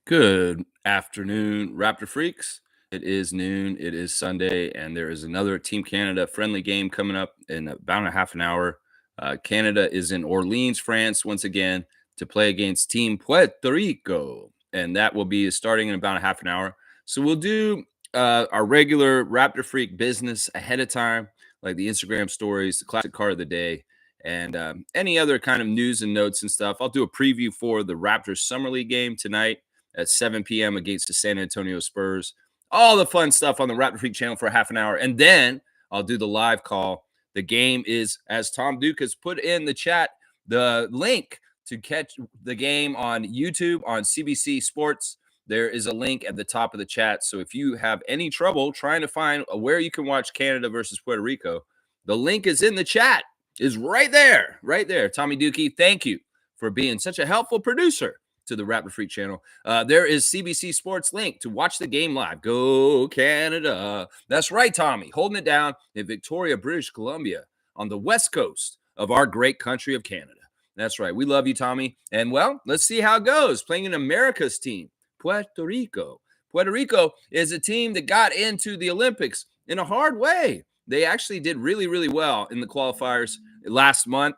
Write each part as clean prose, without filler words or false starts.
Good afternoon, Raptor Freaks. It is noon. It is Sunday, and there is another Team Canada friendly game coming up in about a half an hour. Canada is in Orleans, France, once again to play against Team Puerto Rico, and that will be starting in about a half an hour. So we'll do our regular Raptor Freak business ahead of time, like the Instagram stories, the classic card of the day, and any other kind of news and notes and stuff. I'll do a preview for the Raptors Summer League game tonight at 7 p.m. against the San Antonio Spurs. All the fun stuff on the Raptor Freak channel for half an hour. And then I'll do the live call. The game is, as Tom Duke has put in the chat, the link to catch the game on YouTube on CBC Sports. There is a link at the top of the chat. So if you have any trouble trying to find where you can watch Canada versus Puerto Rico, the link is in the chat. Is right there, right there. Tommy Dukey, thank you for being such a helpful producer to the Raptor Freak channel. There is CBC Sports link to watch the game live. Go Canada. That's right, Tommy. Holding it down in Victoria, British Columbia on the west coast of our great country of Canada. That's right. We love you, Tommy. And, well, let's see how it goes. Playing in America's team, Puerto Rico. Puerto Rico is a team that got into the Olympics in a hard way. They actually did really, really well in the qualifiers last month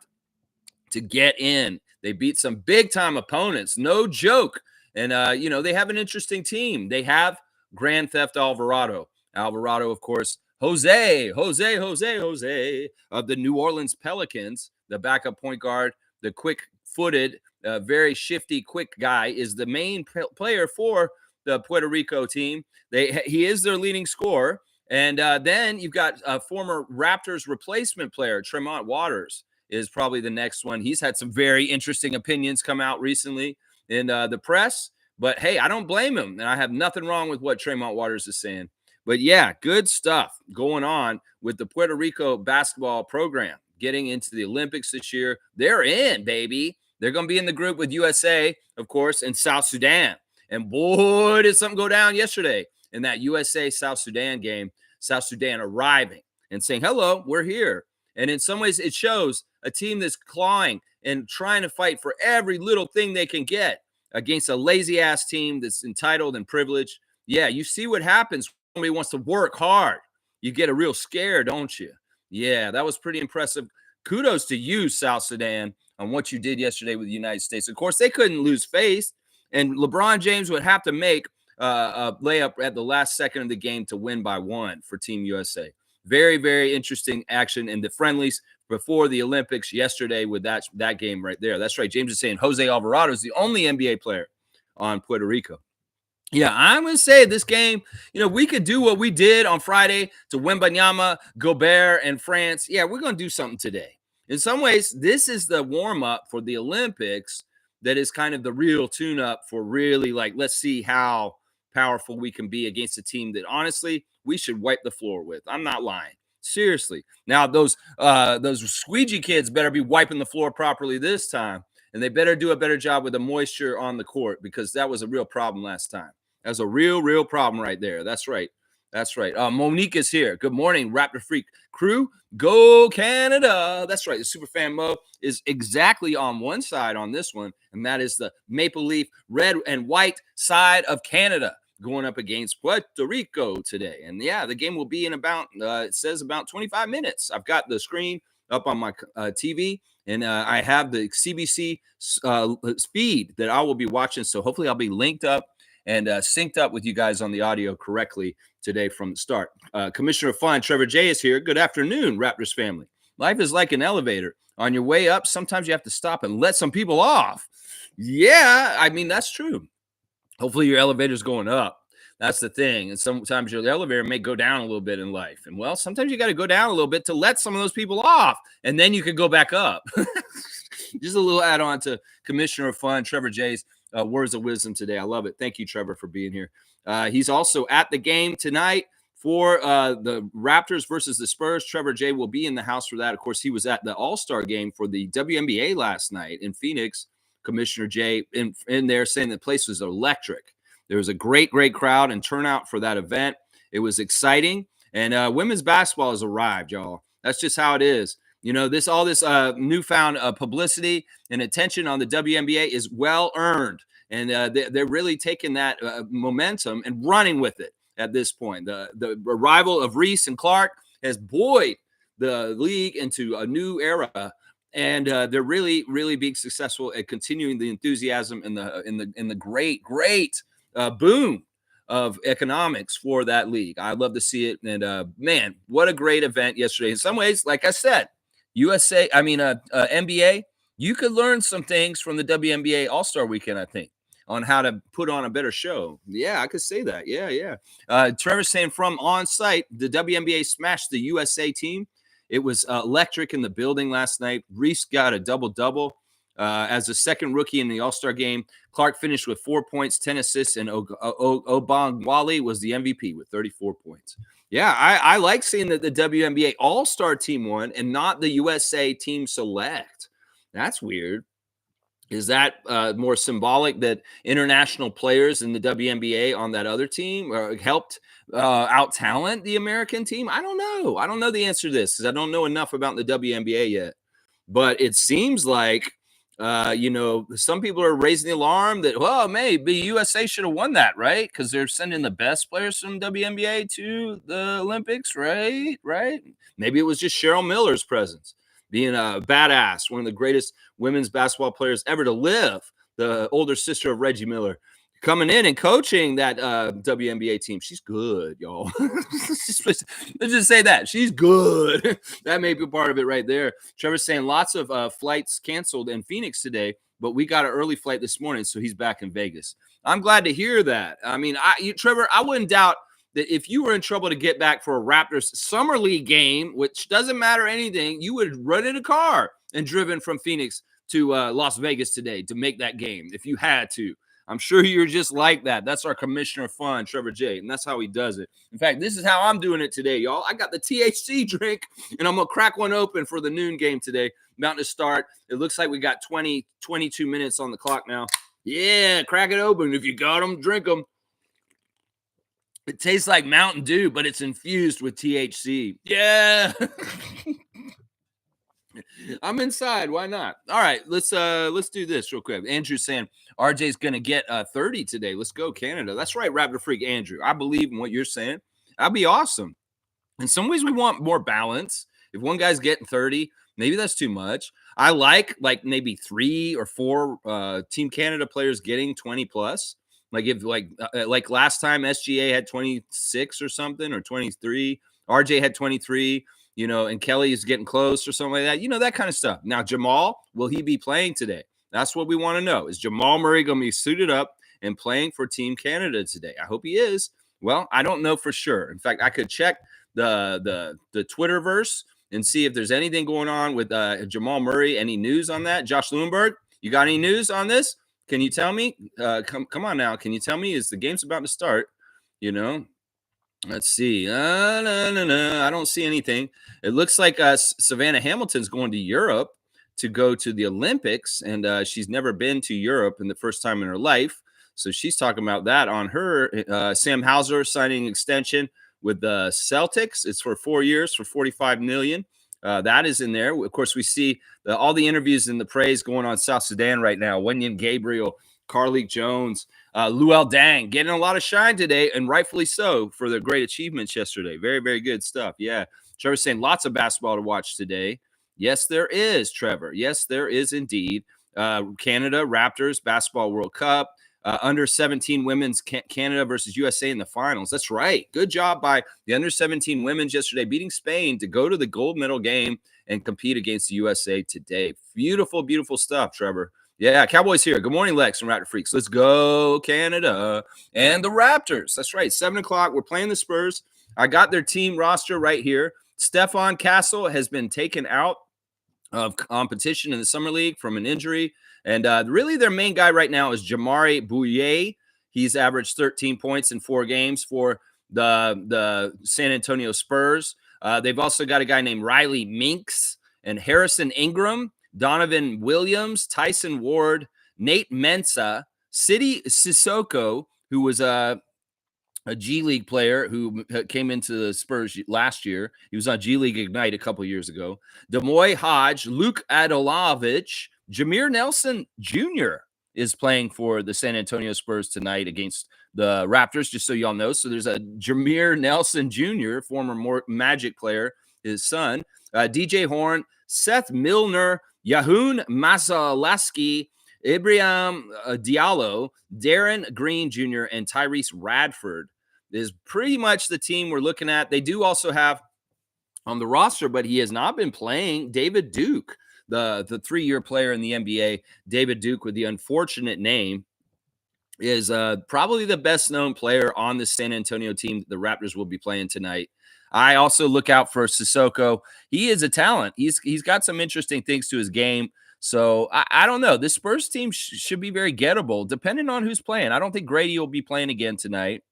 to get in. They beat some big-time opponents, no joke. And, they have an interesting team. They have Grand Theft Alvarado. Alvarado, of course, Jose of the New Orleans Pelicans, the backup point guard, the quick-footed, very shifty, quick guy, is the main player for the Puerto Rico team. He is their leading scorer. And then you've got former Raptors replacement player, Tremont Waters, is probably the next one. He's had some very interesting opinions come out recently in the press. But, hey, I don't blame him. And I have nothing wrong with what Tremont Waters is saying. But, yeah, good stuff going on with the Puerto Rico basketball program getting into the Olympics this year. They're in, baby. They're going to be in the group with USA, of course, and South Sudan. And, boy, did something go down yesterday in that USA-South Sudan game. South Sudan arriving and saying, hello, we're here. And in some ways, it shows a team that's clawing and trying to fight for every little thing they can get against a lazy-ass team that's entitled and privileged. Yeah, you see what happens when somebody wants to work hard. You get a real scare, don't you? Yeah, that was pretty impressive. Kudos to you, South Sudan, on what you did yesterday with the United States. Of course, they couldn't lose face, and LeBron James would have to make a layup at the last second of the game to win by 1 for Team USA. Very, very interesting action in the friendlies before the Olympics yesterday with that game right there. That's right. James is saying Jose Alvarado is the only NBA player on Puerto Rico. Yeah, I'm going to say this game, we could do what we did on Friday to Wembanyama, Gobert, and France. Yeah, we're going to do something today. In some ways, this is the warm-up for the Olympics that is kind of the real tune-up for really, let's see how powerful we can be against a team that, honestly, we should wipe the floor with. I'm not lying. Seriously. Now, those squeegee kids better be wiping the floor properly this time, and they better do a better job with the moisture on the court, because that was a real problem last time. That's a real problem right there. That's right. That's right. Monique is here. Good morning, Raptor Freak crew. Go Canada. That's right. The Superfan Mo is exactly on one side on this one, and that is the Maple Leaf red and white side of Canada going up against Puerto Rico today. And, yeah, the game will be in about, it says about 25 minutes. I've got the screen up on my TV, and I have the CBC feed that I will be watching. So hopefully I'll be linked up and synced up with you guys on the audio correctly today from the start. Commissioner of Fun, Trevor J. is here. Good afternoon, Raptors family. Life is like an elevator. On your way up, sometimes you have to stop and let some people off. Yeah, I mean, that's true. Hopefully your elevator's going up. That's the thing. And sometimes your elevator may go down a little bit in life. And, well, sometimes you got to go down a little bit to let some of those people off. And then you can go back up. Just a little add-on to Commissioner of Fun, Trevor J's words of wisdom today. I love it. Thank you, Trevor, for being here. He's also at the game tonight for the Raptors versus the Spurs. Trevor J will be in the house for that. Of course, he was at the All-Star game for the WNBA last night in Phoenix. Commissioner J in there saying the place was electric. There was a great crowd and turnout for that event. It was exciting. And women's basketball has arrived, y'all. That's just how it is. All this newfound publicity and attention on the WNBA is well earned. and they're really taking that momentum and running with it at this point. The arrival of Reese and Clark has buoyed the league into a new era, and they're really being successful at continuing the enthusiasm and the great boom of economics for that league. I love to see it, and man, what a great event yesterday. In some ways, like I said, NBA, you could learn some things from the WNBA All-Star Weekend, I think, on how to put on a better show. Yeah, I could say that. Yeah. Trevor's saying from on site, the WNBA smashed the USA team. It was electric in the building last night. Reese got a double-double. As a second rookie in the All-Star game, Clark finished with 4 points, 10 assists, and Obangwale was the MVP with 34 points. Yeah, I like seeing that the WNBA All-Star team won and not the USA team select. That's weird. Is that more symbolic that international players in the WNBA on that other team helped out-talent the American team? I don't know. I don't know the answer to this because I don't know enough about the WNBA yet. But it seems like, some people are raising the alarm that, well, maybe USA should have won that, right? Because they're sending the best players from WNBA to the Olympics, right? Right? Maybe it was just Cheryl Miller's presence, being a badass, one of the greatest women's basketball players ever to live, the older sister of Reggie Miller, coming in and coaching that WNBA team. She's good, y'all. Let's just say that. She's good. That may be part of it right there. Trevor's saying lots of flights canceled in Phoenix today, but we got an early flight this morning, so he's back in Vegas. I'm glad to hear that. I mean, Trevor, I wouldn't doubt that if you were in trouble to get back for a Raptors Summer League game, which doesn't matter anything, you would run in a car and driven from Phoenix to Las Vegas today to make that game if you had to. I'm sure you're just like that. That's our commissioner of fun, Trevor J, and that's how he does it. In fact, this is how I'm doing it today, y'all. I got the THC drink, and I'm going to crack one open for the noon game today. About to start. It looks like we got 22 minutes on the clock now. Yeah, crack it open. If you got them, drink them. It tastes like Mountain Dew, but it's infused with THC. Yeah. I'm inside. Why not? All right, let's do this real quick. Andrew's saying RJ's gonna get 30 today. Let's go, Canada. That's right, Raptor Freak Andrew. I believe in what you're saying. That'd be awesome. In some ways, we want more balance. If one guy's getting 30, maybe that's too much. I like maybe 3 or 4 Team Canada players getting 20 plus. Like if like last time SGA had 26 or something, or 23. RJ had 23. And Kelly is getting close or something like that. That kind of stuff. Now, Jamal, will he be playing today? That's what we want to know. Is Jamal Murray going to be suited up and playing for Team Canada today? I hope he is. Well, I don't know for sure. In fact, I could check the Twitterverse and see if there's anything going on with Jamal Murray. Any news on that? Josh Lewinberg, you got any news on this? Can you tell me? Come on now. Can you tell me? Is the game's about to start? Let's see. I don't see anything. It looks like Savannah Hamilton's going to Europe to go to the Olympics, and she's never been to Europe in the first time in her life. So she's talking about that on her. Sam Hauser signing an extension with the Celtics. It's for 4 years for $45 million. That is in there. Of course, we see all the interviews and the praise going on South Sudan right now. Wenyan Gabriel, Carlik Jones, Luol Deng getting a lot of shine today, and rightfully so for their great achievements yesterday. Very, very good stuff. Yeah. Trevor's saying lots of basketball to watch today. Yes, there is, Trevor. Yes, there is indeed. Canada, Raptors, Basketball World Cup, under 17 women's Canada versus USA in the finals. That's right. Good job by the under 17 women yesterday, beating Spain to go to the gold medal game and compete against the USA today. Beautiful, beautiful stuff, Trevor. Yeah, Cowboys here. Good morning, Lex and Raptor Freaks. Let's go, Canada and the Raptors. That's right, 7 o'clock. We're playing the Spurs. I got their team roster right here. Stephon Castle has been taken out of competition in the Summer League from an injury. And really their main guy right now is Jamari Bouye. He's averaged 13 points in 4 games for the San Antonio Spurs. They've also got a guy named Riley Minks and Harrison Ingram, Donovan Williams, Tyson Ward, Nate Mensah, Sidi Sissoko, who was a G League player who came into the Spurs last year. He was on G League Ignite a couple years ago. Demoy Hodge, Luke Adolovich, Jameer Nelson Jr. is playing for the San Antonio Spurs tonight against the Raptors, just so y'all know. So there's a Jameer Nelson Jr., former Magic player, his son, DJ Horn, Seth Milner, Yahoon Masalaski, Ibrahim Diallo, Darren Green Jr., and Tyrese Radford is pretty much the team we're looking at. They do also have on the roster, but he has not been playing, David Duke, the 3-year player in the NBA. David Duke, with the unfortunate name, is probably the best known player on the San Antonio team the Raptors will be playing tonight. I also look out for Sissoko. He is a talent. He's got some interesting things to his game. So I don't know. This Spurs team should be very gettable, depending on who's playing. I don't think Grady will be playing again tonight.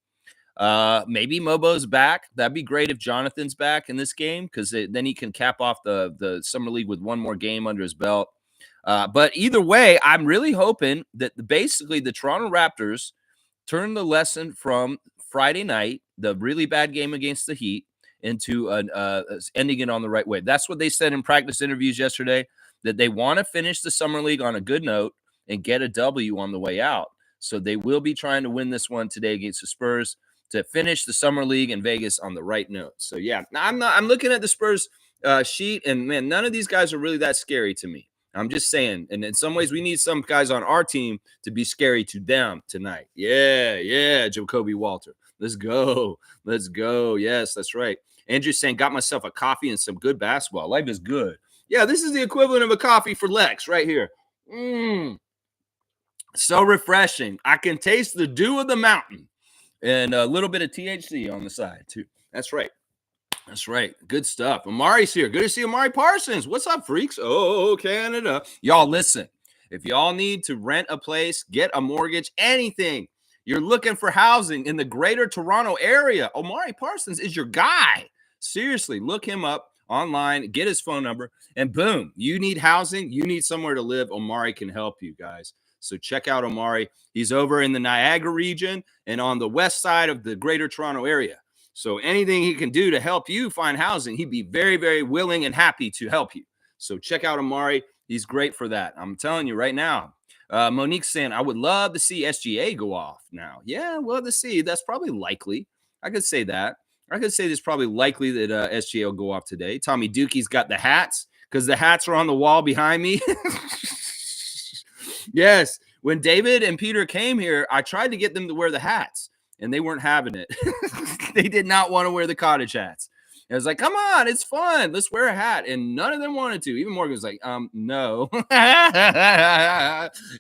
Maybe Mobo's back. That'd be great if Jonathan's back in this game, because then he can cap off the Summer League with one more game under his belt. But either way, I'm really hoping that basically the Toronto Raptors turn the lesson from Friday night, the really bad game against the Heat, into ending it on the right way. That's what they said in practice interviews yesterday, that they want to finish the Summer League on a good note and get a W on the way out. So they will be trying to win this one today against the Spurs to finish the Summer League in Vegas on the right note. So yeah, I'm looking at the Spurs sheet, and man, none of these guys are really that scary to me. I'm just saying, and in some ways, we need some guys on our team to be scary to them tonight. Yeah, Jacoby Walter. Let's go. Yes, that's right. Andrew's saying, got myself a coffee and some good basketball. Life is good. Yeah, this is the equivalent of a coffee for Lex right here. So refreshing. I can taste the dew of the mountain and a little bit of THC on the side, too. That's right. Good stuff. Amari's here. Good to see Amari Parsons. What's up, freaks? Oh, Canada. Y'all, listen. If y'all need to rent a place, get a mortgage, anything, you're looking for housing in the greater Toronto area, Amari Parsons is your guy. Seriously, look him up online, get his phone number, and boom, you need housing, you need somewhere to live. Omari can help you guys. So check out Omari. He's over in the Niagara region and on the west side of the greater Toronto area. So anything he can do to help you find housing, he'd be very, very willing and happy to help you. So check out Omari. He's great for that. I'm telling you right now. Monique's saying, I would love to see SGA go off now. Yeah, well, to see. That's probably likely. I could say that. I could say it's probably likely that SGA will go off today. Tommy Dukey's got the hats because the hats are on the wall behind me. Yes. When David and Peter came here, I tried to get them to wear the hats, and they weren't having it. They did not want to wear the cottage hats. I was like, come on, it's fun. Let's wear a hat. And none of them wanted to. Even Morgan was like, no.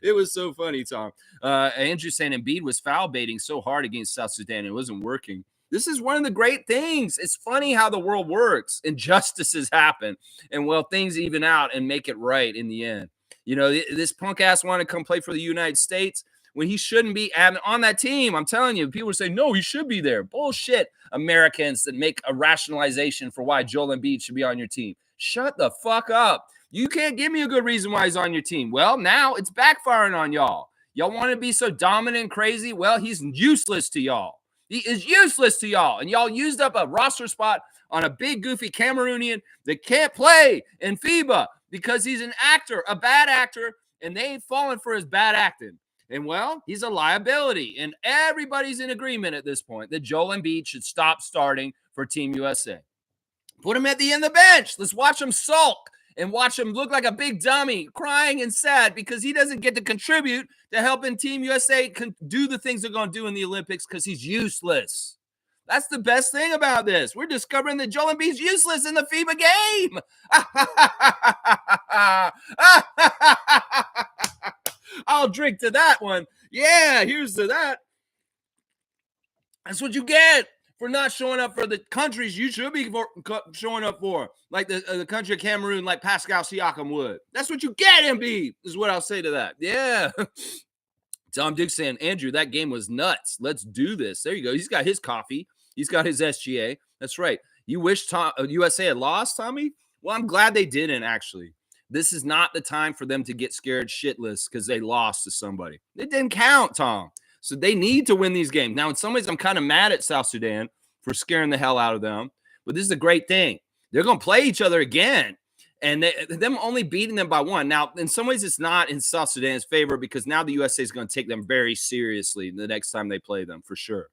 It was so funny, Tom. Andrew saying Embiid was foul baiting so hard against South Sudan. It wasn't working. This is one of the great things. It's funny how the world works. Injustices happen. And, well, things even out and make it right in the end. You know, this punk ass wanted to come play for the United States when he shouldn't be on that team. I'm telling you, people say, no, he should be there. Bullshit. Americans that make a rationalization for why Joel Embiid should be on your team. Shut the fuck up. You can't give me a good reason why he's on your team. Well, now it's backfiring on y'all. Y'all want to be so dominant and crazy? Well, he's useless to y'all. He is useless to y'all. And y'all used up a roster spot on a big, goofy Cameroonian that can't play in FIBA because he's an actor, a bad actor, and they ain't falling for his bad acting. And, well, he's a liability. And everybody's in agreement at this point that Joel Embiid should stop starting for Team USA. Put him at the end of the bench. Let's watch him sulk and watch him look like a big dummy, crying and sad because he doesn't get to contribute to helping Team USA do the things they're going to do in the Olympics because he's useless. That's the best thing about this. We're discovering that Joel Embiid's useless in the FIBA game. I'll drink to that one. Yeah, here's to that. That's what you get for not showing up for the countries you should be showing up for, like the country of Cameroon, like Pascal Siakam would. That's what you get, Embiid, is what I'll say to that. Yeah. Tom Duke saying, Andrew, that game was nuts. Let's do this. There you go. He's got his coffee. He's got his SGA. That's right. You wish USA had lost, Tommy? Well, I'm glad they didn't, actually. This is not the time for them to get scared shitless because they lost to somebody. It didn't count, Tom. So they need to win these games. Now, in some ways, I'm kind of mad at South Sudan for scaring the hell out of them. But this is a great thing. They're going to play each other again. And them only beating them by 1. Now, in some ways, it's not in South Sudan's favor because now the USA is going to take them very seriously the next time they play them, for sure.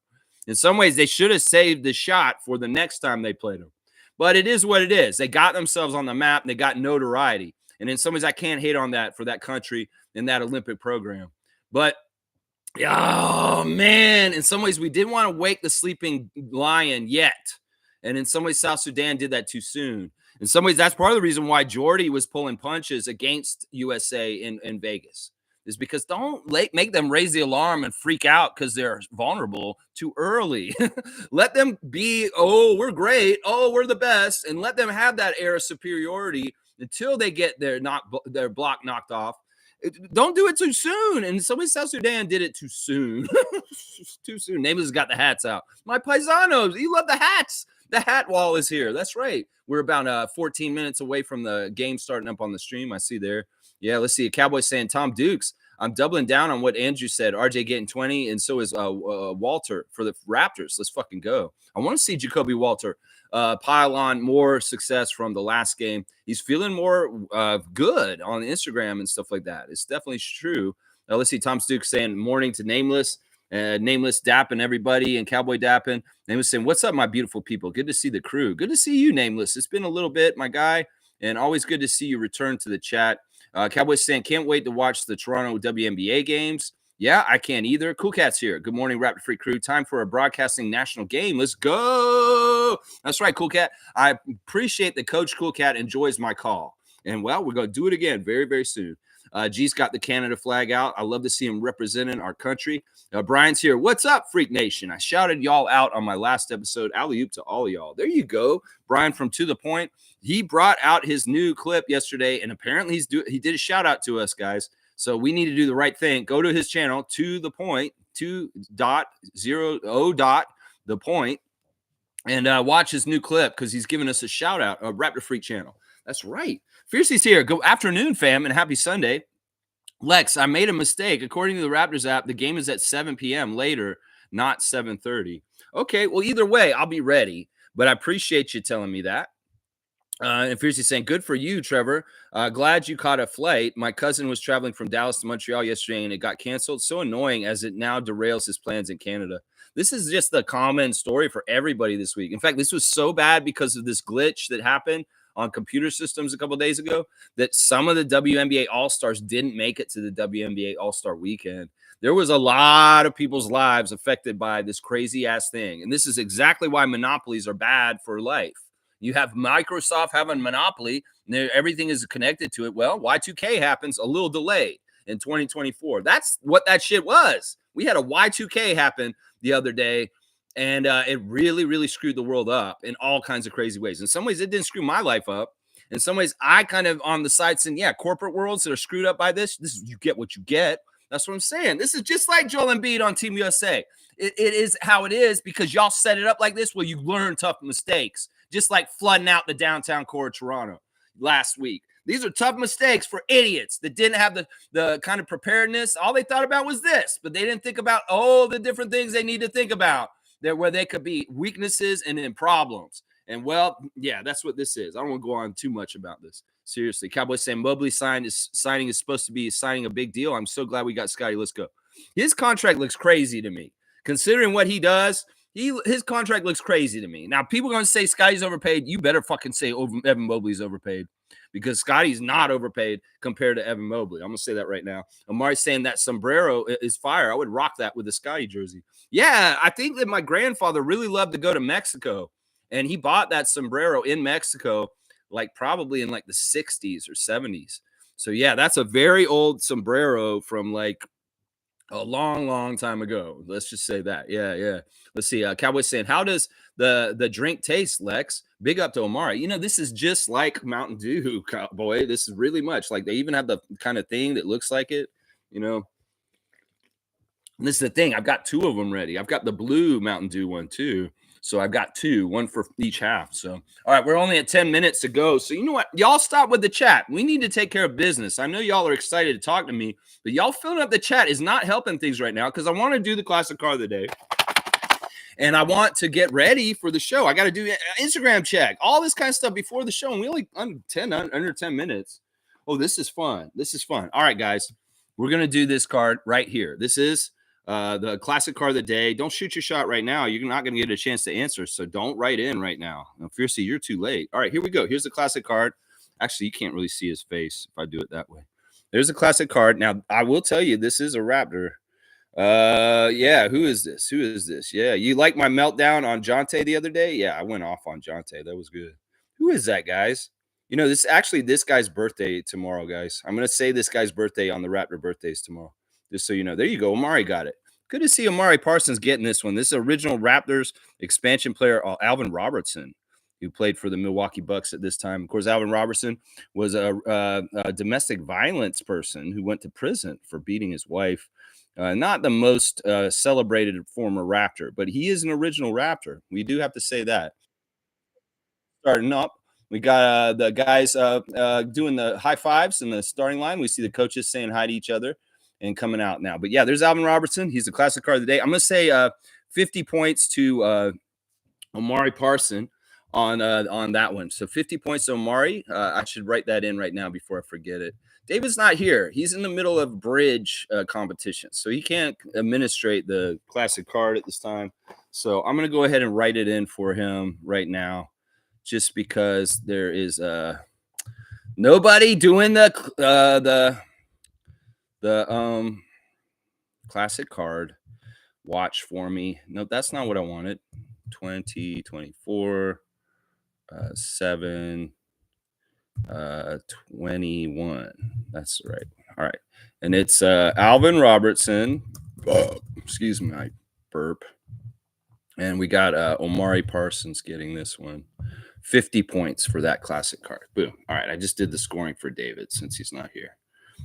In some ways, they should have saved the shot for the next time they played them. But it is what it is. They got themselves on the map and they got notoriety. And in some ways, I can't hate on that for that country and that Olympic program. But, oh, man, in some ways, we didn't want to wake the sleeping lion yet. And in some ways, South Sudan did that too soon. In some ways, that's part of the reason why Jordy was pulling punches against USA in Vegas, is because don't make them raise the alarm and freak out because they're vulnerable too early. Let them be, oh, we're great. Oh, we're the best. And let them have that air of superiority until they get their block knocked off. Don't do it too soon. And some of South Sudan did it too soon. Too soon. Nameless got the hats out. My paisanos, you love the hats. The hat wall is here. That's right. We're about 14 minutes away from the game starting up on the stream. I see there. Yeah, let's see. A Cowboy saying, Tom Dukes, I'm doubling down on what Andrew said. RJ getting 20, and so is Walter for the Raptors. Let's fucking go. I want to see Jacoby Walter pile on more success from the last game. He's feeling more good on Instagram and stuff like that. It's definitely true. Let's see. Tom Dukes saying, morning to Nameless. Nameless dapping everybody and Cowboy dapping. Nameless saying, what's up, my beautiful people? Good to see the crew. Good to see you, Nameless. It's been a little bit, my guy, and always good to see you return to the chat. Cowboy saying, can't wait to watch the Toronto WNBA games. Yeah, I can't either. Cool Cat's here. Good morning, Raptor Freak crew. Time for a broadcasting national game. Let's go. That's right, Cool Cat. I appreciate that Coach Cool Cat enjoys my call. And, well, we're going to do it again very, very soon. G's got the Canada flag out. I love to see him representing our country. Brian's here. What's up, Freak Nation? I shouted y'all out on my last episode. Alley-oop to all of y'all. There you go. Brian from To The Point. He brought out his new clip yesterday, and apparently he did a shout out to us, guys. So we need to do the right thing. Go to his channel, To The Point, 2.0. The Point, and watch his new clip because he's giving us a shout out. Raptor Freak channel. That's right. Fiercey's here. Good afternoon, fam, and happy Sunday. Lex, I made a mistake. According to the Raptors app, the game is at 7 p.m. later, not 7:30. Okay, well, either way, I'll be ready. But I appreciate you telling me that. And Fiercey's saying, good for you, Trevor. Glad you caught a flight. My cousin was traveling from Dallas to Montreal yesterday, and it got canceled. So annoying as it now derails his plans in Canada. This is just the common story for everybody this week. In fact, this was so bad because of this glitch that happened on computer systems a couple of days ago that some of the WNBA All-Stars didn't make it to the WNBA All-Star weekend. There was a lot of people's lives affected by this crazy-ass thing. And this is exactly why monopolies are bad for life. You have Microsoft having monopoly, and everything is connected to it. Well, Y2K happens a little delayed in 2024. That's what that shit was. We had a Y2K happen the other day, and it really, really screwed the world up in all kinds of crazy ways. In some ways, it didn't screw my life up. In some ways, I kind of on the side saying, yeah, corporate worlds that are screwed up by this is you get what you get. That's what I'm saying. This is just like Joel Embiid on Team USA. It is how it is because y'all set it up like this where you learn tough mistakes, just like flooding out the downtown core of Toronto last week. These are tough mistakes for idiots that didn't have the kind of preparedness. All they thought about was this, but they didn't think about all the different things they need to think about there where they could be weaknesses and then problems. And, well, yeah, that's what this is. I don't want to go on too much about this. Seriously, Cowboys saying Mobley signing is supposed to be signing a big deal. I'm so glad we got Scotty. Let's go. His contract looks crazy to me. Considering what he does, his contract looks crazy to me. Now, people are going to say Scotty's overpaid. You better fucking say Evan Mobley's overpaid because Scotty's not overpaid compared to Evan Mobley. I'm going to say that right now. Amari's saying that sombrero is fire. I would rock that with a Scotty jersey. Yeah, I think that my grandfather really loved to go to Mexico, and he bought that sombrero in Mexico like probably in like the 60s or 70s. So, yeah, that's a very old sombrero from like a long, long time ago. Let's just say that. Yeah. Let's see. Cowboys saying, how does the drink taste, Lex? Big up to Omari. You know, this is just like Mountain Dew, Cowboy. This is really much like they even have the kind of thing that looks like it, you know. And this is the thing. I've got two of them ready. I've got the blue Mountain Dew one too. So I've got two, one for each half. So, all right, we're only at 10 minutes to go. So you know what? Y'all stop with the chat. We need to take care of business. I know y'all are excited to talk to me, but y'all filling up the chat is not helping things right now because I want to do the classic car of the day. and I want to get ready for the show. I got to do Instagram check, all this kind of stuff before the show, and we only under 10 minutes. Oh, this is fun. This is fun. All right, guys, we're gonna do this card right here. This is the classic card of the day. Don't shoot your shot right now. You're not going to get a chance to answer, so don't write in right now. Fiercely, you're too late. All right, here we go. Here's the classic card. Actually, you can't really see his face if I do it that way. There's a classic card. Now, I will tell you, this is a Raptor. Yeah, who is this? Who is this? Yeah, you like my meltdown on Jonte the other day? Yeah, I went off on Jonte. That was good. Who is that, guys? You know, this guy's birthday tomorrow, guys. I'm going to say this guy's birthday on the Raptor birthdays tomorrow. Just so you know. There you go. Amari got it. Good to see Amari Parsons getting this one. This is original Raptors expansion player, Alvin Robertson, who played for the Milwaukee Bucks at this time. Of course, Alvin Robertson was a domestic violence person who went to prison for beating his wife. Not the most celebrated former Raptor, but he is an original Raptor. We do have to say that. Starting up, we got the guys doing the high fives in the starting line. We see the coaches saying hi to each other and coming out now. But yeah, there's Alvin Robertson. He's the classic card of the day. I'm going to say 50 points to Omari Parson on that one. So 50 points to Omari. I should write that in right now before I forget it. David's not here. He's in the middle of bridge competition, so he can't administrate the classic card at this time. So I'm going to go ahead and write it in for him right now, just because there is nobody doing the classic card watch for me. No, that's not what I wanted. 2024 7 21. That's right. All right. And it's Alvin Robertson. Excuse my burp. And we got Omari Parsons getting this one. 50 points for that classic card. Boom. All right. I just did the scoring for David since he's not here.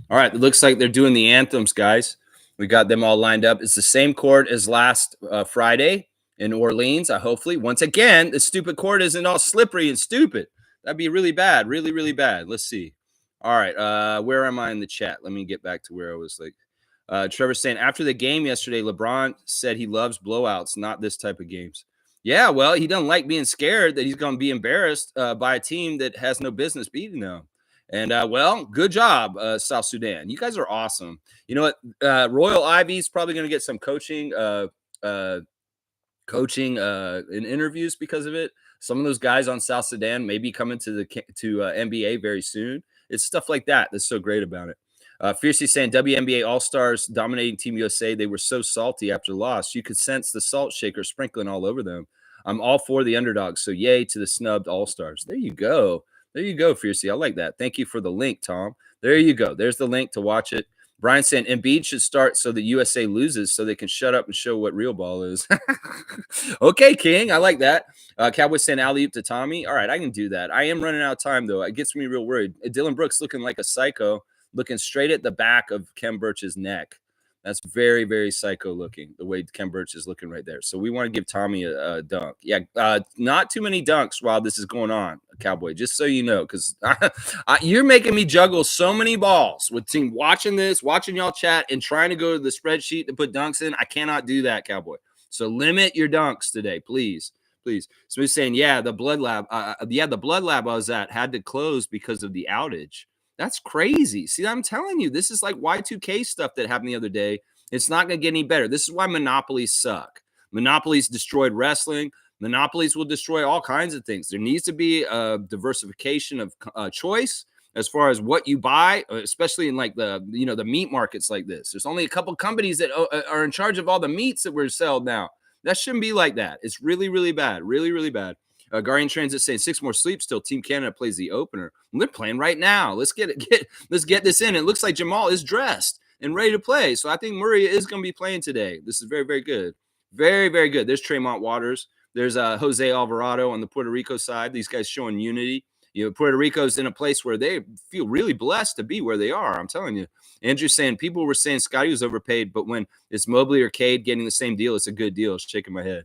All right. It looks like they're doing the anthems, guys. We got them all lined up. It's the same court as last Friday in Orleans. Hopefully, once again, the stupid court isn't all slippery and stupid. That'd be really bad. Really, really bad. Let's see. All right. Where am I in the chat? Let me get back to where I was like. Trevor's saying, after the game yesterday, LeBron said he loves blowouts, not this type of games. Yeah, well, he doesn't like being scared that he's going to be embarrassed by a team that has no business beating them. And, well, good job, South Sudan. You guys are awesome. You know what? Royal Ivy's probably going to get some coaching in interviews because of it. Some of those guys on South Sudan may be coming to NBA very soon. It's stuff like that that's so great about it. Fiercely saying WNBA All-Stars dominating Team USA. They were so salty after the loss. You could sense the salt shaker sprinkling all over them. I'm all for the underdogs. So yay to the snubbed All-Stars. There you go. There you go, Fiercely. I like that. Thank you for the link, Tom. There you go. There's the link to watch it. Brian saying Embiid should start so the USA loses so they can shut up and show what real ball is. Okay, King. I like that. Cowboy saying alley-oop to Tommy. All right, I can do that. I am running out of time, though. It gets me real worried. Dylan Brooks looking like a psycho, looking straight at the back of Kem Birch's neck. That's very, very psycho looking, the way Kem Birch is looking right there. So we want to give Tommy a dunk. Yeah, not too many dunks while this is going on, Cowboy, just so you know, because you're making me juggle so many balls with team watching this, watching y'all chat, and trying to go to the spreadsheet to put dunks in. I cannot do that, Cowboy. So limit your dunks today, please. Please. So he's saying, yeah, the blood lab. The blood lab I was at had to close because of the outage. That's crazy. See, I'm telling you, this is like Y2K stuff that happened the other day. It's not going to get any better. This is why monopolies suck. Monopolies destroyed wrestling. Monopolies will destroy all kinds of things. There needs to be a diversification of choice as far as what you buy, especially in like the meat markets like this. There's only a couple companies that are in charge of all the meats that we're selling now. That shouldn't be like that. It's really, really bad. Really, really bad. Guardian Transit saying 6 more sleeps till Team Canada plays the opener. Well, they're playing right now. Let's get this in. It looks like Jamal is dressed and ready to play. So I think Murray is going to be playing today. This is very, very good. Very, very good. There's Tremont Waters. There's Jose Alvarado on the Puerto Rico side. These guys showing unity. Puerto Rico's in a place where they feel really blessed to be where they are. I'm telling you. Andrew's saying people were saying Scotty was overpaid, but when it's Mobley or Cade getting the same deal, it's a good deal. Shaking my head.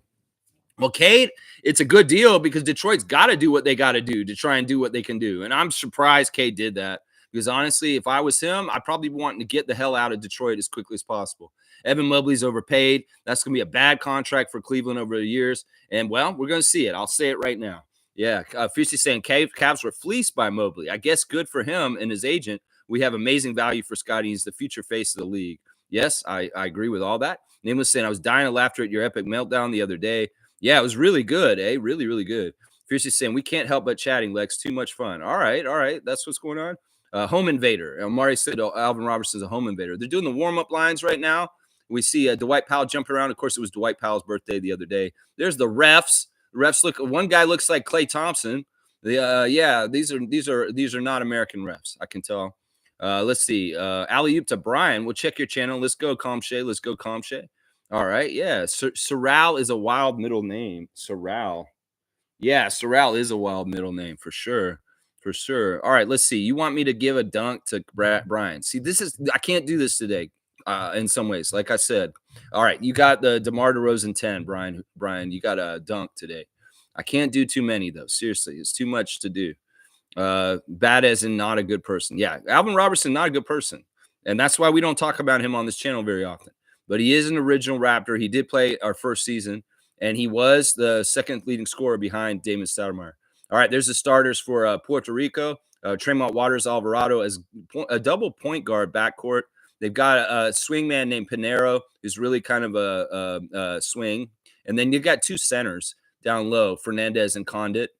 Well, Cade, it's a good deal because Detroit's got to do what they got to do to try and do what they can do. And I'm surprised Cade did that because, honestly, if I was him, I'd probably want to get the hell out of Detroit as quickly as possible. Evan Mobley's overpaid. That's going to be a bad contract for Cleveland over the years. And, well, we're going to see it. I'll say it right now. Yeah, Fusey saying Cavs were fleeced by Mobley. I guess good for him and his agent. We have amazing value for Scotty. He's the future face of the league. Yes, I agree with all that. Nameless saying, I was dying of laughter at your epic meltdown the other day. Yeah, it was really good, eh? Really, really good. Fiercely saying, we can't help but chatting, Lex. Too much fun. All right. That's what's going on. Home invader. Amari said, Alvin Robertson's a home invader. They're doing the warm-up lines right now. We see Dwight Powell jumping around. Of course, it was Dwight Powell's birthday the other day. There's the refs. The refs look. One guy looks like Klay Thompson. Yeah, these are not American refs. I can tell. Let's see. Alley-oop to Brian. We'll check your channel. Let's go, Comshay. Let's go, Comshay. All right. Yeah. Sorrel is a wild middle name. Sorrel. Yeah, Sorrel is a wild middle name for sure. For sure. All right. Let's see. You want me to give a dunk to Brian? See, I can't do this today. In some ways, like I said. All right. You got the DeMar DeRozan 10, Brian. Brian, you got a dunk today. I can't do too many, though. Seriously, it's too much to do. Bad as in not a good person. Yeah, Alvin Robertson, not a good person. And that's why we don't talk about him on this channel very often. But he is an original Raptor. He did play our first season, and he was the second leading scorer behind Damon Stoudemire. All right, there's the starters for Puerto Rico. Tremont Waters Alvarado as a double point guard backcourt. They've got a swing man named Pinero, who's really kind of a swing. And then you've got two centers down low, Fernandez and Condit.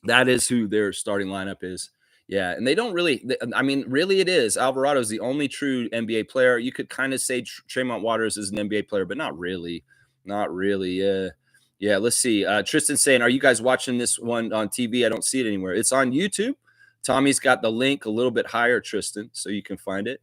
That is who their starting lineup is. Yeah, and they don't really – I mean, really it is. Alvarado is the only true NBA player. You could kind of say Tremont Waters is an NBA player, but not really. Not really. Yeah, let's see. Tristan saying, are you guys watching this one on TV? I don't see it anywhere. It's on YouTube. Tommy's got the link a little bit higher, Tristan, so you can find it.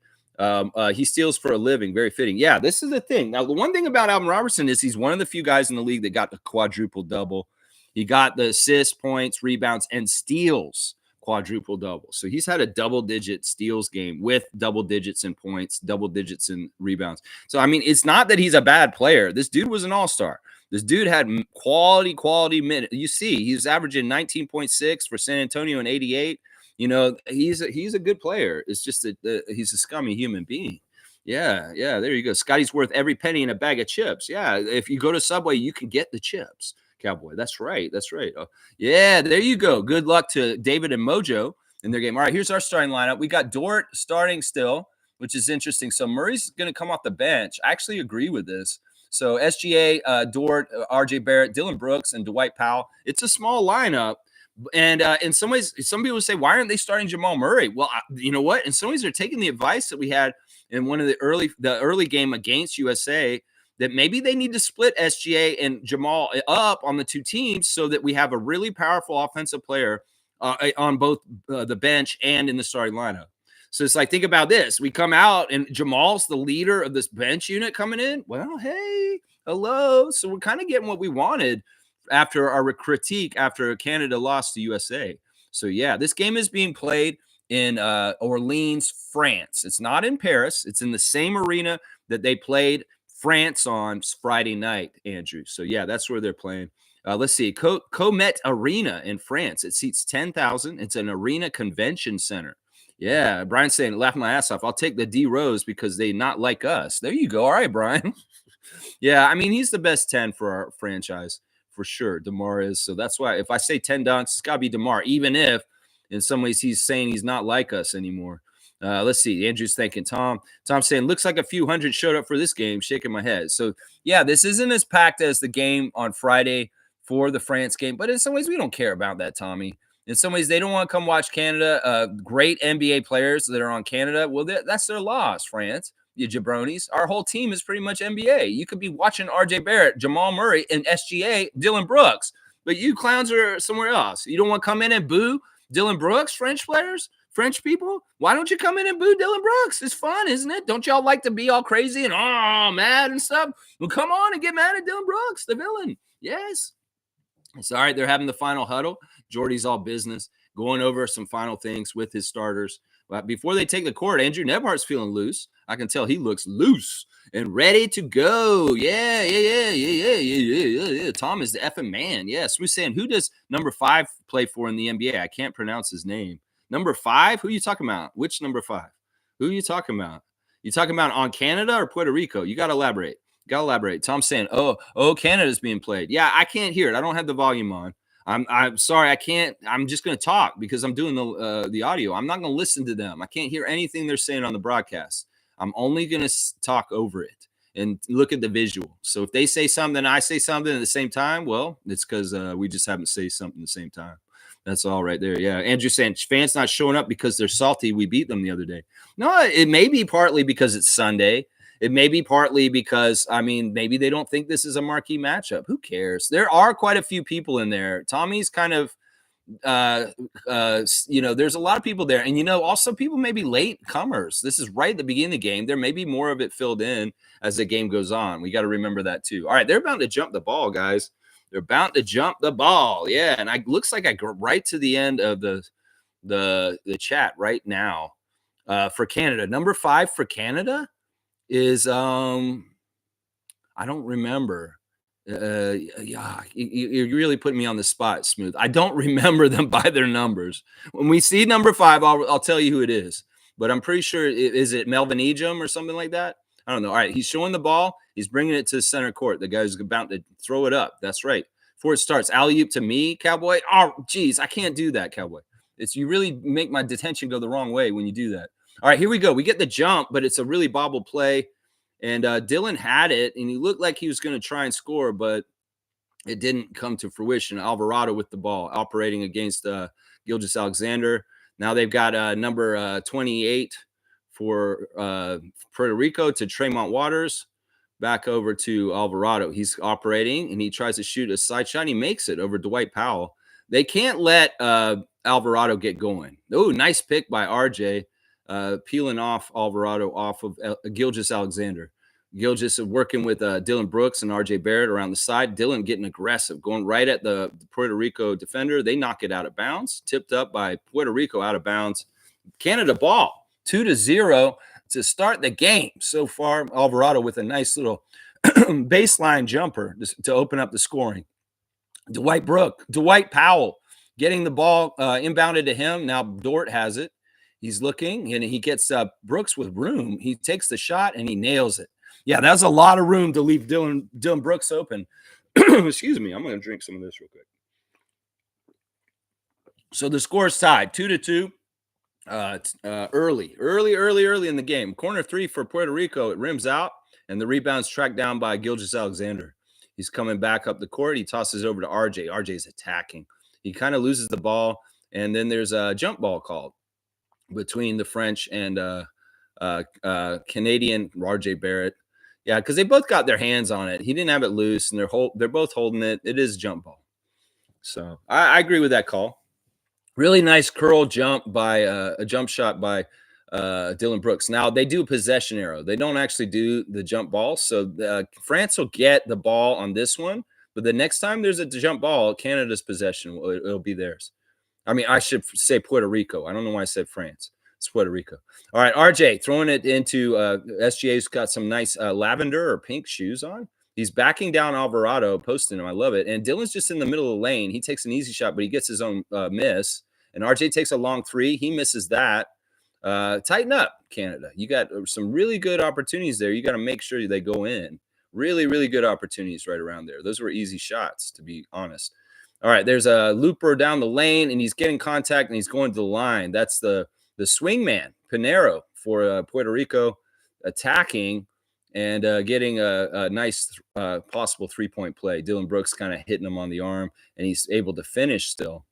He steals for a living. Very fitting. Yeah, this is the thing. Now, the one thing about Alvin Robertson is he's one of the few guys in the league that got the quadruple double. He got the assists, points, rebounds, and steals quadruple double. So he's had a double-digit steals game with double digits in points, double digits in rebounds. So, I mean, it's not that he's a bad player. This dude was an all-star. This dude had quality minutes. You see, he's averaging 19.6 for San Antonio and 88. You know, he's a good player. It's just that he's a scummy human being. Yeah, there you go. Scotty's worth every penny in a bag of chips. Yeah, if you go to Subway, you can get the chips. Cowboy. That's right. Oh, yeah, there you go. Good luck to David and Mojo in their game. All right, here's our starting lineup. We got Dort starting still, which is interesting. So Murray's going to come off the bench. I actually agree with this. So SGA, Dort, RJ Barrett, Dylan Brooks, and Dwight Powell. It's a small lineup. And in some ways, some people say, why aren't they starting Jamal Murray? Well, you know what? In some ways, they're taking the advice that we had in one of the early game against USA, that maybe they need to split SGA and Jamal up on the two teams so that we have a really powerful offensive player on both the bench and in the starting lineup. So it's like, think about this. We come out and Jamal's the leader of this bench unit coming in. Well, hey, hello. So we're kind of getting what we wanted after our critique after Canada lost to USA. So, yeah, this game is being played in Orleans, France. It's not in Paris. It's in the same arena that they played France on Friday night, Andrew. So, yeah, that's where they're playing. Let's see. Comet Arena in France. It seats 10,000. It's an arena convention center. Yeah, Brian's saying, laughing my ass off. I'll take the D Rose because they not like us. There you go. All right, Brian. Yeah, I mean, he's the best 10 for our franchise for sure. DeMar is. So that's why if I say 10 dunks, it's got to be DeMar, even if in some ways he's saying he's not like us anymore. Let's see. Andrew's thanking Tom. Tom's saying, looks like a few hundred showed up for this game, shaking my head. So, yeah, this isn't as packed as the game on Friday for the France game. But in some ways, we don't care about that, Tommy. In some ways, they don't want to come watch Canada. Great NBA players that are on Canada. Well, that's their loss, France. You jabronis. Our whole team is pretty much NBA. You could be watching RJ Barrett, Jamal Murray, and SGA, Dylan Brooks. But you clowns are somewhere else. You don't want to come in and boo Dylan Brooks, French players? French people, why don't you come in and boo Dylan Brooks? It's fun, isn't it? Don't y'all like to be all crazy and mad and stuff? Well, come on and get mad at Dylan Brooks, the villain. Yes. It's all right. They're having the final huddle. Jordy's all business, going over some final things with his starters. But before they take the court, Andrew Nebhart's feeling loose. I can tell he looks loose and ready to go. Yeah. Tom is the effing man. Yes. We're saying, who does number 5 play for in the NBA? I can't pronounce his name. Number 5? Who are you talking about? Which number 5? Who are you talking about? You talking about on Canada or Puerto Rico? You got to elaborate. Got to elaborate. Tom's saying, Canada's being played. Yeah, I can't hear it. I don't have the volume on. I'm sorry. I can't. I'm just going to talk because I'm doing the audio. I'm not going to listen to them. I can't hear anything they're saying on the broadcast. I'm only going to talk over it and look at the visual. So if they say something and I say something at the same time, well, it's because we just haven't say something at the same time. That's all right there. Yeah. Andrew saying fans not showing up because they're salty. We beat them the other day. No, it may be partly because it's Sunday. It may be partly because, I mean, maybe they don't think this is a marquee matchup. Who cares? There are quite a few people in there. Tommy's kind of, there's a lot of people there. And, also people may be late comers. This is right at the beginning of the game. There may be more of it filled in as the game goes on. We got to remember that too. All right, they're about to jump the ball, guys. They're about to jump the ball. Yeah, and looks like I go right to the end of the chat right now for Canada. Number 5 for Canada is I don't remember. Yeah, you really put me on the spot, Smooth. I don't remember them by their numbers. When we see number 5, I'll tell you who it is. But I'm pretty sure is it Melvin Ejim or something like that. I don't know. All right, he's showing the ball. He's bringing it to center court. The guy's about to throw it up. That's right. Before it starts, alley-oop to me, Cowboy. Oh, geez, I can't do that, Cowboy. You really make my detention go the wrong way when you do that. All right, here we go. We get the jump, but it's a really bobble play. And Dylan had it, and he looked like he was going to try and score, but it didn't come to fruition. Alvarado with the ball, operating against Gilgeous-Alexander. Now they've got number 28 for Puerto Rico to Tremont Waters. Back over to Alvarado. He's operating, and he tries to shoot a side shot. He makes it over Dwight Powell. They can't let Alvarado get going. Oh, nice pick by RJ, peeling off Alvarado off of Gilgeous-Alexander. Gilgeous working with Dylan Brooks and RJ Barrett around the side. Dylan getting aggressive, going right at the Puerto Rico defender. They knock it out of bounds. Tipped up by Puerto Rico out of bounds. Canada ball, 2-0 to start the game. So far, Alvarado with a nice little baseline jumper to open up the scoring. Dwight Powell getting the ball inbounded to him. Now Dort has it. He's looking, and he gets Brooks with room. He takes the shot, and he nails it. Yeah, that's a lot of room to leave Dylan Brooks open. Excuse me. I'm going to drink some of this real quick. So the score is tied 2-2. Early in the game. Corner 3 for Puerto Rico. It rims out, and the rebound's tracked down by Gilgeous-Alexander. He's coming back up the court. He tosses it over to RJ. RJ's attacking. He kind of loses the ball, and then there's a jump ball called between the French and Canadian RJ Barrett. Yeah, because they both got their hands on it. He didn't have it loose, and they're both holding it. It is jump ball. So I agree with that call. Really nice curl jump by a jump shot by Dylan Brooks. Now, they do possession arrow. They don't actually do the jump ball. So France will get the ball on this one. But the next time there's a jump ball, Canada's possession, it'll be theirs. I mean, I should say Puerto Rico. I don't know why I said France. It's Puerto Rico. All right, RJ throwing it into SGA's got some nice lavender or pink shoes on. He's backing down Alvarado, posting him. I love it. And Dylan's just in the middle of the lane. He takes an easy shot, but he gets his own miss. And RJ takes a long 3. He misses that. Tighten up, Canada. You got some really good opportunities there. You got to make sure they go in. Really, really good opportunities right around there. Those were easy shots, to be honest. All right, there's a looper down the lane, and he's getting contact, and he's going to the line. That's the swing man, Pinero, for Puerto Rico, attacking and getting a nice possible three-point play. Dylan Brooks kind of hitting him on the arm, and he's able to finish still.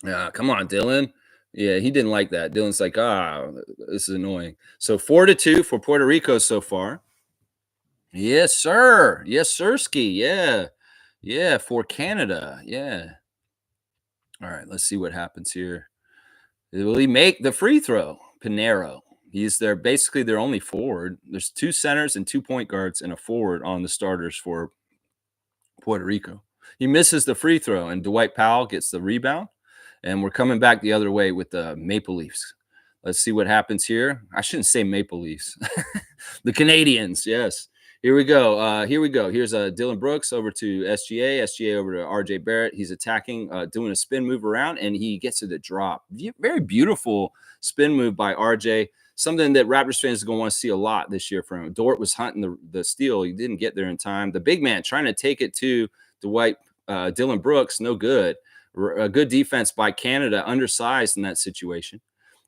Come on, Dylan. Yeah, he didn't like that. Dylan's like, this is annoying. So 4-2 for Puerto Rico so far. Yes, sir. Yes, sirski. Yeah. Yeah, for Canada. Yeah. All right, let's see what happens here. Will he make the free throw? Pinero. He's basically their only forward. There's 2 centers and 2 point guards and a forward on the starters for Puerto Rico. He misses the free throw, and Dwight Powell gets the rebound. And we're coming back the other way with the Maple Leafs. Let's see what happens here. I shouldn't say Maple Leafs. The Canadians, yes. Here we go. Here's Dylan Brooks over to SGA. SGA over to RJ Barrett. He's attacking, doing a spin move around, and he gets to the drop. Very beautiful spin move by RJ. something that Raptors fans are going to want to see a lot this year from him. Dort was hunting the steal. He didn't get there in time. The big man trying to take it to Dwight Dylan Brooks, no good. A good defense by Canada, undersized in that situation.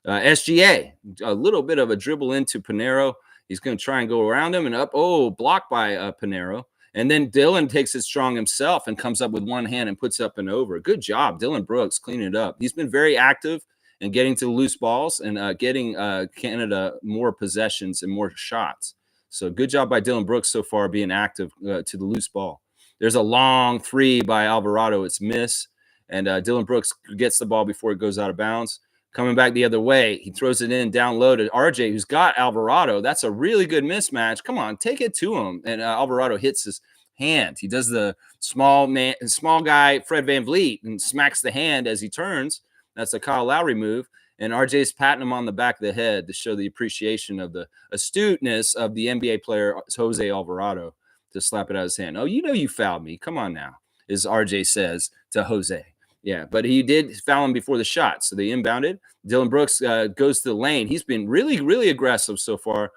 SGA, a little bit of a dribble into Pinheiro. He's going to try and go around him and up. Oh, blocked by Pinheiro. And then Dylan takes it strong himself and comes up with one hand and puts up and over. Good job, Dylan Brooks, cleaning it up. He's been very active and getting to loose balls and getting Canada more possessions and more shots. So good job by Dylan Brooks so far being active to the loose ball. There's a long three by Alvarado. It's miss. And Dylan Brooks gets the ball before it goes out of bounds. Coming back the other way, he throws it in down low to RJ, who's got Alvarado. That's a really good mismatch. Come on, take it to him. And Alvarado hits his hand. He does the small guy, Fred VanVleet, and smacks the hand as he turns. That's a Kyle Lowry move. And RJ's patting him on the back of the head to show the appreciation of the astuteness of the NBA player, Jose Alvarado, to slap it out of his hand. Oh, you know you fouled me. Come on now, as RJ says to Jose. Yeah, but he did foul him before the shot, so they inbounded. Dylan Brooks goes to the lane. He's been really, really aggressive so far,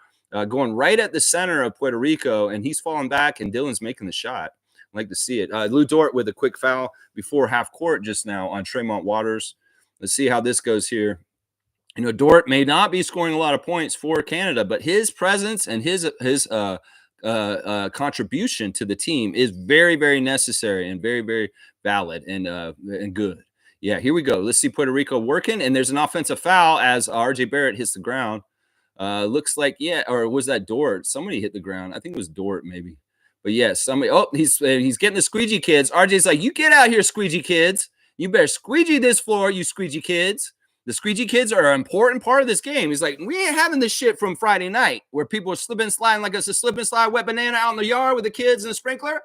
going right at the center of Puerto Rico, and he's falling back, and Dylan's making the shot. I like to see it. Lou Dort with a quick foul before half court just now on Tremont Waters. Let's see how this goes here. You know, Dort may not be scoring a lot of points for Canada, but his presence and his contribution to the team is very, very necessary and very, very valid and good. Yeah, here we go. Let's see Puerto Rico working, and there's an offensive foul as RJ Barrett hits the ground. Looks like, yeah, or was that Dort? Somebody hit the ground. I think it was Dort, maybe. But yeah, somebody. Oh, he's getting the squeegee kids. RJ's like, you get out here, squeegee kids. You better squeegee this floor, you squeegee kids. The squeegee kids are an important part of this game. He's like, we ain't having this shit from Friday night where people are slipping, sliding like it's a slip and slide wet banana out in the yard with the kids and the sprinkler.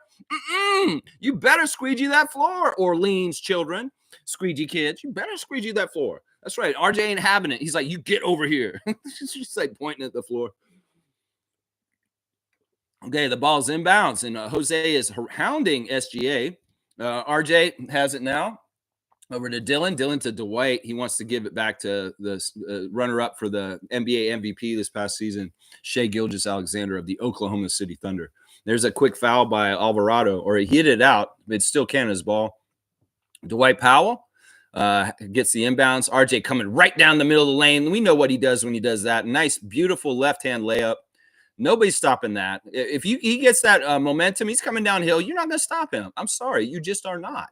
You better squeegee that floor, Orleans children. Squeegee kids, you better squeegee that floor. That's right. RJ ain't having it. He's like, you get over here. He's just like pointing at the floor. Okay, the ball's inbounds, and Jose is hounding SGA. RJ has it now. Over to Dylan. Dylan to Dwight. He wants to give it back to the runner-up for the NBA MVP this past season, Shai Gilgeous-Alexander of the Oklahoma City Thunder. There's a quick foul by Alvarado, or he hit it out. It's still Canada's ball. Dwight Powell gets the inbounds. RJ coming right down the middle of the lane. We know what he does when he does that. Nice, beautiful left-hand layup. Nobody's stopping that. If he gets that momentum, he's coming downhill. You're not going to stop him. I'm sorry. You just are not.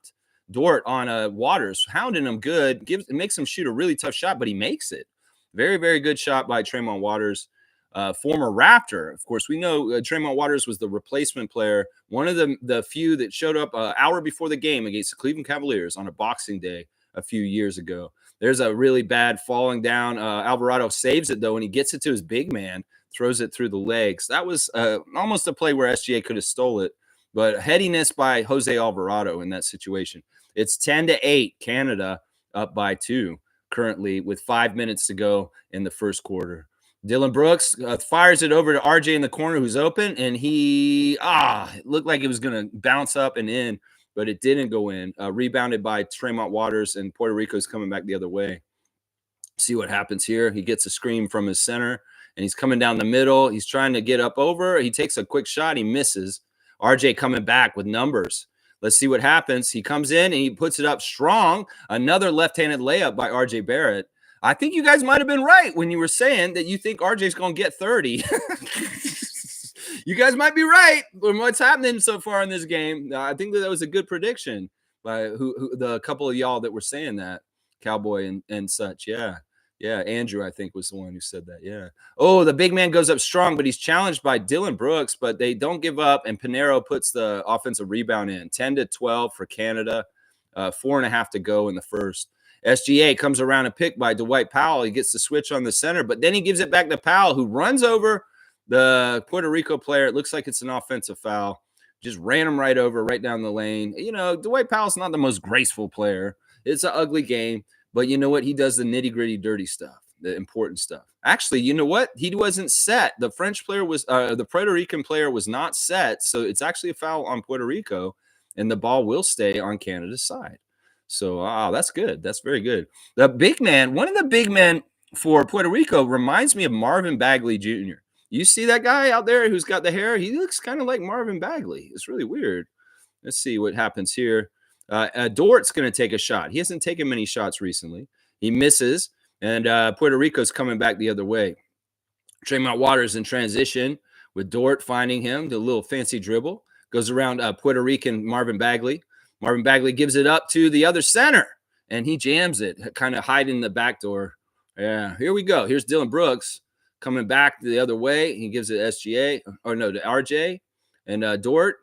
Dort on Waters, hounding him good, makes him shoot a really tough shot, but he makes it. Very, very good shot by Tremont Waters, former Raptor. Of course, we know Tremont Waters was the replacement player, one of the few that showed up an hour before the game against the Cleveland Cavaliers on a Boxing Day a few years ago. There's a really bad falling down. Alvarado saves it, though, and he gets it to his big man, throws it through the legs. That was almost a play where SGA could have stole it, but headiness by Jose Alvarado in that situation. It's 10-8, Canada up by 2 currently with 5 minutes to go in the first quarter. Dylan Brooks fires it over to RJ in the corner who's open, and it looked like it was going to bounce up and in, but it didn't go in. Rebounded by Tremont Waters, and Puerto Rico's coming back the other way. See what happens here. He gets a screen from his center, and he's coming down the middle. He's trying to get up over. He takes a quick shot. He misses. RJ coming back with numbers. Let's see what happens. He comes in and he puts it up strong. Another left-handed layup by RJ Barrett. I think you guys might have been right when you were saying that you think RJ's going to get 30. You guys might be right on what's happening so far in this game. I think that was a good prediction by the couple of y'all that were saying that, Cowboy and such. Yeah. Yeah, Andrew, I think, was the one who said that. Yeah. Oh, the big man goes up strong, but he's challenged by Dylan Brooks, but they don't give up, and Pinheiro puts the offensive rebound in. 10-12 for Canada, 4.5 to go in the first. SGA comes around and picked by Dwight Powell. He gets the switch on the center, but then he gives it back to Powell, who runs over the Puerto Rico player. It looks like it's an offensive foul. Just ran him right over, right down the lane. You know, Dwight Powell's not the most graceful player. It's an ugly game. But you know what? He does the nitty-gritty, dirty stuff, the important stuff. Actually, you know what? He wasn't set. The French player was the Puerto Rican player was not set. So it's actually a foul on Puerto Rico, and the ball will stay on Canada's side. So, that's good. That's very good. The big man, one of the big men for Puerto Rico reminds me of Marvin Bagley Jr. You see that guy out there who's got the hair? He looks kind of like Marvin Bagley. It's really weird. Let's see what happens here. Dort's going to take a shot. He hasn't taken many shots recently. He misses, and Puerto Rico's coming back the other way. Tremont Waters in transition with Dort finding him, the little fancy dribble. Goes around Puerto Rican Marvin Bagley. Marvin Bagley gives it up to the other center, and he jams it, kind of hiding the back door. Yeah, here we go. Here's Dylan Brooks coming back the other way. He gives it SGA, or no, to RJ. And Dort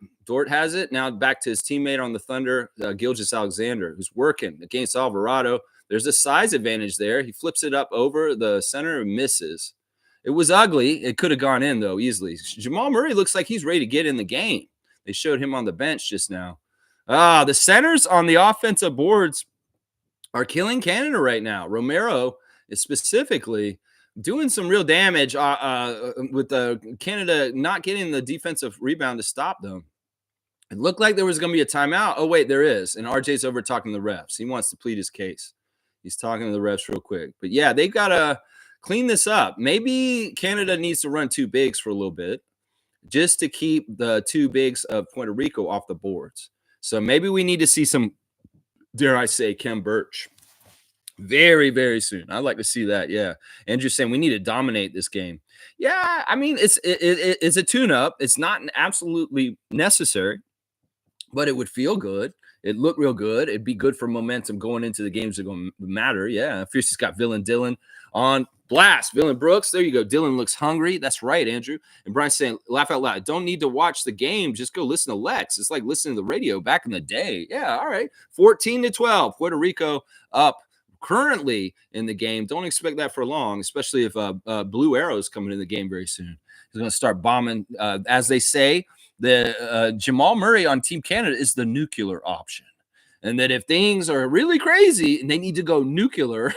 has it. Now back to his teammate on the Thunder, Gilgeous Alexander, who's working against Alvarado. There's a size advantage there. He flips it up over the center and misses. It was ugly. It could have gone in, though, easily. Jamal Murray looks like he's ready to get in the game. They showed him on the bench just now. The centers on the offensive boards are killing Canada right now. Romero is specifically doing some real damage with Canada not getting the defensive rebound to stop them. It looked like there was going to be a timeout. Oh, wait, there is. And RJ's over talking to the refs. He wants to plead his case. He's talking to the refs real quick. But, yeah, they've got to clean this up. Maybe Canada needs to run two bigs for a little bit just to keep the two bigs of Puerto Rico off the boards. So maybe we need to see some, dare I say, Kem Birch very, very soon. I'd like to see that. Yeah. Andrew's saying we need to dominate this game. Yeah. I mean, it's a tune-up. It's not absolutely necessary, but it would feel good. It looked real good. It'd be good for momentum going into the games that are going to matter. Yeah. Fierce's got Villain Dylan on blast. Villain Brooks. There you go. Dylan looks hungry. That's right, Andrew. And Brian's saying, laugh out loud. Don't need to watch the game. Just go listen to Lex. It's like listening to the radio back in the day. Yeah. All right. 14-12. Puerto Rico up currently in the game. Don't expect that for long, especially if Blue Arrow's coming in the game very soon. He's going to start bombing. As they say, the Jamal Murray on Team Canada is the nuclear option. And that if things are really crazy and they need to go nuclear,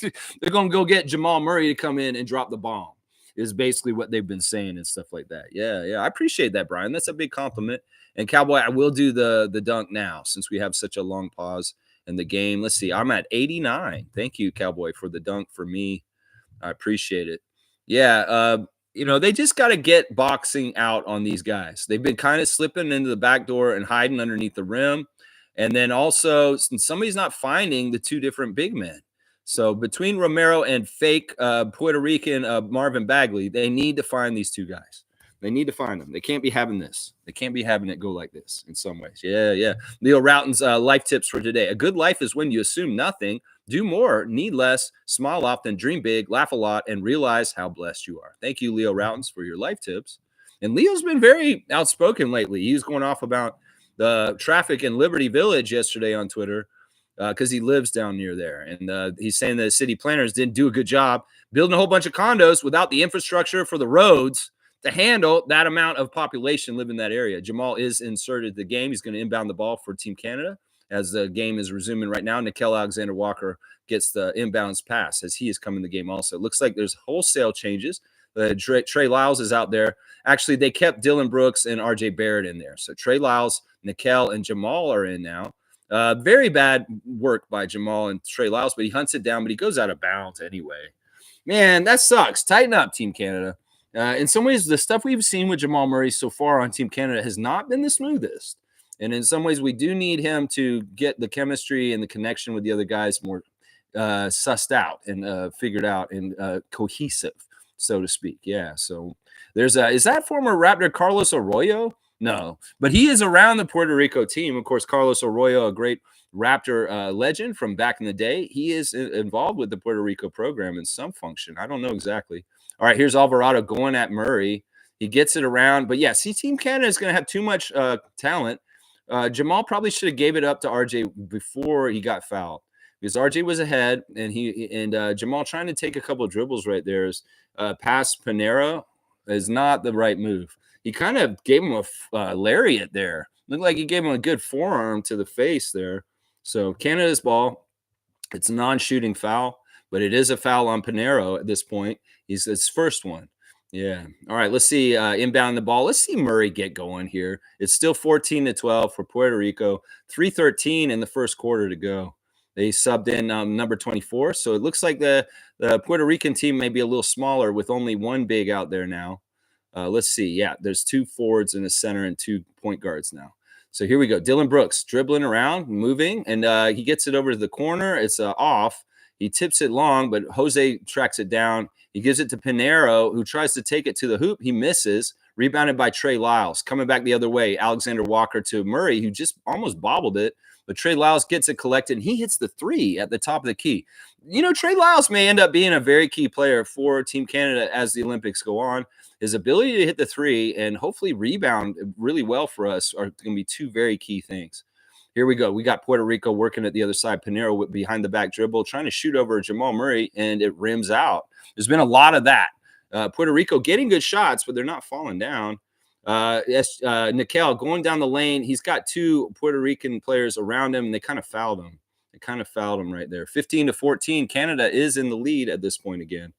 they're going to go get Jamal Murray to come in and drop the bomb, is basically what they've been saying and stuff like that. Yeah, yeah. I appreciate that, Brian. That's a big compliment. And Cowboy, I will do the dunk now since we have such a long pause in the game. Let's see. I'm at 89. Thank you, Cowboy, for the dunk for me. I appreciate it. Yeah, they just got to get boxing out on these guys. They've been kind of slipping into the back door and hiding underneath the rim. And then also, somebody's not finding the two different big men. So between Romero and fake Puerto Rican Marvin Bagley, they need to find these two guys. They need to find them. They can't be having this. They can't be having it go like this in some ways. Yeah, yeah. Leo Routen's life tips for today. A good life is when you assume nothing, do more, need less, smile often, dream big, laugh a lot, and realize how blessed you are. Thank you, Leo Routens, for your life tips. And Leo's been very outspoken lately. He was going off about the traffic in Liberty Village yesterday on Twitter because he lives down near there. And he's saying that city planners didn't do a good job building a whole bunch of condos without the infrastructure for the roads to handle that amount of population living in that area. Jamal is inserted the game. He's going to inbound the ball for Team Canada as the game is resuming right now. Nickeil Alexander-Walker gets the inbounds pass as he is coming in the game also. It looks like there's wholesale changes. Trey Lyles is out there. Actually, they kept Dylan Brooks and RJ Barrett in there. So Trey Lyles, Nickeil, and Jamal are in now. Very bad work by Jamal and Trey Lyles, but he hunts it down, but he goes out of bounds anyway. Man, that sucks. Tighten up, Team Canada. In some ways, the stuff we've seen with Jamal Murray so far on Team Canada has not been the smoothest. And in some ways, we do need him to get the chemistry and the connection with the other guys more sussed out and figured out and cohesive, so to speak. Yeah. So there's is that former Raptor Carlos Arroyo? No, but he is around the Puerto Rico team. Of course, Carlos Arroyo, a great Raptor legend from back in the day. He is involved with the Puerto Rico program in some function. I don't know exactly. All right, here's Alvarado going at Murray. He gets it around. But, yeah, see, Team Canada is going to have too much talent. Jamal probably should have gave it up to RJ before he got fouled because RJ was ahead, and Jamal trying to take a couple of dribbles right there is past Panera is not the right move. He kind of gave him a lariat there. Looked like he gave him a good forearm to the face there. So Canada's ball, it's a non-shooting foul, but it is a foul on Panero at this point. He's his first one. Yeah. All right, let's see inbound the ball. Let's see Murray get going here. It's still 14-12 for Puerto Rico. 3:13 in the first quarter to go. They subbed in number 24. So it looks like the Puerto Rican team may be a little smaller with only one big out there now. Let's see. Yeah, there's 2 forwards in the center and 2 point guards now. So here we go. Dylan Brooks dribbling around, moving, and he gets it over to the corner. It's off. He tips it long, but Jose tracks it down. He gives it to Pinheiro, who tries to take it to the hoop. He misses. Rebounded by Trey Lyles. Coming back the other way, Alexander Walker to Murray, who just almost bobbled it. But Trey Lyles gets it collected, and he hits the 3 at the top of the key. You know, Trey Lyles may end up being a very key player for Team Canada as the Olympics go on. His ability to hit the 3 and hopefully rebound really well for us are going to be 2 very key things. Here we go. We got Puerto Rico working at the other side. Pinheiro behind the back dribble, trying to shoot over Jamal Murray, and it rims out. There's been a lot of that. Puerto Rico getting good shots, but they're not falling down. Nikel going down the lane. He's got 2 Puerto Rican players around him, and they kind of fouled him. Right there. 15-14. Canada is in the lead at this point again.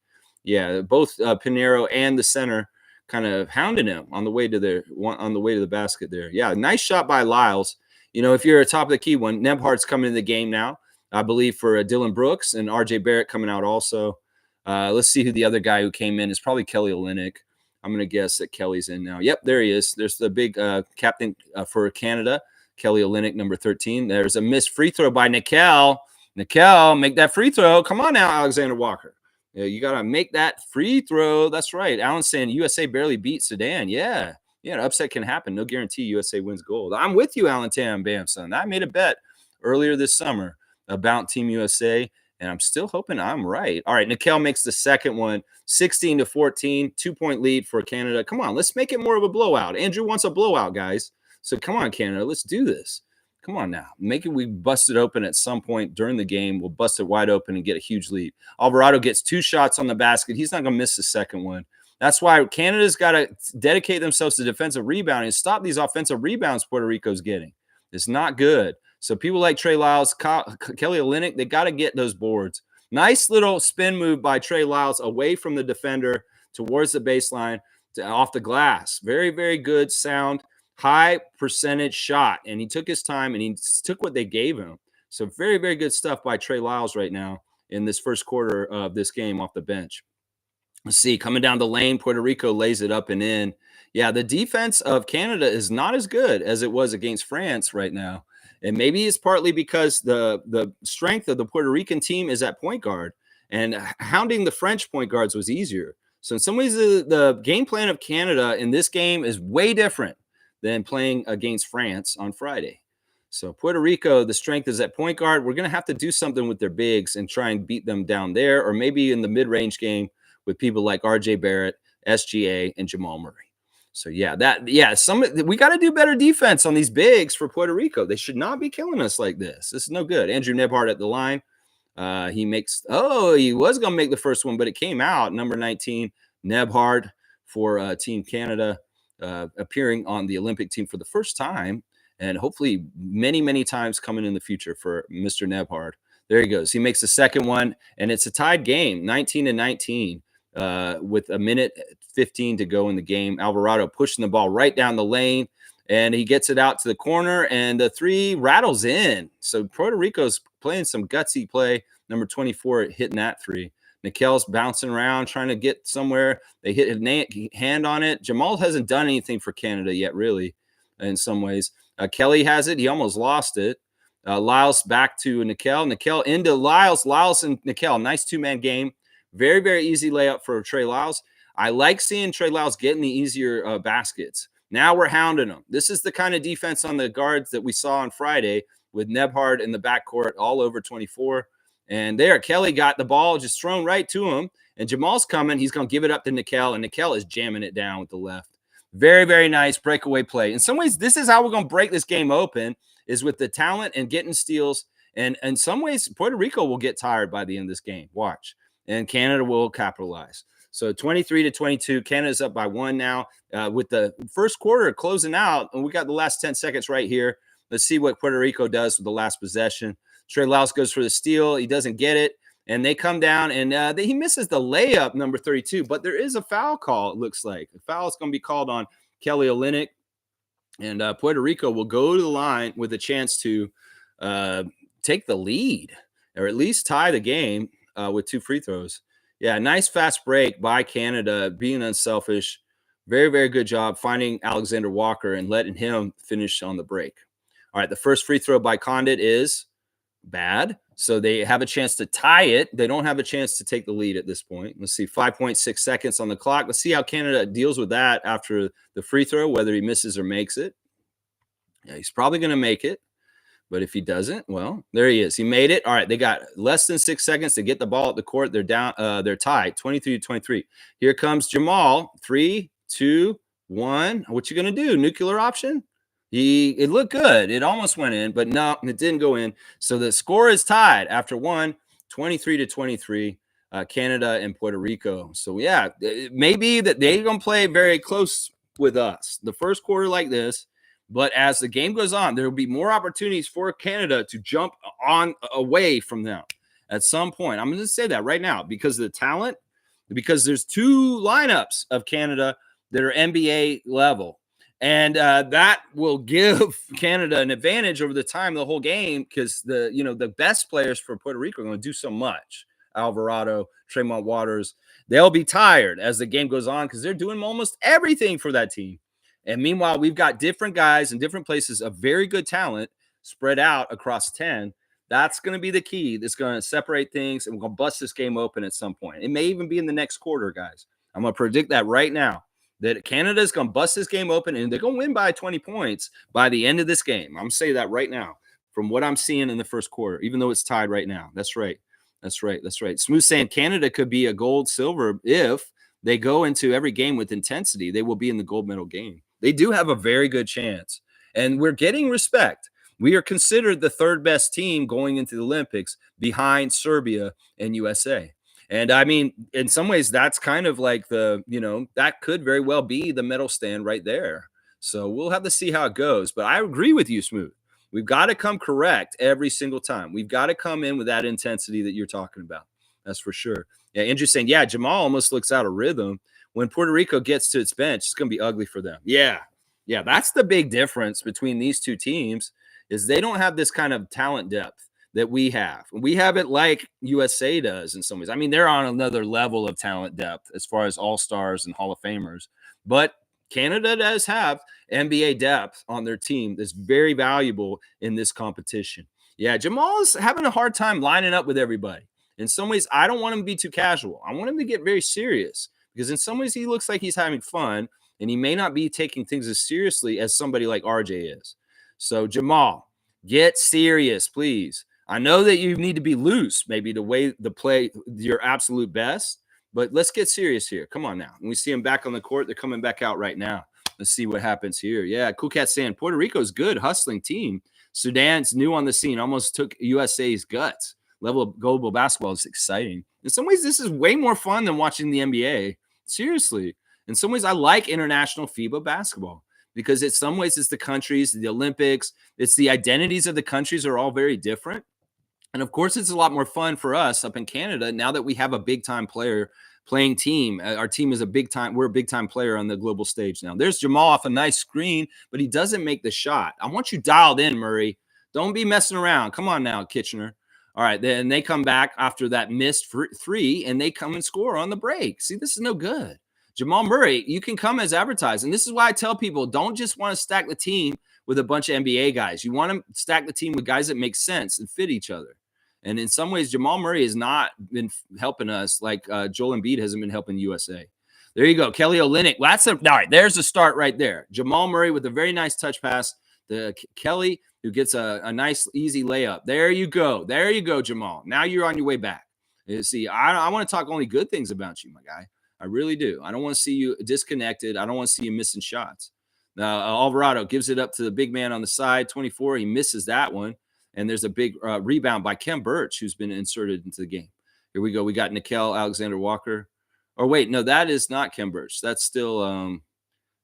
Yeah, both Pinheiro and the center kind of hounding him on the way to the basket there. Yeah, nice shot by Lyles. You know, if you're a top of the key one, Nebhart's coming in the game now, I believe, for Dylan Brooks, and RJ Barrett coming out also. Let's see who the other guy who came in is. Probably Kelly Olynyk. I'm going to guess that Kelly's in now. Yep, there he is. There's the big captain for Canada, Kelly Olynyk, number 13. There's a missed free throw by Nikel. Nikel, make that free throw. Come on now, Alexander Walker. Yeah, you got to make that free throw. That's right. Alan's saying USA barely beat Sudan. Yeah, an upset can happen. No guarantee USA wins gold. I'm with you, Alan Tam Bam, son. I made a bet earlier this summer about Team USA, and I'm still hoping I'm right. All right, Nikel makes the second one, 16-14, 2-point lead for Canada. Come on, let's make it more of a blowout. Andrew wants a blowout, guys. So come on, Canada, let's do this. Come on now. Make it we bust it open at some point during the game. We'll bust it wide open and get a huge lead. Alvarado gets 2 shots on the basket. He's not going to miss the second one. That's why Canada's got to dedicate themselves to defensive rebounding and stop these offensive rebounds Puerto Rico's getting. It's not good. So people like Trey Lyles, Kelly Olynyk, they got to get those boards. Nice little spin move by Trey Lyles away from the defender towards the baseline off the glass. Very, very good, sound, high percentage shot. And he took his time and he took what they gave him. So very, very good stuff by Trey Lyles right now in this first quarter of this game off the bench. Let's see, coming down the lane, Puerto Rico lays it up and in. Yeah, the defense of Canada is not as good as it was against France right now. And maybe it's partly because the strength of the Puerto Rican team is at point guard, and hounding the French point guards was easier. So in some ways, the game plan of Canada in this game is way different than playing against France on Friday. So Puerto Rico, the strength is at point guard. We're going to have to do something with their bigs and try and beat them down there, or maybe in the mid-range game with people like RJ Barrett, SGA, and Jamal Murray. So we got to do better defense on these bigs for Puerto Rico. They should not be killing us like this. This is no good. Andrew Nebhart at the line. He was going to make the first one, but it came out. Number 19, Nebhart for Team Canada, appearing on the Olympic team for the first time, and hopefully many, many times coming in the future for Mr. Nebhart. There he goes. He makes the second one, and it's a tied game, 19-19. With a minute 15 to go in the game. Alvarado pushing the ball right down the lane, and he gets it out to the corner, and the 3 rattles in. So Puerto Rico's playing some gutsy play. Number 24 hitting that 3. Nikel's bouncing around, trying to get somewhere. They hit a hand on it. Jamal hasn't done anything for Canada yet, really, in some ways. Kelly has it. He almost lost it. Lyles back to Nikel. Nikel into Lyles. Lyles and Nikel. Nice 2-man game. Very, very easy layup for Trey Lyles. I like seeing Trey Lyles getting the easier baskets. Now we're hounding them. This is the kind of defense on the guards that we saw on Friday with Nebhart in the backcourt all over 24. And there, Kelly got the ball just thrown right to him. And Jamal's coming. He's going to give it up to Nikel, and Nikel is jamming it down with the left. Very, very nice breakaway play. In some ways, this is how we're going to break this game open, is with the talent and getting steals. And in some ways, Puerto Rico will get tired by the end of this game. Watch. And Canada will capitalize. So 23-22, Canada's up by 1 now with the first quarter closing out. And we got the last 10 seconds right here. Let's see what Puerto Rico does with the last possession. Trey Lyles goes for the steal. He doesn't get it. And they come down, and he misses the layup, number 32. But there is a foul call, it looks like. The foul is going to be called on Kelly Olynyk. And Puerto Rico will go to the line with a chance to take the lead or at least tie the game with 2 free throws. Yeah, nice fast break by Canada, being unselfish. Very, very good job finding Alexander Walker and letting him finish on the break. All right, the first free throw by Condit is bad. So they have a chance to tie it. They don't have a chance to take the lead at this point. Let's see, 5.6 seconds on the clock. Let's see how Canada deals with that after the free throw, whether he misses or makes it. Yeah, he's probably going to make it. But if he doesn't, well, there he is. He made it. All right, they got less than 6 seconds to get the ball at the court. They're down. They're tied, 23-23. Here comes Jamal. 3, 2, 1. What you gonna do? Nuclear option? It looked good. It almost went in, but no, it didn't go in. So the score is tied after 23-23. Canada and Puerto Rico. So yeah, it may be that they're gonna play very close with us. The first quarter like this. But as the game goes on, there will be more opportunities for Canada to jump on away from them at some point. I'm going to say that right now because of the talent, because there's 2 lineups of Canada that are NBA level. And that will give Canada an advantage over the time of the whole game because the best players for Puerto Rico are going to do so much. Alvarado, Tremont Waters, they'll be tired as the game goes on because they're doing almost everything for that team. And meanwhile, we've got different guys in different places of very good talent spread out across 10. That's going to be the key. That's going to separate things, and we're going to bust this game open at some point. It may even be in the next quarter, guys. I'm going to predict that right now, that Canada is going to bust this game open, and they're going to win by 20 points by the end of this game. I'm going to say that right now from what I'm seeing in the first quarter, even though it's tied right now. That's right. That's right. That's right. Smooth saying Canada could be a gold, silver if they go into every game with intensity. They will be in the gold medal game. They do have a very good chance, and we're getting respect. We are considered the 3rd best team going into the Olympics behind Serbia and USA. And I mean, in some ways, that's kind of like that could very well be the medal stand right there. So we'll have to see how it goes. But I agree with you, Smooth. We've got to come correct every single time. We've got to come in with that intensity that you're talking about. That's for sure. Yeah, Andrew's saying, yeah, Jamal almost looks out of rhythm. When Puerto Rico gets to its bench, it's going to be ugly for them. Yeah, that's the big difference between these 2 teams is they don't have this kind of talent depth that we have. We have it like USA does in some ways. I mean, they're on another level of talent depth as far as all-stars and Hall of Famers. But Canada does have NBA depth on their team that's very valuable in this competition. Yeah, Jamal's having a hard time lining up with everybody. In some ways, I don't want him to be too casual. I want him to get very serious. Because in some ways he looks like he's having fun and he may not be taking things as seriously as somebody like RJ is. So Jamal, get serious, please. I know that you need to be loose, maybe the play your absolute best, but let's get serious here. Come on now. When we see them back on the court, they're coming back out right now. Let's see what happens here. Yeah, Cool Cat saying Puerto Rico's good, hustling team. Sudan's new on the scene, almost took USA's guts. Level of global basketball is exciting. In some ways, this is way more fun than watching the NBA. Seriously. In some ways, I like international FIBA basketball because in some ways it's the countries, the Olympics, it's the identities of the countries are all very different. And of course, it's a lot more fun for us up in Canada now that we have a big time player playing team. Our team is we're a big time player on the global stage now. There's Jamal off a nice screen, but he doesn't make the shot. I want you dialed in, Murray. Don't be messing around. Come on now, Kitchener. All right, then they come back after that missed 3, and they come and score on the break. See, this is no good. Jamal Murray, you can come as advertised. And this is why I tell people, don't just want to stack the team with a bunch of NBA guys. You want to stack the team with guys that make sense and fit each other. And in some ways, Jamal Murray has not been helping us like Joel Embiid hasn't been helping USA. There you go, Kelly Olynyk. Well, all right, there's a start right there. Jamal Murray with a very nice touch pass. Kelly who gets a nice, easy layup. There you go. There you go, Jamal. Now you're on your way back. You see, I want to talk only good things about you, my guy. I really do. I don't want to see you disconnected. I don't want to see you missing shots. Now, Alvarado gives it up to the big man on the side, 24. He misses that one. And there's a big rebound by Kem Birch, who's been inserted into the game. Here we go. We got Nickel Alexander-Walker. Or wait, no, that is not Kem Birch. That's still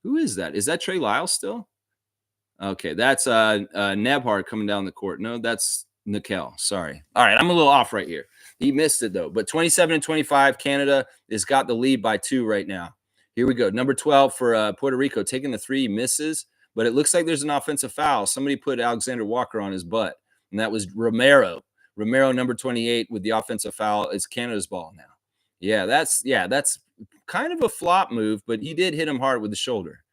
who is that? Is that Trey Lyles still? Okay, that's Nebhard coming down the court. No, that's Nickel. Sorry. All right, I'm a little off right here. He missed it, though. But 27-25, Canada has got the lead by 2 right now. Here we go. Number 12 for Puerto Rico, taking the 3, misses. But it looks like there's an offensive foul. Somebody put Alexander Walker on his butt. and that was Romero. Romero, number 28, with the offensive foul. It's Canada's ball now. That's kind of a flop move, but he did hit him hard with the shoulder.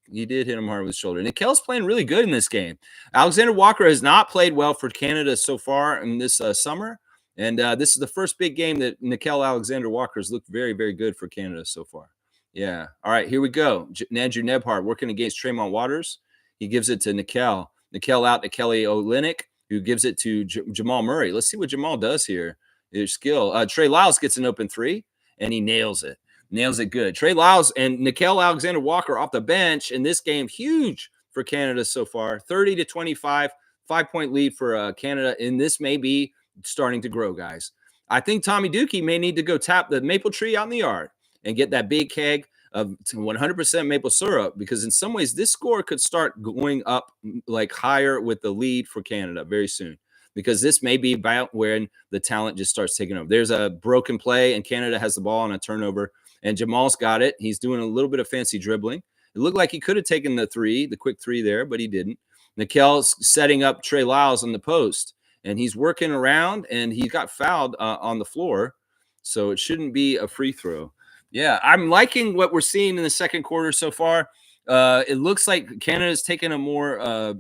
He did hit him hard with his shoulder. Nikel's playing really good in this game. Alexander Walker has not played well for Canada so far in this summer. And this is the first big game that Nikel Alexander Walker has looked very, very good for Canada so far. Yeah. All right, here we go. Andrew Nebhart working against Tremont Waters. He gives it to Nikel. Nikel out to Kelly Olynyk, who gives it to Jamal Murray. Let's see what Jamal does here. His skill. Trey Lyles gets an open three, and he nails it. Nails it good. Trey Lyles and Nikel Alexander Walker off the bench in this game. Huge for Canada so far. 30-25, 5-point lead for Canada. And this may be starting to grow, guys. I think Tommy Dookie may need to go tap the maple tree out in the yard and get that big keg of 100% maple syrup, because in some ways this score could start going up like higher with the lead for Canada very soon, because this may be about when the talent just starts taking over. There's a broken play and Canada has the ball on a turnover. And Jamal's got it. He's doing a little bit of fancy dribbling. It looked like he could have taken the quick three there, but he didn't. Nikel's setting up Trey Lyles on the post, and he's working around, and he got fouled on the floor. So it shouldn't be a free throw. Yeah, I'm liking what we're seeing in the second quarter so far. It looks like Canada's taking a more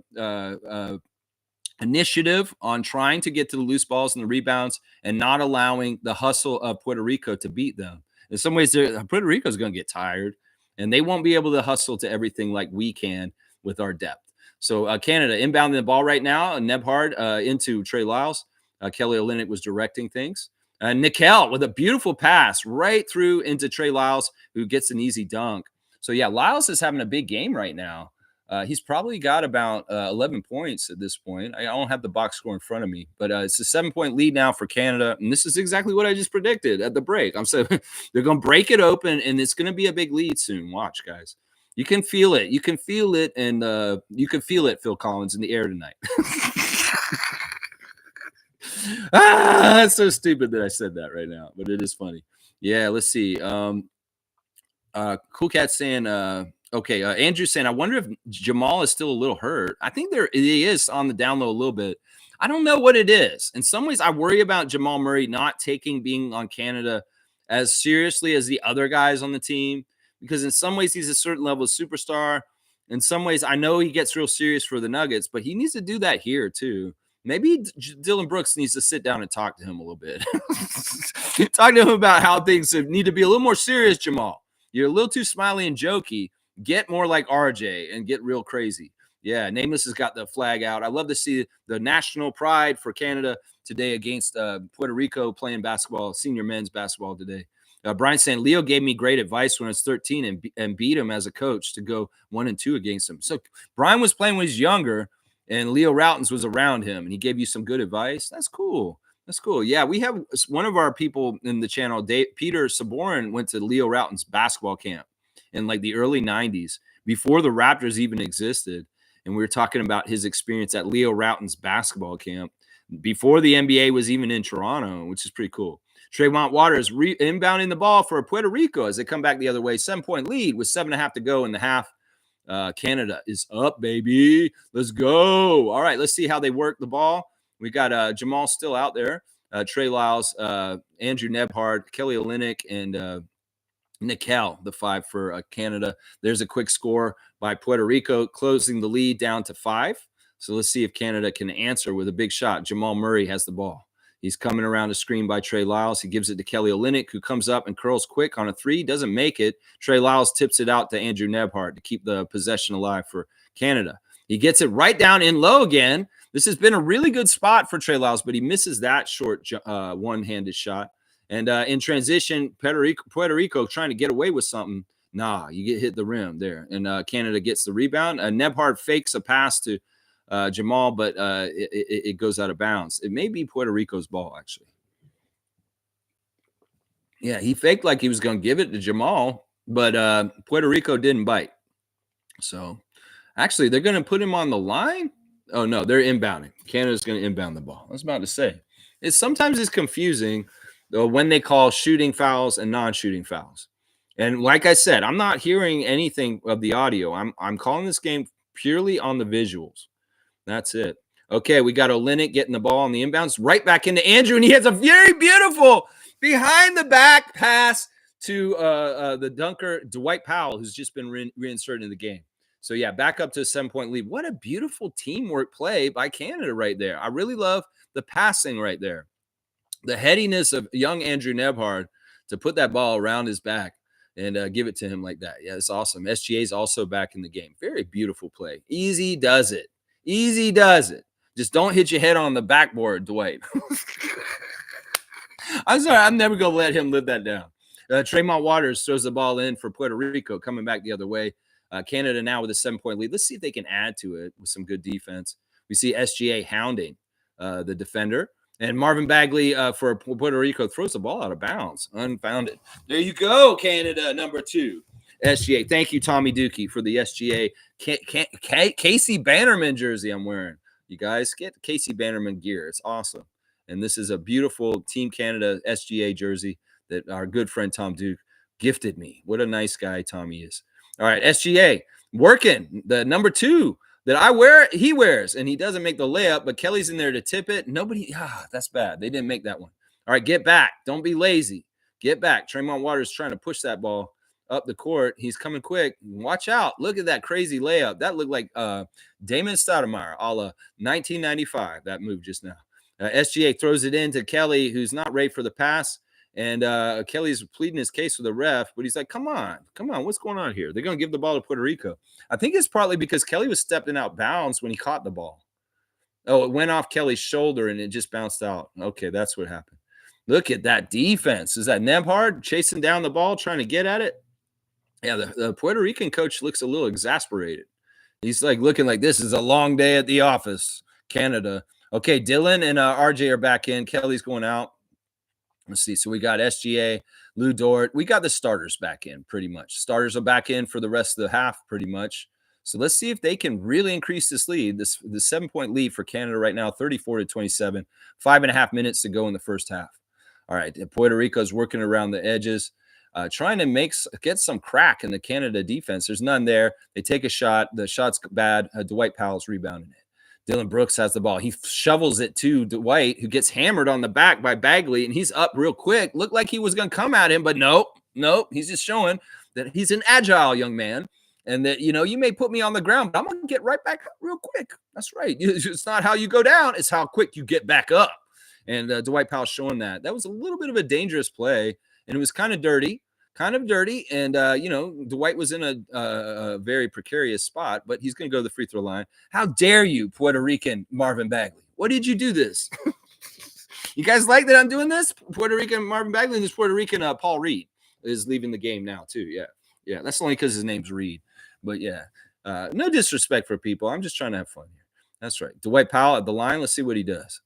initiative on trying to get to the loose balls and the rebounds and not allowing the hustle of Puerto Rico to beat them. In some ways, Puerto Rico is going to get tired, and they won't be able to hustle to everything like we can with our depth. So Canada inbounding the ball right now, Nebhard into Trey Lyles. Kelly Olynyk was directing things. Nikel with a beautiful pass right through into Trey Lyles, who gets an easy dunk. So, yeah, Lyles is having a big game right now. He's probably got about 11 points at this point. I don't have the box score in front of me, but it's a 7-point lead now for Canada. And this is exactly what I just predicted at the break. I'm saying they're going to break it open, and it's going to be a big lead soon. Watch, guys. You can feel it. You can feel it, and you can feel it, Phil Collins, in the air tonight. That's so stupid that I said that right now, but it is funny. Yeah, let's see. Cool Cat saying, okay, Andrew saying, I wonder if Jamal is still a little hurt. I think he is on the down low a little bit. I don't know what it is. In some ways, I worry about Jamal Murray not taking being on Canada as seriously as the other guys on the team, because in some ways he's a certain level of superstar. In some ways, I know he gets real serious for the Nuggets, but he needs to do that here too. Maybe Dylan Brooks needs to sit down and talk to him a little bit. Talk to him about how things need to be a little more serious, Jamal. You're a little too smiley and jokey. Get more like RJ and get real crazy. Yeah, Nameless has got the flag out. I love to see the national pride for Canada today against Puerto Rico playing basketball, senior men's basketball today. Brian saying, Leo gave me great advice when I was 13 and beat him as a coach to go 1-2 against him. So Brian was playing when he was younger, and Leo Routens was around him, and he gave you some good advice. That's cool. That's cool. Yeah, we have one of our people in the channel, Peter Saborin, went to Leo Routens basketball camp in like the early 90s, before the Raptors even existed. And we were talking about his experience at Leo Routens basketball camp before the NBA was even in Toronto, which is pretty cool. Tremont Waters inbounding the ball for Puerto Rico as they come back the other way. 7-point lead with 7.5 to go in the half. Canada is up, baby. Let's go. All right, let's see how they work the ball. We got Jamal still out there. Trey Lyles, Andrew Nebhard, Kelly Olynyk, and Nikel, the 5 for Canada. There's a quick score by Puerto Rico, closing the lead down to 5. So let's see if Canada can answer with a big shot. Jamal Murray has the ball. He's coming around a screen by Trey Lyles. He gives it to Kelly Olynyk, who comes up and curls quick on a 3. Doesn't make it. Trey Lyles tips it out to Andrew Nebhart to keep the possession alive for Canada. He gets it right down in low again. This has been a really good spot for Trey Lyles, but he misses that short one-handed shot. And in transition, Puerto Rico trying to get away with something. Nah, you get hit the rim there. And Canada gets the rebound. Nebhard fakes a pass to Jamal, but it goes out of bounds. It may be Puerto Rico's ball, actually. Yeah, he faked like he was going to give it to Jamal, but Puerto Rico didn't bite. So, actually, they're going to put him on the line? Oh, no, they're inbounding. Canada's going to inbound the ball. I was about to say. Sometimes it's confusing when they call shooting fouls and non-shooting fouls. And like I said, I'm not hearing anything of the audio. I'm calling this game purely on the visuals. That's it. Okay, we got Olenek getting the ball on the inbounds right back into Andrew, and he has a very beautiful behind the back pass to the dunker, Dwight Powell, who's just been reinserted in the game. So, yeah, back up to a 7-point lead. What a beautiful teamwork play by Canada right there. I really love the passing right there. The headiness of young Andrew Nebhard to put that ball around his back and give it to him like that. Yeah, it's awesome. SGA is also back in the game. Very beautiful play. Easy does it. Easy does it. Just don't hit your head on the backboard, Dwight. I'm sorry. I'm never going to let him live that down. Tremont Waters throws the ball in for Puerto Rico, coming back the other way. Canada now with a 7-point lead. Let's see if they can add to it with some good defense. We see SGA hounding the defender. And Marvin Bagley for Puerto Rico throws the ball out of bounds. Unfounded. There you go, Canada, number 2. SGA. Thank you, Tommy Dookie, for the SGA. Casey Bannerman jersey I'm wearing. You guys get Casey Bannerman gear. It's awesome. And this is a beautiful Team Canada SGA jersey that our good friend Tom Duke gifted me. What a nice guy Tommy is. All right, SGA working. The number 2 that I wear, he wears, and he doesn't make the layup, but Kelly's in there to tip it. Nobody, that's bad. They didn't make that one. All right, get back. Don't be lazy. Get back. Tremont Waters trying to push that ball up the court. He's coming quick. Watch out. Look at that crazy layup. That looked like Damon Stoudemire, a la 1995, that move just now. SGA throws it in to Kelly, who's not ready for the pass. And Kelly's pleading his case with the ref, but he's like, come on, what's going on here? They're going to give the ball to Puerto Rico. I think it's partly because Kelly was stepping out bounds when he caught the ball. Oh, it went off Kelly's shoulder and it just bounced out. Okay, that's what happened. Look at that defense. Is that Nebhard chasing down the ball, trying to get at it? Yeah, the Puerto Rican coach looks a little exasperated. He's like looking like this is a long day at the office, Canada. Okay, Dylan and RJ are back in. Kelly's going out. Let's see. So we got SGA, Lou Dort. We got the starters back in pretty much. Starters are back in for the rest of the half pretty much. So let's see if they can really increase this lead. The 7-point lead for Canada right now, 34-27. 5.5 minutes to go in the first half. All right. Puerto Rico's working around the edges, trying to get some crack in the Canada defense. There's none there. They take a shot. The shot's bad. Dwight Powell's rebounding it. Dylan Brooks has the ball. He shovels it to Dwight, who gets hammered on the back by Bagley, and he's up real quick. Looked like he was going to come at him, but nope. He's just showing that he's an agile young man and that, you may put me on the ground, but I'm going to get right back up real quick. That's right. It's not how you go down. It's how quick you get back up. And Dwight Powell showing that. That was a little bit of a dangerous play, and it was kind of dirty. And, Dwight was in a very precarious spot, but he's going to go to the free throw line. How dare you, Puerto Rican Marvin Bagley? What did you do this? You guys like that I'm doing this? Puerto Rican Marvin Bagley and this Puerto Rican Paul Reed is leaving the game now, too. Yeah. That's only because his name's Reed. But, yeah, no disrespect for people. I'm just trying to have fun here. That's right. Dwight Powell at the line. Let's see what he does.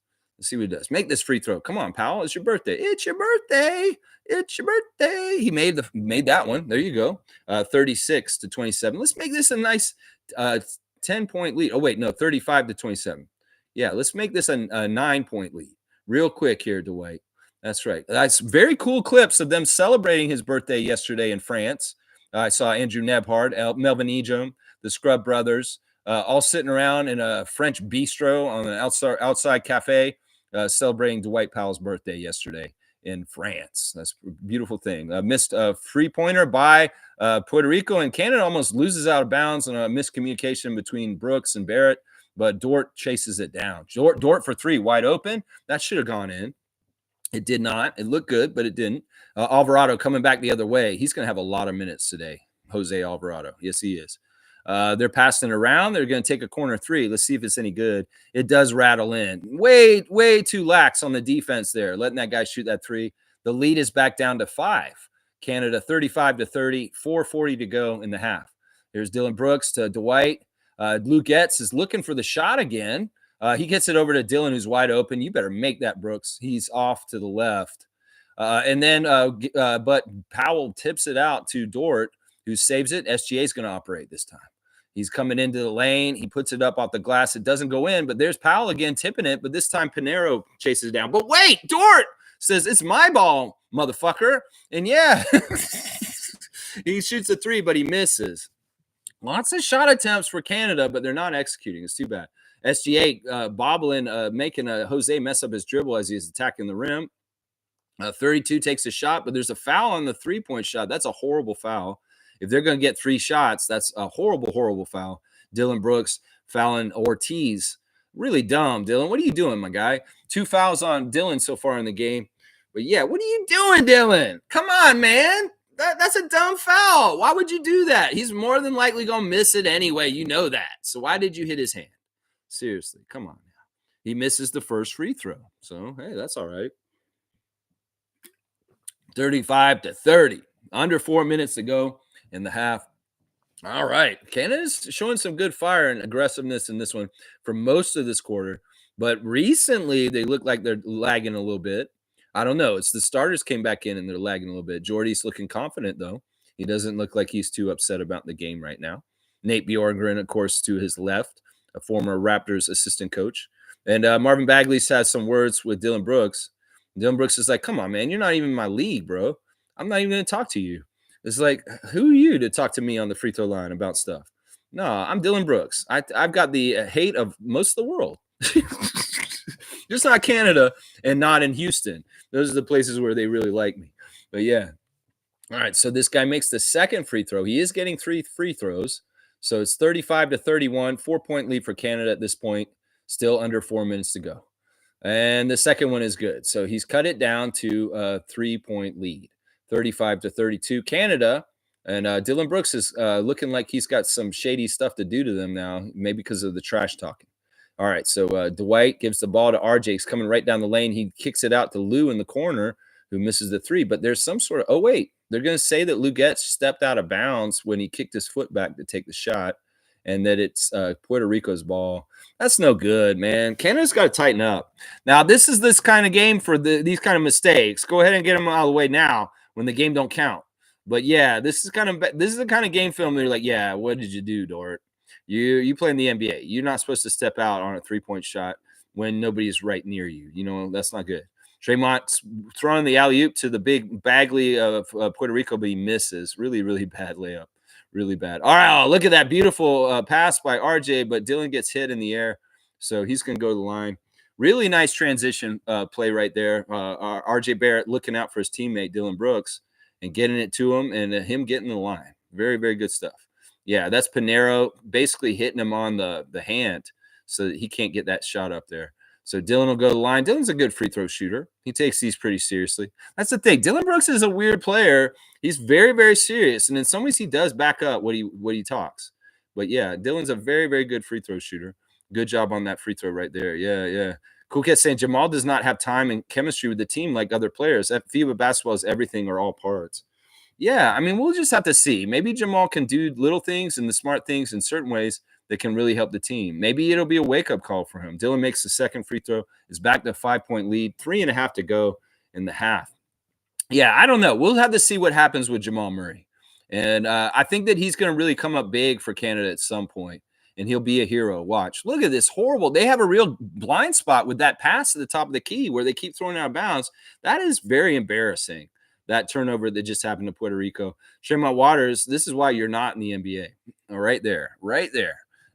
Make this free throw. Come on, Powell. It's your birthday. It's your birthday. He made that one. There you go. 36-27. Let's make this a nice 10-point lead. Oh, wait, no, 35-27. Yeah, let's make this a 9-point lead. Real quick here, Dwight. That's right. That's very cool clips of them celebrating his birthday yesterday in France. I saw Andrew Nebhard, Melvin Ejim, the Scrub Brothers, all sitting around in a French bistro on an outside cafe, celebrating Dwight Powell's birthday yesterday in France. That's a beautiful thing. Missed a free pointer by Puerto Rico, and Canada almost loses out of bounds on a miscommunication between Brooks and Barrett, but Dort chases it down. Dort for 3, wide open. That should have gone in. It did not. It looked good, but it didn't. Alvarado coming back the other way. He's going to have a lot of minutes today, Jose Alvarado. Yes, he is. They're passing around. They're going to take a corner 3. Let's see if it's any good. It does rattle in. Way too lax on the defense there, letting that guy shoot that 3. The lead is back down to 5. Canada 35-30, 4:40 to go in the half. Here's Dylan Brooks to Dwight. Luke Getz is looking for the shot again. He gets it over to Dylan, who's wide open. You better make that, Brooks. He's off to the left. But Powell tips it out to Dort, who saves it. SGA is going to operate this time. He's coming into the lane. He puts it up off the glass. It doesn't go in, but there's Powell again tipping it, but this time Pinheiro chases it down. But wait, Dort says, it's my ball, motherfucker. And yeah, he shoots a 3, but he misses. Lots of shot attempts for Canada, but they're not executing. It's too bad. SGA bobbling, making a Jose mess up his dribble as he's attacking the rim. 32 takes a shot, but there's a foul on the 3-point shot. That's a horrible foul. If they're going to get 3 shots, that's a horrible, horrible foul. Dylan Brooks fouling Ortiz. Really dumb, Dylan. What are you doing, my guy? 2 fouls on Dylan so far in the game. But yeah, what are you doing, Dylan? Come on, man. That's a dumb foul. Why would you do that? He's more than likely going to miss it anyway. You know that. So why did you hit his hand? Seriously, come on now. He misses the first free throw. So, hey, that's all right. 35-30. Under 4 minutes to go in the half. All right. Canada's showing some good fire and aggressiveness in this one for most of this quarter. But recently, they look like they're lagging a little bit. I don't know. It's the starters came back in and they're lagging a little bit. Jordy's looking confident, though. He doesn't look like he's too upset about the game right now. Nate Bjorkgren, of course, to his left, a former Raptors assistant coach. And Marvin Bagley's has some words with Dylan Brooks. Dylan Brooks is like, come on, man. You're not even in my league, bro. I'm not even going to talk to you. It's like, who are you to talk to me on the free throw line about stuff? No, I'm Dylan Brooks. I've got the hate of most of the world. Just not Canada and not in Houston. Those are the places where they really like me. But yeah. All right. So this guy makes the second free throw. He is getting 3 free throws. So it's 35-31, 4-point lead for Canada at this point. Still under 4 minutes to go. And the second one is good. So he's cut it down to a 3-point lead, 35-32. Canada, and Dylan Brooks is looking like he's got some shady stuff to do to them now, maybe because of the trash talking. All right, so Dwight gives the ball to RJ. He's coming right down the lane. He kicks it out to Lou in the corner, who misses the 3. But there's some sort of, oh, wait, they're going to say that Lou Getz stepped out of bounds when he kicked his foot back to take the shot, and that it's Puerto Rico's ball. That's no good, man. Canada's got to tighten up. Now, this is this kind of game for these kind of mistakes. Go ahead and get them out of the way now when the game don't count. But yeah, this is the kind of game film that you're like, yeah, what did you do, Dort? You play in the NBA. You're not supposed to step out on a 3-point shot when nobody's right near you. You know, that's not good. Tremont throwing the alley-oop to the big Bagley of Puerto Rico, but he misses. Really, really bad layup. Really bad. All right, look at that beautiful pass by RJ, but Dylan gets hit in the air, so he's going to go to the line. Really nice transition play right there. RJ Barrett looking out for his teammate, Dylan Brooks, and getting it to him, and him getting the line. Very, very good stuff. Yeah, that's Pinero basically hitting him on the hand so that he can't get that shot up there. So Dylan will go to the line. Dylan's a good free throw shooter. He takes these pretty seriously. That's the thing. Dylan Brooks is a weird player. He's very, very serious, and in some ways he does back up what he talks. But yeah, Dylan's a very, very good free throw shooter. Good job on that free throw right there. Yeah, yeah. Cool Cat saying Jamal does not have time and chemistry with the team like other players. FIBA basketball is everything or all parts. Yeah, I mean, we'll just have to see. Maybe Jamal can do little things and the smart things in certain ways that can really help the team. Maybe it'll be a wake-up call for him. Dylan makes the second free throw, is back to a 5-point lead, 3.5 to go in the half. Yeah, I don't know. We'll have to see what happens with Jamal Murray. And I think that he's going to really come up big for Canada at some point, and he'll be a hero. Watch. Look at this horrible. They have a real blind spot with that pass at the top of the key where they keep throwing out of bounds. That is very embarrassing. That turnover that just happened to Puerto Rico. Tremont Waters, this is why you're not in the NBA. Right there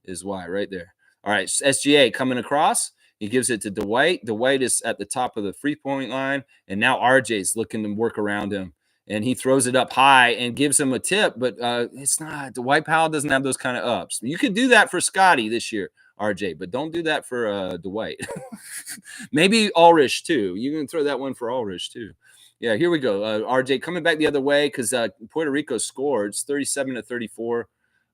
is why, right there. All right, SGA coming across. He gives it to Dwight. Dwight is at the top of the free-point line, and now RJ's looking to work around him. And he throws it up high and gives him a tip, but it's not. Dwight Powell doesn't have those kind of ups. You could do that for Scotty this year, RJ, but don't do that for Dwight. Maybe Ulrich, too. You can throw that one for Ulrich, too. Yeah, here we go. RJ coming back the other way because Puerto Rico scored. It's 37-34.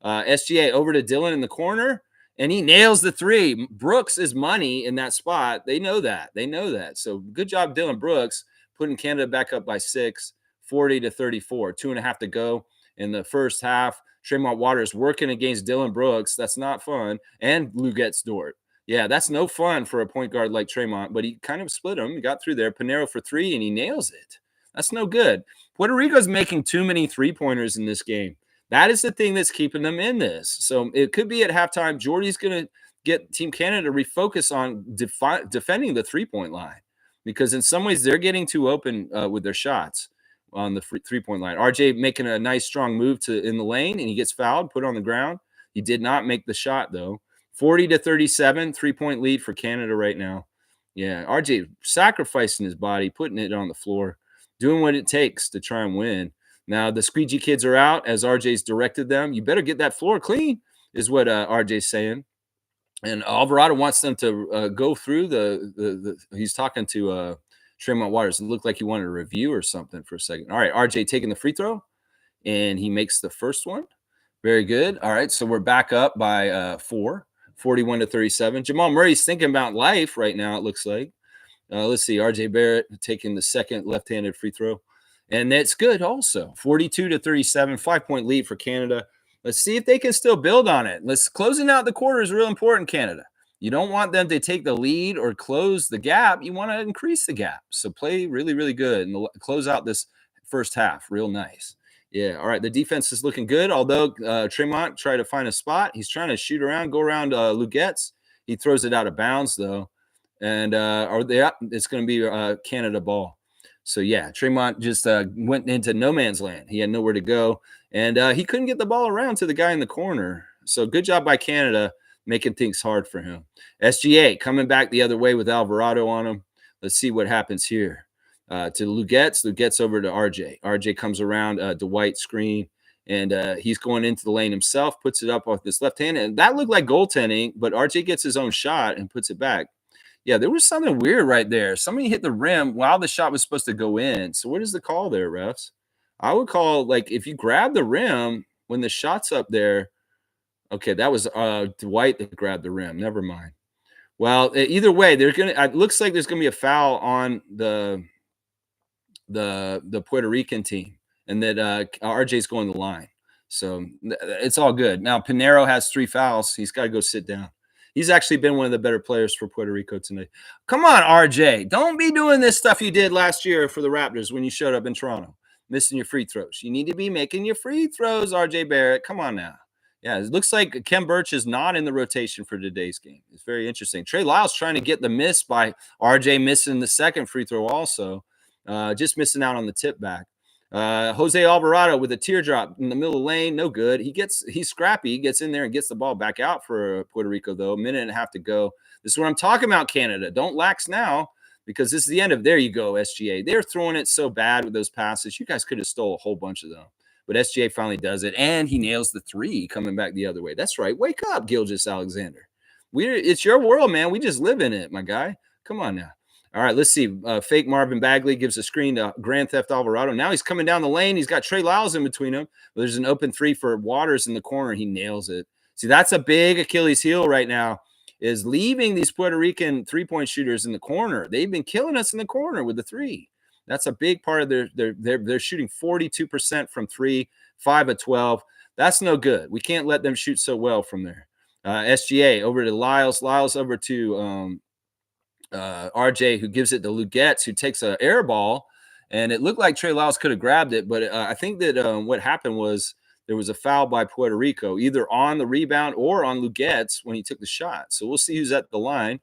SGA over to Dylan in the corner, and he nails the 3. Brooks is money in that spot. They know that. So good job, Dylan Brooks, putting Canada back up by 6, 40-34. 2.5 to go in the first half. Tremont Waters working against Dylan Brooks. That's not fun. And Lou Dort. Yeah, that's no fun for a point guard like Tremont, but he kind of split him. He got through there. Pinero for 3, and he nails it. That's no good. Puerto Rico's making too many three-pointers in this game. That is the thing that's keeping them in this. So it could be at halftime, Jordy's going to get Team Canada to refocus on defending the three-point line because in some ways they're getting too open with their shots on the three-point line. RJ making a nice, strong move in the lane, and he gets fouled, put on the ground. He did not make the shot, though. 40-37, 3-point lead for Canada right now. Yeah, RJ sacrificing his body, putting it on the floor, doing what it takes to try and win. Now the squeegee kids are out as RJ's directed them. You better get that floor clean, is what RJ's saying. And Alvarado wants them to go through the. He's talking to Tremont Waters. It looked like he wanted a review or something for a second. All right, RJ taking the free throw, and he makes the first one. Very good. All right, so we're back up by 4, 41-37. Jamal Murray's thinking about life right now, it looks like. Let's see, RJ Barrett taking the second left-handed free throw. And that's good also. 42-37, 5-point lead for Canada. Let's see if they can still build on it. Closing out the quarter is real important, Canada. You don't want them to take the lead or close the gap. You want to increase the gap. So play really, really good and close out this first half real nice. Yeah. All right. The defense is looking good. Although Tremont tried to find a spot, he's trying to shoot around, go around Lugetz. He throws it out of bounds though, and it's going to be Canada ball. So yeah, Tremont just went into no man's land. He had nowhere to go, and he couldn't get the ball around to the guy in the corner. So good job by Canada making things hard for him. SGA coming back the other way with Alvarado on him. Let's see what happens here. To Lugetz. Lugetz over to RJ. RJ comes around Dwight screen, and he's going into the lane himself, puts it up off this left hand. And that looked like goaltending, but RJ gets his own shot and puts it back. Yeah, there was something weird right there. Somebody hit the rim while the shot was supposed to go in. So what is the call there, refs? I would call, like, if you grab the rim when the shot's up there. Okay, that was Dwight that grabbed the rim. Never mind. Well, either way, it looks like there's gonna be a foul on the Puerto Rican team, and that RJ's going to the line. So it's all good. Now Pinheiro has 3 fouls. He's got to go sit down. He's actually been one of the better players for Puerto Rico tonight. Come on, RJ. Don't be doing this stuff you did last year for the Raptors when you showed up in Toronto, missing your free throws. You need to be making your free throws, RJ Barrett. Come on now. Yeah, it looks like Kem Birch is not in the rotation for today's game. It's very interesting. Trey Lyles trying to get the miss by RJ missing the second free throw also. Just missing out on the tip back. Jose Alvarado with a teardrop in the middle of the lane, no good. He's scrappy. He gets in there and gets the ball back out for Puerto Rico, though. A minute and a half to go. This is what I'm talking about, Canada. Don't lax now, because this is the end of, there you go, SGA. They're throwing it so bad with those passes. You guys could have stole a whole bunch of them. But SGA finally does it, and he nails the 3 coming back the other way. That's right. Wake up, Gilgeous-Alexander. It's your world, man. We just live in it, my guy. Come on now. All right, let's see. Fake Marvin Bagley gives a screen to Grand Theft Alvarado. Now he's coming down the lane. He's got Trey Lyles in between him. There's an open 3 for Waters in the corner. He nails it. See, that's a big Achilles heel right now, is leaving these Puerto Rican 3-point shooters in the corner. They've been killing us in the corner with the 3. That's a big part of they're shooting 42% from 3, 5 of 12. That's no good. We can't let them shoot so well from there. SGA over to Lyles. Lyles over to RJ, who gives it to Lugetz, who takes an air ball, and it looked like Trey Lyles could have grabbed it, but I think that what happened was there was a foul by Puerto Rico, either on the rebound or on Lugetz when he took the shot. So we'll see who's at the line.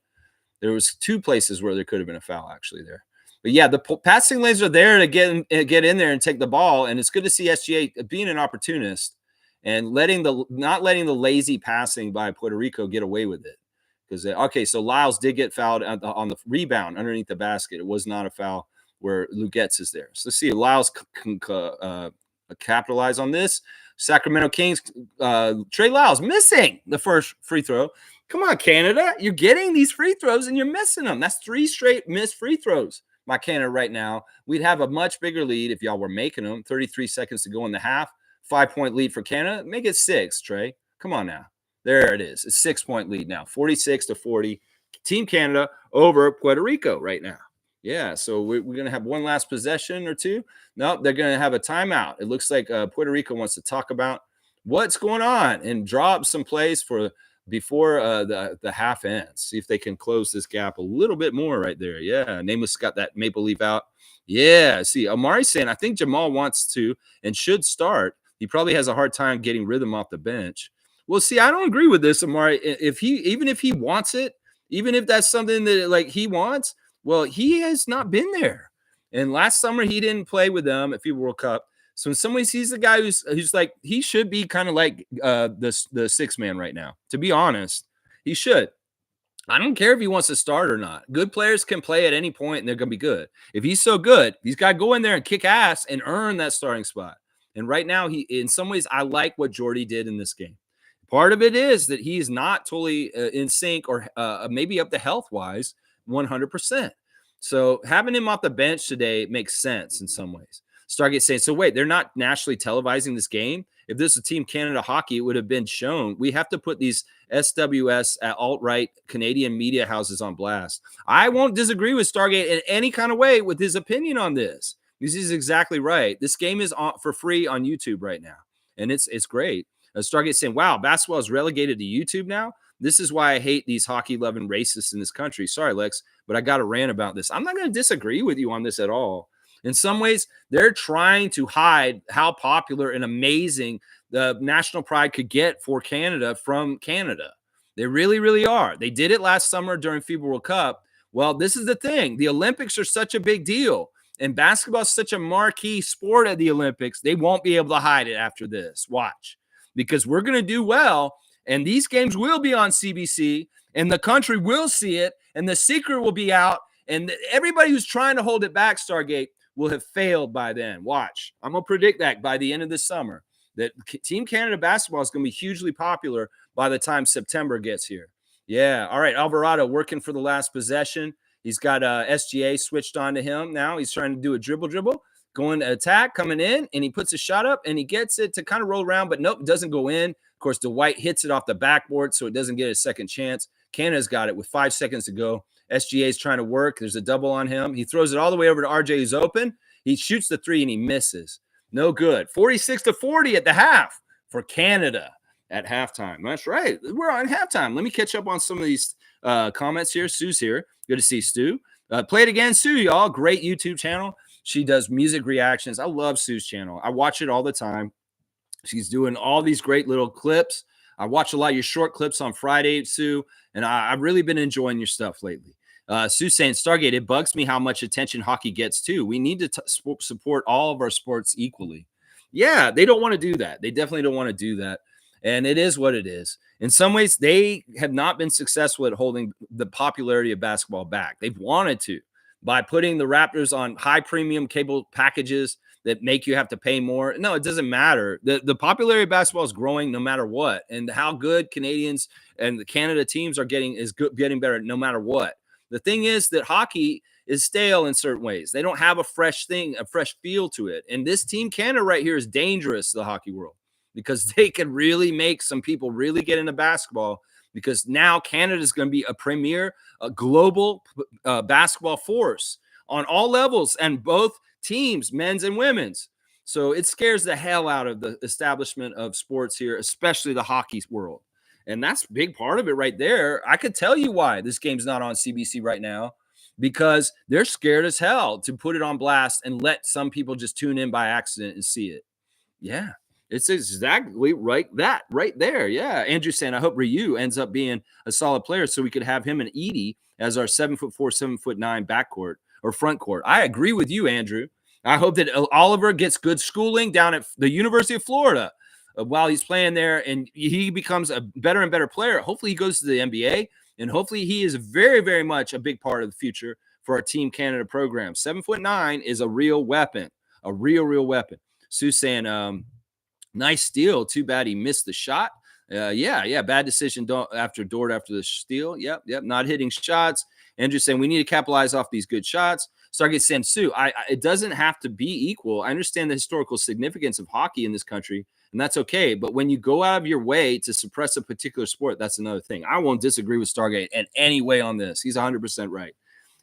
There was 2 places where there could have been a foul actually there. But yeah, the passing lanes are there to get in there and take the ball, and it's good to see SGA being an opportunist and not letting the lazy passing by Puerto Rico get away with it. Because okay, so Lyles did get fouled on the rebound underneath the basket. It was not a foul where Lugetz is there. So let's see if Lyles can capitalize on this. Sacramento Kings, Trey Lyles missing the first free throw. Come on, Canada, you're getting these free throws and you're missing them. That's 3 straight missed free throws by Canada right now. We'd have a much bigger lead if y'all were making them. 33 seconds to go in the half. 5-point lead for Canada. Make it 6, Trey. Come on now. There it is. It's 6-point lead now, 46-40. Team Canada over Puerto Rico right now. Yeah, so we're going to have one last possession or 2. No, they're going to have a timeout. It looks like Puerto Rico wants to talk about what's going on and draw up some plays for before the half ends. See if they can close this gap a little bit more right there. Yeah, Nameless got that maple leaf out. Yeah, see, Amari's saying, I think Jamal wants to and should start. He probably has a hard time getting rhythm off the bench. Well, see, I don't agree with this, Amari. Even if he wants it, even if that's something that like he wants, well, he has not been there. And last summer he didn't play with them at FIBA World Cup. So when somebody sees the guy who's like, he should be kind of like the 6 man right now, to be honest. He should. I don't care if he wants to start or not. Good players can play at any point and they're going to be good. If he's so good, he's got to go in there and kick ass and earn that starting spot. And right now, in some ways, I like what Jordy did in this game. Part of it is that he's not totally in sync or maybe up to health wise 100%. So having him off the bench today makes sense in some ways. Stargate saying, so wait, they're not nationally televising this game? If this is Team Canada hockey, it would have been shown. We have to put these SWS alt-right Canadian media houses on blast. I won't disagree with Stargate in any kind of way with his opinion on this. This is exactly right. This game is for free on YouTube right now, and it's great. Stargate saying, wow, basketball is relegated to YouTube now? This is why I hate these hockey-loving racists in this country. Sorry, Lex, but I got to rant about this. I'm not going to disagree with you on this at all. In some ways, they're trying to hide how popular and amazing the national pride could get for Canada from Canada. They really, really are. They did it last summer during FIBA World Cup. Well, this is the thing. The Olympics are such a big deal, and basketball is such a marquee sport at the Olympics. They won't be able to hide it after this. Watch, because we're going to do well, and these games will be on CBC, and the country will see it, and the secret will be out, and everybody who's trying to hold it back, Stargate, will have failed by then. Watch. I'm going to predict that by the end of this summer, that Team Canada basketball is going to be hugely popular by the time September gets here. Yeah. All right. Alvarado working for the last possession. He's got SGA switched on to him now. He's trying to do a dribble, going to attack, coming in, and he puts a shot up, and he gets it to kind of roll around, but nope, doesn't go in. Of course, Dwight hits it off the backboard, so it doesn't get a second chance. Canada's got it with 5 seconds to go. SGA is trying to work. There's a double on him. He throws it all the way over to RJ, who's open. He shoots the three, and he misses. No good. 46-40 at the half for Canada at halftime. That's right. We're on halftime. Let me catch up on some of these comments here. Sue's here. Good to see Stu. Play it again, Sue, y'all. Great YouTube channel. She does music reactions. I love Sue's channel. I watch it all the time. She's doing all these great little clips. I watch a lot of your short clips on Friday, Sue, and I've really been enjoying your stuff lately. Sue saying, Stargate, it bugs me how much attention hockey gets too. We need to support all of our sports equally. Yeah, they don't want to do that. They definitely don't want to do that. And it is what it is. In some ways, they have not been successful at holding the popularity of basketball back. They've wanted to by putting the Raptors on high premium cable packages that make you have to pay more. No, it doesn't matter. The popularity of basketball is growing no matter what. And how good Canadians and the Canada teams are getting is getting better no matter what. The thing is that hockey is stale in certain ways. They don't have a fresh thing, a fresh feel to it. And this Team Canada right here is dangerous to the hockey world because they can really make some people really get into basketball because now Canada is going to be a premier, global basketball force on all levels and both teams, men's and women's. So it scares the hell out of the establishment of sports here, especially the hockey world. And that's a big part of it right there. I could tell you why this game's not on CBC right now, because they're scared as hell to put it on blast and let some people just tune in by accident and see it. Yeah, it's exactly right there. Yeah. Andrew saying, I hope Ryu ends up being a solid player so we could have him and Edie as our 7'4", 7'9" backcourt or front court. I agree with you, Andrew. I hope that Oliver gets good schooling down at the University of Florida while he's playing there, and he becomes a better and better player. Hopefully he goes to the NBA, and hopefully he is very, very much a big part of the future for our Team Canada program. 7'9" is a real weapon, a real weapon. Sue saying, nice steal. Too bad he missed the shot. Yeah. Bad decision after Dort after the steal. Yep. Not hitting shots. Andrew saying we need to capitalize off these good shots. Stargate saying, Sue, it doesn't have to be equal. I understand the historical significance of hockey in this country, and that's okay. But when you go out of your way to suppress a particular sport, that's another thing. I won't disagree with Stargate in any way on this. He's 100% right.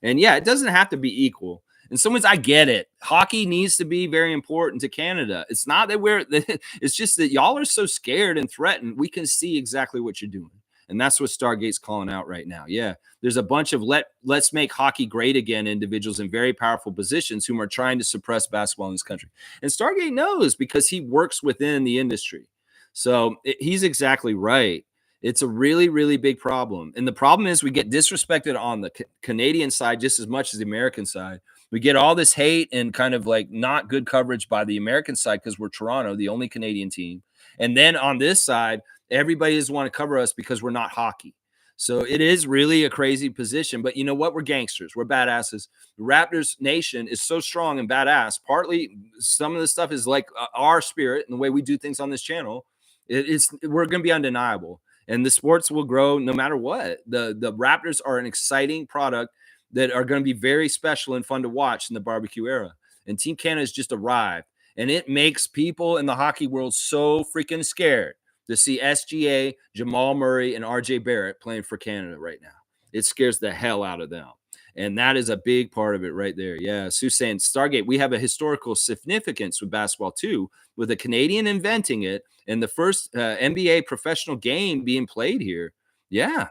And yeah, it doesn't have to be equal. In some ways, I get it. Hockey needs to be very important to Canada. It's not that it's just that y'all are so scared and threatened. We can see exactly what you're doing. And that's what Stargate's calling out right now. Yeah, there's a bunch of let's make hockey great again individuals in very powerful positions whom are trying to suppress basketball in this country. And Stargate knows because he works within the industry. So he's exactly right. It's a really, really big problem. And the problem is we get disrespected on the Canadian side just as much as the American side. We get all this hate and kind of like not good coverage by the American side because we're Toronto, the only Canadian team. And then on this side, everybody just want to cover us because we're not hockey. So it is really a crazy position. But you know what? We're gangsters. We're badasses. The Raptors nation is so strong and badass. Partly, some of the stuff is like our spirit and the way we do things on this channel. We're going to be undeniable, and the sports will grow no matter what. The Raptors are an exciting product that are going to be very special and fun to watch in the barbecue era. And Team Canada has just arrived, and it makes people in the hockey world so freaking scared to see SGA, Jamal Murray, and RJ Barrett playing for Canada right now. It scares the hell out of them. And that is a big part of it right there. Yeah. Sue's saying, Stargate, we have a historical significance with basketball too, with a Canadian inventing it and the first NBA professional game being played here. Yeah.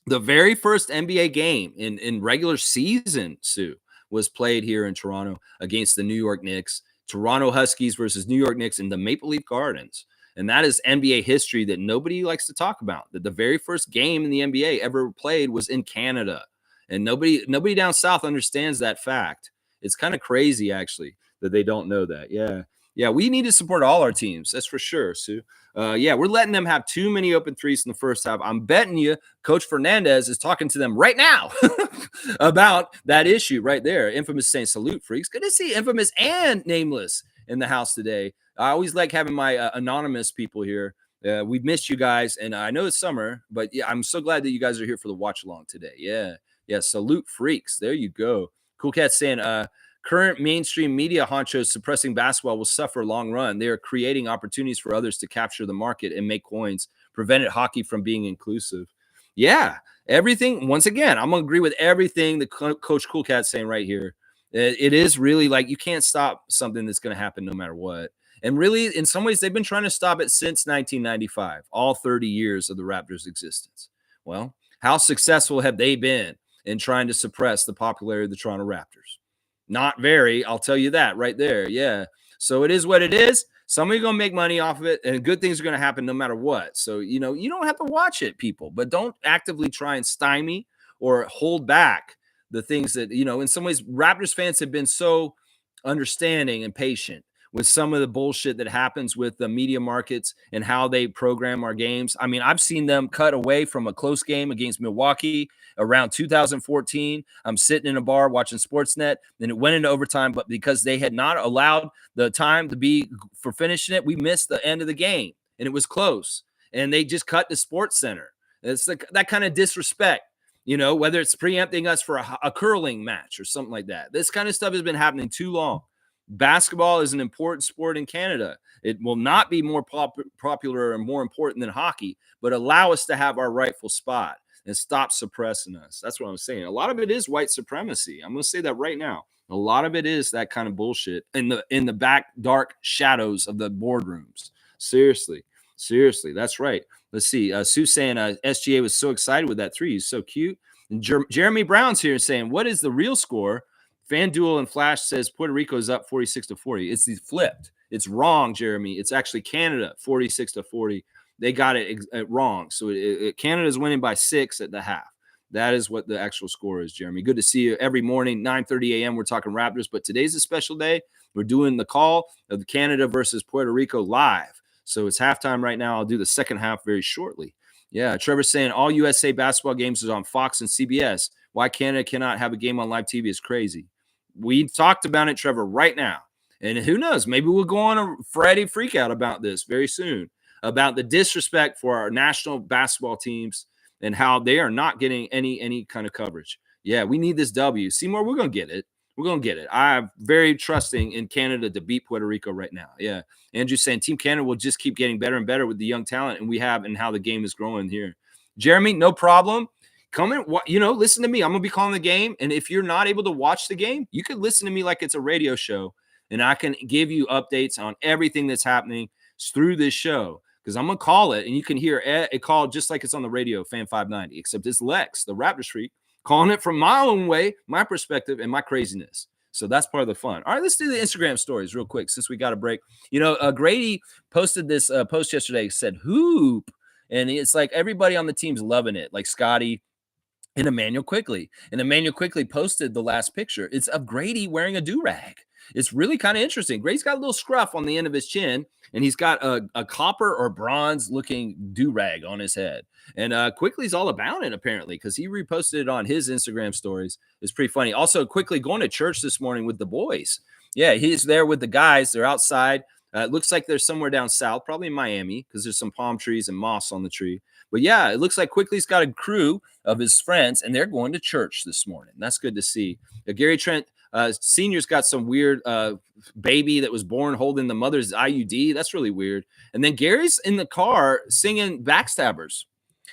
The very first NBA game in regular season, Sue, was played here in Toronto against the New York Knicks. Toronto Huskies versus New York Knicks in the Maple Leaf Gardens. And that is NBA history that nobody likes to talk about. That the very first game in the NBA ever played was in Canada. And nobody down south understands that fact. It's kind of crazy, actually, that they don't know that. Yeah. Yeah, we need to support all our teams. That's for sure, Sue. Yeah, we're letting them have too many open threes in the first half. I'm betting you Coach Fernandez is talking to them right now about that issue right there. Infamous saying salute, freaks. Good to see Infamous and Nameless in the house today. I always like having my anonymous people here. We've missed you guys, and I know it's summer, but yeah, I'm so glad that you guys are here for the watch along today. Yeah, yeah, salute, freaks. There you go. Cool Cat saying, current mainstream media honchos suppressing basketball will suffer long run. They are creating opportunities for others to capture the market and make coins, prevented hockey from being inclusive. Yeah, everything. Once again, I'm gonna agree with everything that Coach Cool Cat's saying right here. It is really like you can't stop something that's going to happen no matter what. And really, in some ways, they've been trying to stop it since 1995, all 30 years of the Raptors' existence. Well, how successful have they been in trying to suppress the popularity of the Toronto Raptors? Not very, I'll tell you that right there. Yeah. So it is what it is. Somebody's going to make money off of it, and good things are going to happen no matter what. So, you don't have to watch it, people, but don't actively try and stymie or hold back the things that, in some ways, Raptors fans have been so understanding and patient with some of the bullshit that happens with the media markets and how they program our games. I mean, I've seen them cut away from a close game against Milwaukee around 2014. I'm sitting in a bar watching Sportsnet, and it went into overtime, but because they had not allowed the time to be for finishing it, we missed the end of the game, and it was close, and they just cut the Sports Center. It's like that kind of disrespect, whether it's preempting us for a curling match or something like that. This kind of stuff has been happening too long. Basketball is an important sport in Canada. It will not be more popular or more important than hockey, but allow us to have our rightful spot and stop suppressing us. That's what I'm saying. A lot of it is white supremacy. I'm going to say that right now. A lot of it is that kind of bullshit in the back dark shadows of the boardrooms. Seriously, that's right. Let's see. Sue saying SGA was so excited with that three. He's so cute. And Jeremy Brown's here saying, what is the real score? FanDuel and Flash says Puerto Rico is up 46-40. It's flipped. It's wrong, Jeremy. It's actually Canada 46-40. They got it wrong. So Canada is winning by 6 at the half. That is what the actual score is, Jeremy. Good to see you every morning, 9:30 a.m. We're talking Raptors, but today's a special day. We're doing the call of Canada versus Puerto Rico live. So it's halftime right now. I'll do the second half very shortly. Yeah, Trevor's saying all USA basketball games is on Fox and CBS. Why Canada cannot have a game on live TV is crazy. We talked about it, Trevor, right now. And who knows? Maybe we'll go on a Friday freakout about this very soon, about the disrespect for our national basketball teams and how they are not getting any kind of coverage. Yeah, we need this W. Seymour, we're going to get it. We're going to get it. I'm very trusting in Canada to beat Puerto Rico right now. Yeah. Andrew saying Team Canada will just keep getting better and better with the young talent and we have and how the game is growing here. Jeremy, no problem. Come in, listen to me. I'm going to be calling the game. And if you're not able to watch the game, you can listen to me like it's a radio show. And I can give you updates on everything that's happening through this show. Because I'm going to call it, and you can hear it called just like it's on the radio, Fan 590. Except it's Lex, the Raptors freak, calling it from my own way, my perspective, and my craziness. So that's part of the fun. All right, let's do the Instagram stories real quick since we got a break. Grady posted this post yesterday, said hoop. And it's like everybody on the team's loving it, like Scotty, and Emmanuel Quickly. And Emmanuel Quickly posted the last picture. It's of Grady wearing a do-rag. It's really kind of interesting. Gray's got a little scruff on the end of his chin, and he's got a copper or bronze looking do-rag on his head. And Quickly's all about it, apparently, because he reposted it on his Instagram stories. It's pretty funny. Also, Quickly going to church this morning with the boys. Yeah, he's there with the guys. They're outside. It looks like they're somewhere down south, probably in Miami, because there's some palm trees and moss on the tree. But yeah, it looks like Quickly's got a crew of his friends, and they're going to church this morning. That's good to see. Gary Trent Senior's got some weird baby that was born holding the mother's IUD. That's really weird. And then Gary's in the car singing Backstabbers.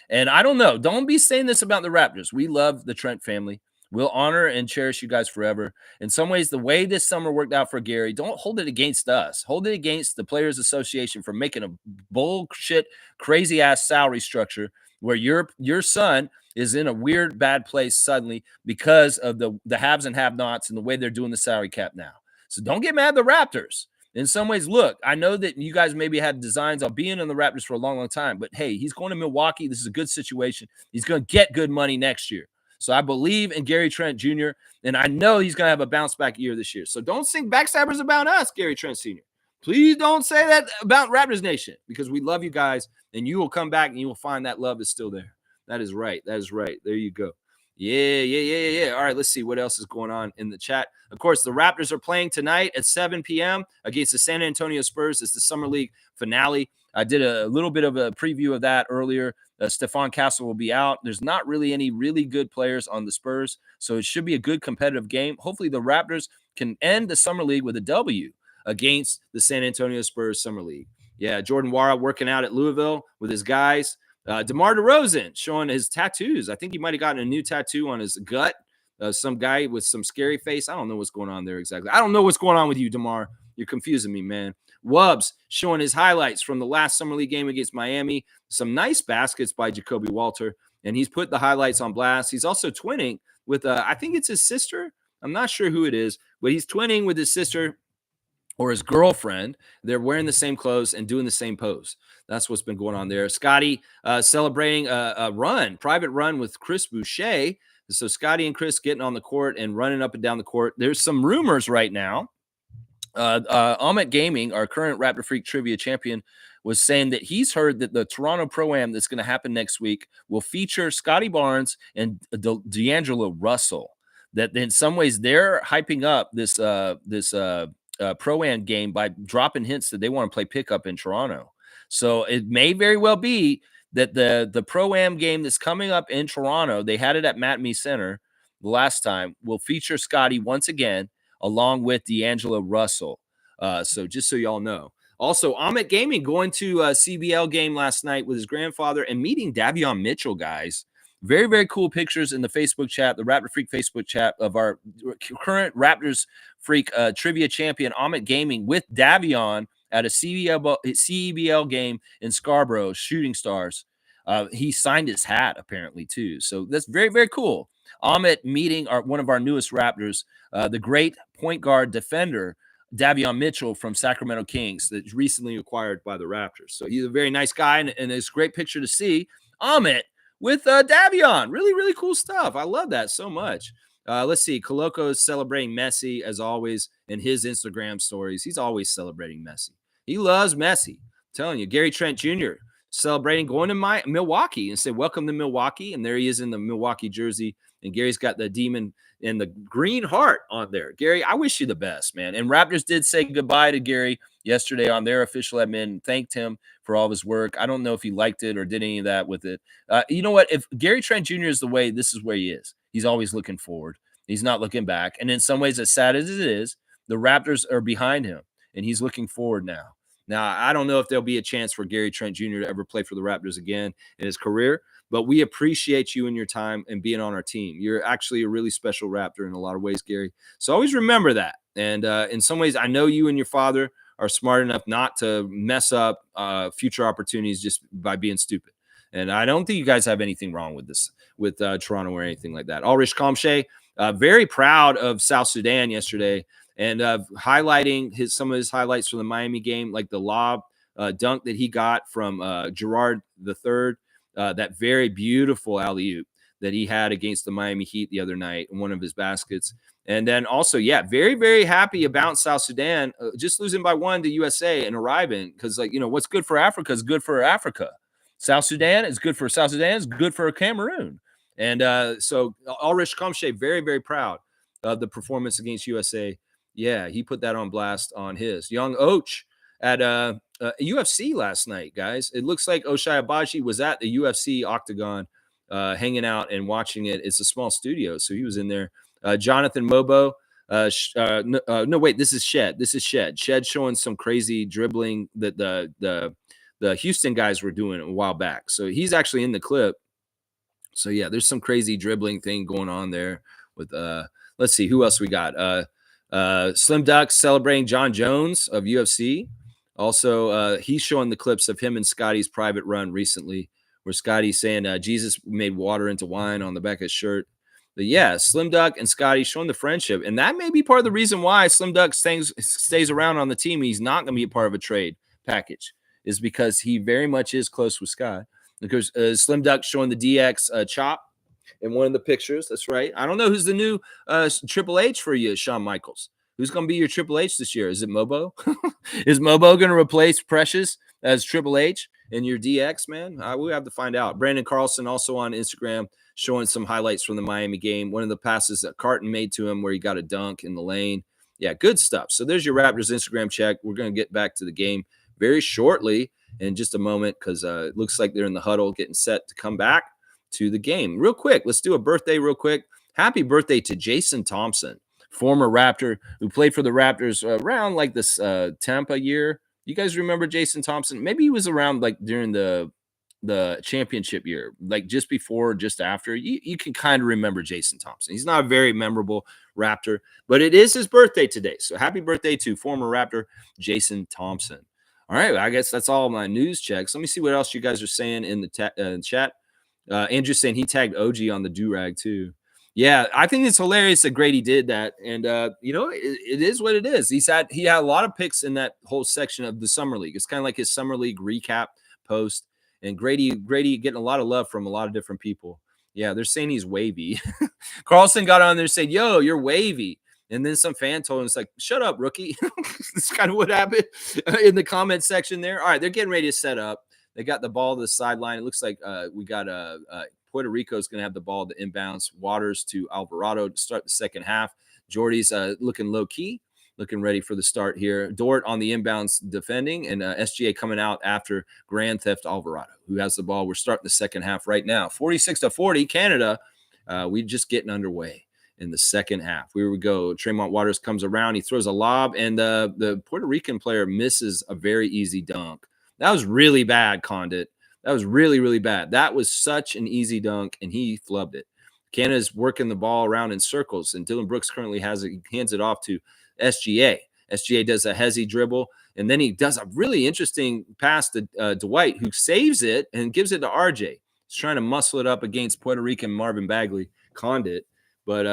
And I don't know. Don't be saying this about the Raptors. We love the Trent family. We'll honor and cherish you guys forever. In some ways, the way this summer worked out for Gary, don't hold it against us. Hold it against the Players Association for making a bullshit, crazy ass salary structure where your son is in a weird, bad place suddenly because of the haves and have-nots and the way they're doing the salary cap now. So don't get mad at the Raptors. In some ways, look, I know that you guys maybe had designs on being in the Raptors for a long, long time, but hey, he's going to Milwaukee. This is a good situation. He's going to get good money next year. So I believe in Gary Trent Jr., and I know he's going to have a bounce back year this year. So don't sing backstabbers about us, Gary Trent Sr. Please don't say that about Raptors Nation, because we love you guys, and you will come back and you will find that love is still there. That is right. That is right. There you go. Yeah. All right, let's see what else is going on in the chat. Of course, the Raptors are playing tonight at 7 p.m. against the San Antonio Spurs. It's the Summer League finale. I did a little bit of a preview of that earlier. Stephon Castle will be out. There's not really any really good players on the Spurs, so it should be a good competitive game. Hopefully, the Raptors can end the Summer League with a W against the San Antonio Spurs Summer League. Yeah, Jordan Wara working out at Louisville with his guys. DeMar DeRozan showing his tattoos. I think he might have gotten a new tattoo on his gut. Some guy with some scary face. I don't know what's going on there exactly. I don't know what's going on with you, DeMar. You're confusing me, man. Wubbs showing his highlights from the last Summer League game against Miami. Some nice baskets by Jacoby Walter, and he's put the highlights on blast. He's also twinning with, I think it's his sister. I'm not sure who it is, but he's twinning with his sister or his girlfriend. They're wearing the same clothes and doing the same pose. That's what's been going on there. Scotty celebrating a private run with Chris Boucher. So Scotty and Chris getting on the court and running up and down the court. There's some rumors right now. Ahmet Gaming, our current Raptor Freak trivia champion, was saying that he's heard that the Toronto Pro-Am that's going to happen next week will feature Scotty Barnes and D'Angelo Russell. That in some ways they're hyping up this Pro-Am game by dropping hints that they want to play pickup in Toronto. So it may very well be that the Pro-Am game that's coming up in Toronto, they had it at Matt Me Center the last time, will feature Scotty once again, along with D'Angelo Russell. So just so y'all know. Also, Ahmet Gaming going to a CBL game last night with his grandfather and meeting Davion Mitchell, guys. Very, very cool pictures in the Facebook chat, the Raptor Freak Facebook chat of our current Raptors Freak trivia champion, Ahmet Gaming, with Davion at a CBL game in Scarborough, Shooting Stars. He signed his hat, apparently, too. So that's very, very cool. Ahmet meeting one of our newest Raptors, the great point guard defender, Davion Mitchell from Sacramento Kings, that's recently acquired by the Raptors. So he's a very nice guy, and it's a great picture to see Ahmet with Davion. Really, really cool stuff. I love that so much. Let's see. Coloco is celebrating Messi, as always, in his Instagram stories. He's always celebrating Messi. He loves Messi. I'm telling you. Gary Trent Jr. celebrating going to Milwaukee and said, welcome to Milwaukee. And there he is in the Milwaukee jersey. And Gary's got the demon and the green heart on there. Gary, I wish you the best, man. And Raptors did say goodbye to Gary yesterday on their official admin, thanked him for all of his work. I don't know if he liked it or did any of that with it. You know what? If Gary Trent Jr. is the way, this is where he is. He's always looking forward. He's not looking back. And in some ways, as sad as it is, the Raptors are behind him, and he's looking forward now. Now, I don't know if there'll be a chance for Gary Trent Jr. to ever play for the Raptors again in his career, but we appreciate you and your time and being on our team. You're actually a really special Raptor in a lot of ways, Gary. So always remember that. And in some ways, I know you and your father are smart enough not to mess up future opportunities just by being stupid. And I don't think you guys have anything wrong with this, with Toronto or anything like that. Ulrich Kamshe, very proud of South Sudan yesterday, and highlighting some of his highlights from the Miami game, like the lob dunk that he got from Gerard III, that very beautiful alley-oop that he had against the Miami Heat the other night in one of his baskets. And then also, yeah, very, very happy about South Sudan just losing by 1 to USA and arriving because, like, what's good for Africa is good for Africa. South Sudan is good for South Sudan, is good for Cameroon. And so Ulrich Kamshe, very, very proud of the performance against USA. Yeah, he put that on blast on his. Young Och at UFC last night, guys. It looks like Oshai Abaji was at the UFC octagon hanging out and watching it. It's a small studio, so he was in there. Jonathan Mobo. No, wait, this is Shed. This is Shed. Shed showing some crazy dribbling that the Houston guys were doing a while back. So he's actually in the clip. So yeah, there's some crazy dribbling thing going on there with let's see who else we got. Slim Ducks celebrating John Jones of UFC. Also, he's showing the clips of him and Scotty's private run recently, where Scotty's saying Jesus made water into wine on the back of his shirt. But yeah, Slim Duck and Scotty showing the friendship, and that may be part of the reason why Slim Duck stays around on the team. He's not going to be a part of a trade package, is because he very much is close with Scott. Because Slim Duck showing the DX chop in one of the pictures. That's right. I don't know who's the new Triple H for you, Shawn Michaels. Who's going to be your Triple H this year? Is it Mobo? Is Mobo going to replace Precious as Triple H in your DX, man? We'll have to find out. Brandon Carlson also on Instagram showing some highlights from the Miami game. One of the passes that Carton made to him where he got a dunk in the lane. Yeah, good stuff. So there's your Raptors Instagram check. We're going to get back to the game very shortly in just a moment because it looks like they're in the huddle getting set to come back to the game. Real quick, let's do a birthday real quick. Happy birthday to Jason Thompson, former Raptor who played for the Raptors around like this Tampa year. You guys remember Jason Thompson? Maybe he was around like during the championship year, like just before, just after. You can kind of remember Jason Thompson. He's not a very memorable Raptor, but it is his birthday today. So happy birthday to former Raptor Jason Thompson. All right, I guess that's all my news checks. Let me see what else you guys are saying in the chat. Andrew's saying he tagged OG on the do-rag too. Yeah, I think it's hilarious that Grady did that. And, it is what it is. He had a lot of picks in that whole section of the Summer League. It's kind of like his Summer League recap post. And Grady getting a lot of love from a lot of different people. Yeah, they're saying he's wavy. Carlson got on there and said, yo, you're wavy. And then some fan told him, it's like, shut up, rookie. That's kind of what happened in the comment section there. All right, they're getting ready to set up. They got the ball to the sideline. It looks like we got Puerto Rico is going to have the ball to inbounds. Waters to Alvarado to start the second half. Jordy's looking low-key, looking ready for the start here. Dort on the inbounds defending, and SGA coming out after Grand Theft Alvarado, who has the ball. We're starting the second half right now. 46-40, Canada. We're just getting underway in the second half. Here we go. Tremont Waters comes around. He throws a lob, and the Puerto Rican player misses a very easy dunk. That was really bad, Condit. That was really, really bad. That was such an easy dunk, and he flubbed it. Canada's working the ball around in circles, and Dylan Brooks currently hands it off to SGA. SGA does a hezzy dribble, and then he does a really interesting pass to Dwight, who saves it and gives it to RJ. He's trying to muscle it up against Puerto Rican Marvin Bagley, Condit, but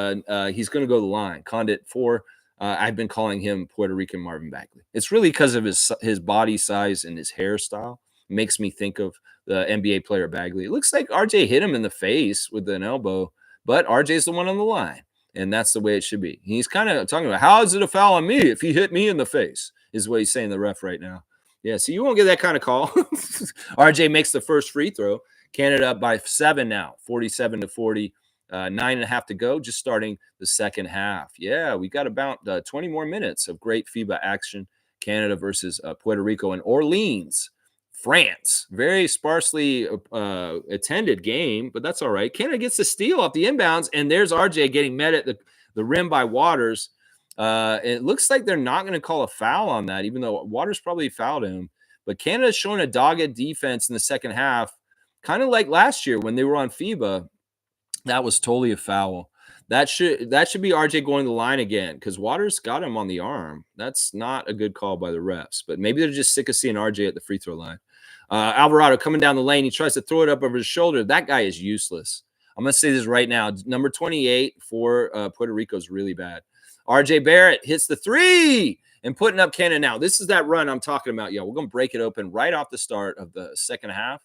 he's going to go the line. Condit 4. I've been calling him Puerto Rican Marvin Bagley. It's really because of his body size and his hairstyle. It makes me think of the NBA player Bagley. It looks like RJ hit him in the face with an elbow, but RJ's the one on the line, and that's the way it should be. He's kind of talking about, how is it a foul on me if he hit me in the face, is what he's saying to the ref right now. Yeah, so you won't get that kind of call. RJ makes the first free throw. Canada up by 7 now, 47-40. 9.5 to go, just starting the second half. Yeah, we got about 20 more minutes of great FIBA action. Canada versus Puerto Rico and Orleans, France. Very sparsely attended game, but that's all right. Canada gets the steal off the inbounds, and there's RJ getting met at the rim by Waters. It looks like they're not going to call a foul on that, even though Waters probably fouled him. But Canada's showing a dogged defense in the second half, kind of like last year when they were on FIBA. That was totally a foul. That should be RJ going to the line again because Waters got him on the arm. That's not a good call by the refs, but maybe they're just sick of seeing RJ at the free throw line. Alvarado coming down the lane. He tries to throw it up over his shoulder. That guy is useless. I'm going to say this right now. Number 28 for Puerto Rico is really bad. RJ Barrett hits the 3 and putting up Canada now. This is that run I'm talking about, y'all. We're going to break it open right off the start of the second half.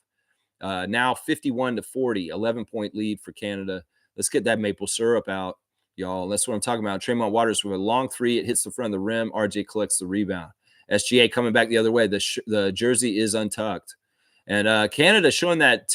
Now 51-40, 11-point lead for Canada. Let's get that maple syrup out, y'all. That's what I'm talking about. Tremont Waters with a long three. It hits the front of the rim. RJ collects the rebound. SGA coming back the other way. The jersey is untucked. And Canada showing that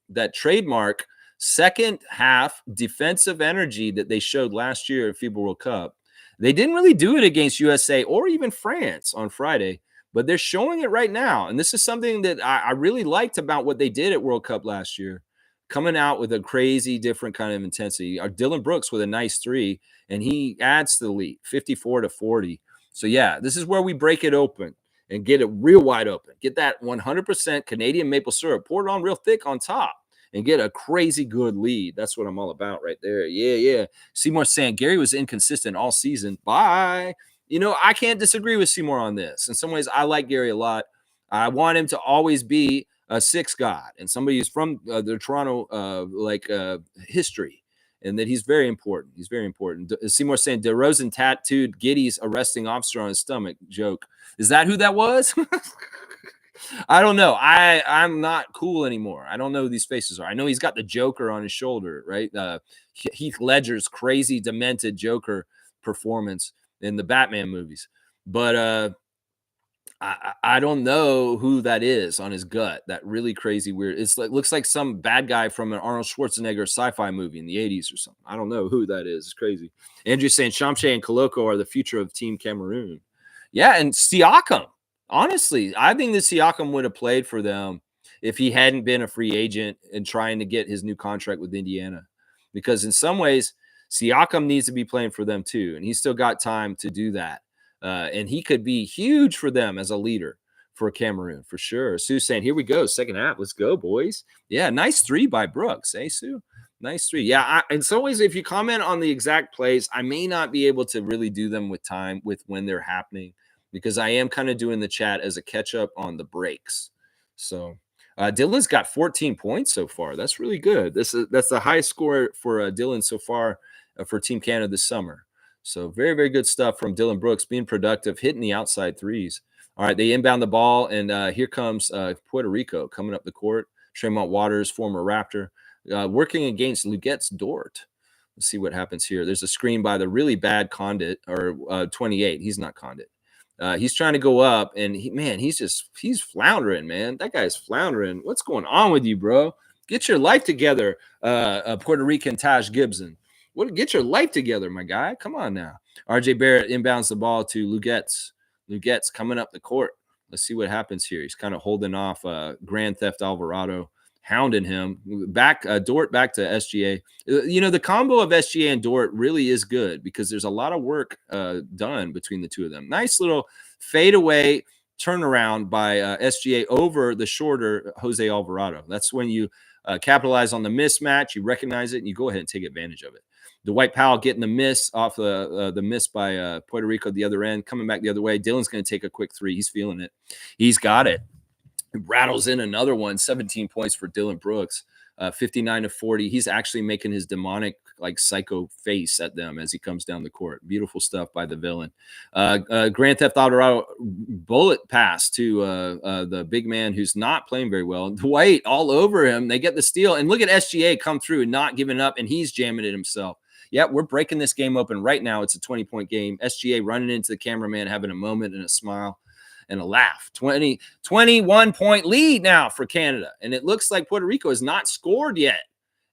that trademark second half defensive energy that they showed last year at FIBA World Cup. They didn't really do it against USA or even France on Friday, but they're showing it right now. And this is something that I really liked about what they did at World Cup last year, coming out with a crazy different kind of intensity. Dylan Brooks with a nice three, and he adds to the lead, 54-40. So, yeah, this is where we break it open and get it real wide open. Get that 100% Canadian maple syrup, pour it on real thick on top, and get a crazy good lead. That's what I'm all about right there. Yeah. Seymour saying Gary was inconsistent all season. Bye. You know, I can't disagree with Seymour on this. In some ways, I like Gary a lot. I want him to always be a six god and somebody who's from the Toronto history, and that he's very important. He's very important. Seymour saying DeRozan tattooed Giddy's arresting officer on his stomach. Joke. Is that who that was? I don't know. I'm not cool anymore. I don't know who these faces are. I know he's got the Joker on his shoulder, right? Heath Ledger's crazy, demented Joker performance in the Batman movies. But I don't know who that is on his gut. That really crazy, weird. It's like looks like some bad guy from an Arnold Schwarzenegger sci-fi movie in the 80s or something. I don't know who that is. It's crazy. Andrew's saying Shamshe and Koloko are the future of Team Cameroon. Yeah, and Siakam. Honestly, I think that Siakam would have played for them if he hadn't been a free agent and trying to get his new contract with Indiana. Because in some ways, Siakam needs to be playing for them too, and he's still got time to do that. And he could be huge for them as a leader for Cameroon, for sure. Sue's saying, here we go, second half. Let's go, boys. Yeah, nice three by Brooks. Hey, Sue? Nice three. Yeah, in some ways, if you comment on the exact plays, I may not be able to really do them with time, with when they're happening, because I am kind of doing the chat as a catch-up on the breaks. So Dylan's got 14 points so far. That's really good. That's the highest score for Dylan so far for Team Canada this summer. So very, very good stuff from Dylan Brooks, being productive, hitting the outside threes. All right, they inbound the ball, and here comes Puerto Rico coming up the court. Tremont Waters, former Raptor, working against Luguette's Dort. Let's see what happens here. There's a screen by the really bad Condit, or 28. He's not Condit. He's trying to go up, and he's floundering, man. That guy's floundering. What's going on with you, bro? Get your life together, Puerto Rican Taj Gibson. Get your life together, my guy. Come on now. RJ Barrett inbounds the ball to Luguette's. Luguette's coming up the court. Let's see what happens here. He's kind of holding off Grand Theft Alvarado, hounding him. Dort back to SGA. You know, the combo of SGA and Dort really is good because there's a lot of work done between the two of them. Nice little fadeaway turnaround by SGA over the shorter Jose Alvarado. That's when you capitalize on the mismatch, you recognize it, and you go ahead and take advantage of it. Dwight Powell getting the miss off the miss by Puerto Rico at the other end, coming back the other way. Dylan's going to take a quick three. He's feeling it. He's got it. He rattles in another one, 17 points for Dylan Brooks, 59-40. He's actually making his demonic, like, psycho face at them as he comes down the court. Beautiful stuff by the villain. Grand Theft Auto bullet pass to the big man who's not playing very well. Dwight all over him. They get the steal. And look at SGA come through and not giving up, and he's jamming it himself. Yeah, we're breaking this game open right now. It's a 20-point game. SGA running into the cameraman, having a moment and a smile and a laugh. 21-point lead now for Canada. And it looks like Puerto Rico has not scored yet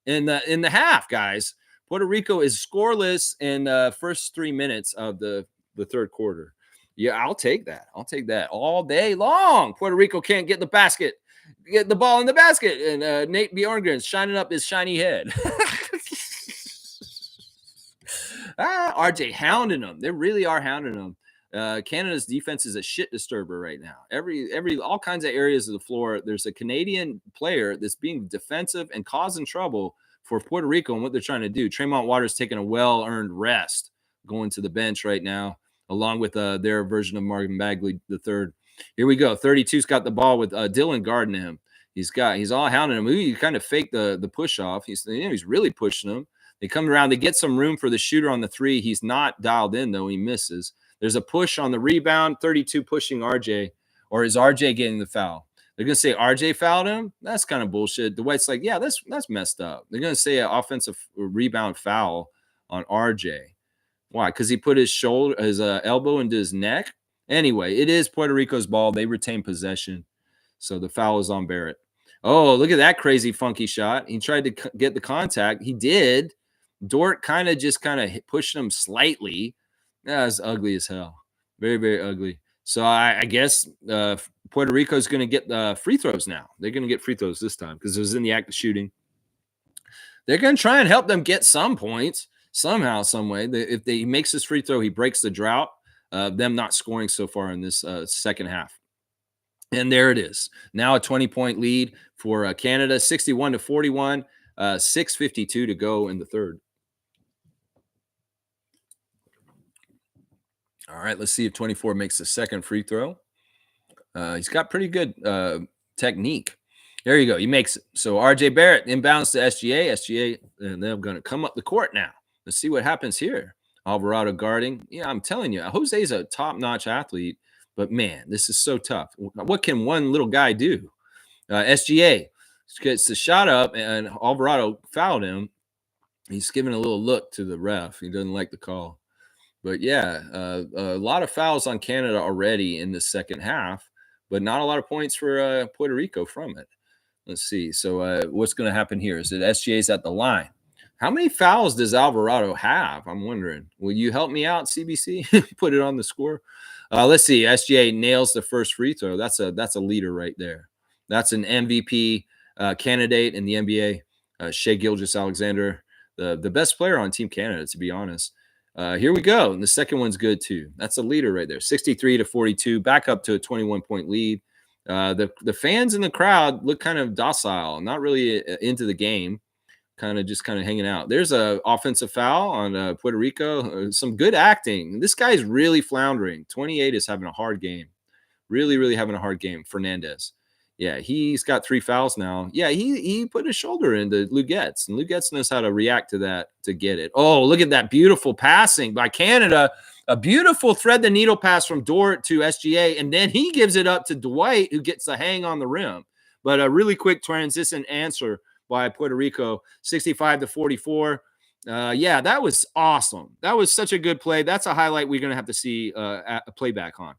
in the half, guys. Puerto Rico is scoreless in the first 3 minutes of the third quarter. Yeah, I'll take that. I'll take that all day long. Puerto Rico can't get the ball in the basket. And Nate Bjorngren's shining up his shiny head. RJ hounding them. They really are hounding them. Canada's defense is a shit disturber right now. All kinds of areas of the floor. There's a Canadian player that's being defensive and causing trouble for Puerto Rico and what they're trying to do. Tremont Waters taking a well-earned rest, going to the bench right now, along with their version of Marvin Bagley the third. Here we go. 32's got the ball with Dylan guarding him. He's all hounding him. He kind of faked the push off. He's really pushing him. They come around. They get some room for the shooter on the three. He's not dialed in, though. He misses. There's a push on the rebound. 32 pushing RJ. Or is RJ getting the foul? They're going to say RJ fouled him. That's kind of bullshit. Dwight's like, yeah, that's messed up. They're going to say an offensive rebound foul on RJ. Why? Because he put his elbow into his neck. Anyway, it is Puerto Rico's ball. They retain possession. So the foul is on Barrett. Oh, look at that crazy funky shot. He tried to get the contact. He did. Dort kind of pushed him slightly. That was ugly as hell. Very, very ugly. So I guess Puerto Rico is going to get free throws now. They're going to get free throws this time because it was in the act of shooting. They're going to try and help them get some points somehow, some way. If he makes this free throw, he breaks the drought. Them not scoring so far in this second half. And there it is. Now a 20-point lead for Canada, 61-41, 6:52 to go in the third. All right, let's see if 24 makes the second free throw. He's got pretty good technique. There you go. He makes it. So RJ Barrett inbounds to SGA. SGA, and they're going to come up the court now. Let's see what happens here. Alvarado guarding. Yeah, I'm telling you, Jose's a top-notch athlete, but man, this is so tough. What can one little guy do? SGA gets the shot up, and Alvarado fouled him. He's giving a little look to the ref. He doesn't like the call. But yeah, a lot of fouls on Canada already in the second half, but not a lot of points for Puerto Rico from it. Let's see. So what's going to happen here is that SGA's at the line. How many fouls does Alvarado have? I'm wondering. Will you help me out, CBC? Put it on the score. Let's see. SGA nails the first free throw. That's a leader right there. That's an MVP candidate in the NBA. Shai Gilgeous-Alexander, the best player on Team Canada, to be honest. Here we go. And the second one's good too. That's a leader right there. 63-42, back up to a 21-point lead. The fans in the crowd look kind of docile, not really into the game, kind of hanging out. There's a offensive foul on Puerto Rico. Some good acting. This guy's really floundering. 28 is having a hard game. Really, really having a hard game. Fernandez. Yeah, he's got 3 fouls now. Yeah, he put his shoulder into Lugetz, and Lugetz knows how to react to that to get it. Oh, look at that beautiful passing by Canada. A beautiful thread the needle pass from Dort to SGA, and then he gives it up to Dwight, who gets the hang on the rim. But a really quick transition answer by Puerto Rico, 65-44. Yeah, that was awesome. That was such a good play. That's a highlight we're going to have to see a playback on.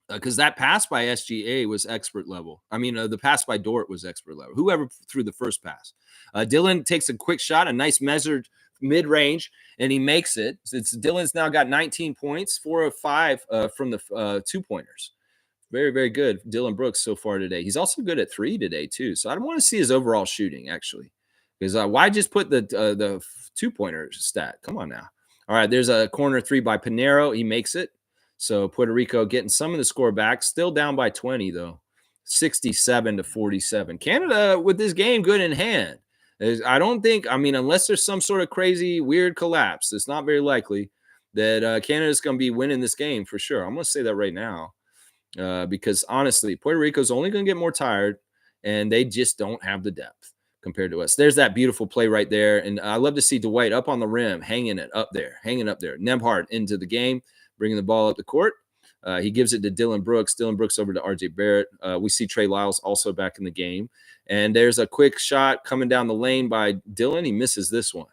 Because that pass by SGA was expert level. I mean, the pass by Dort was expert level. Whoever threw the first pass. Dylan takes a quick shot, a nice measured mid-range, and he makes it. Dylan's now got 19 points, 4 of 5 from the two-pointers. Very, very good. Dylan Brooks so far today. He's also good at 3 today, too. So I don't want to see his overall shooting, actually. Because why just put the two-pointer stat? Come on now. All right, there's a corner 3 by Pinheiro. He makes it. So Puerto Rico getting some of the score back, still down by 20 though, 67-47. Canada with this game good in hand. I don't think, unless there's some sort of crazy weird collapse, it's not very likely that Canada's going to be winning this game for sure. I'm going to say that right now because honestly, Puerto Rico's only going to get more tired and they just don't have the depth compared to us. There's that beautiful play right there. And I love to see Dwight up on the rim, hanging up there. Nembhard into the game. Bringing the ball up the court. He gives it to Dylan Brooks. Dylan Brooks over to RJ Barrett. We see Trey Lyles also back in the game. And there's a quick shot coming down the lane by Dylan. He misses this one.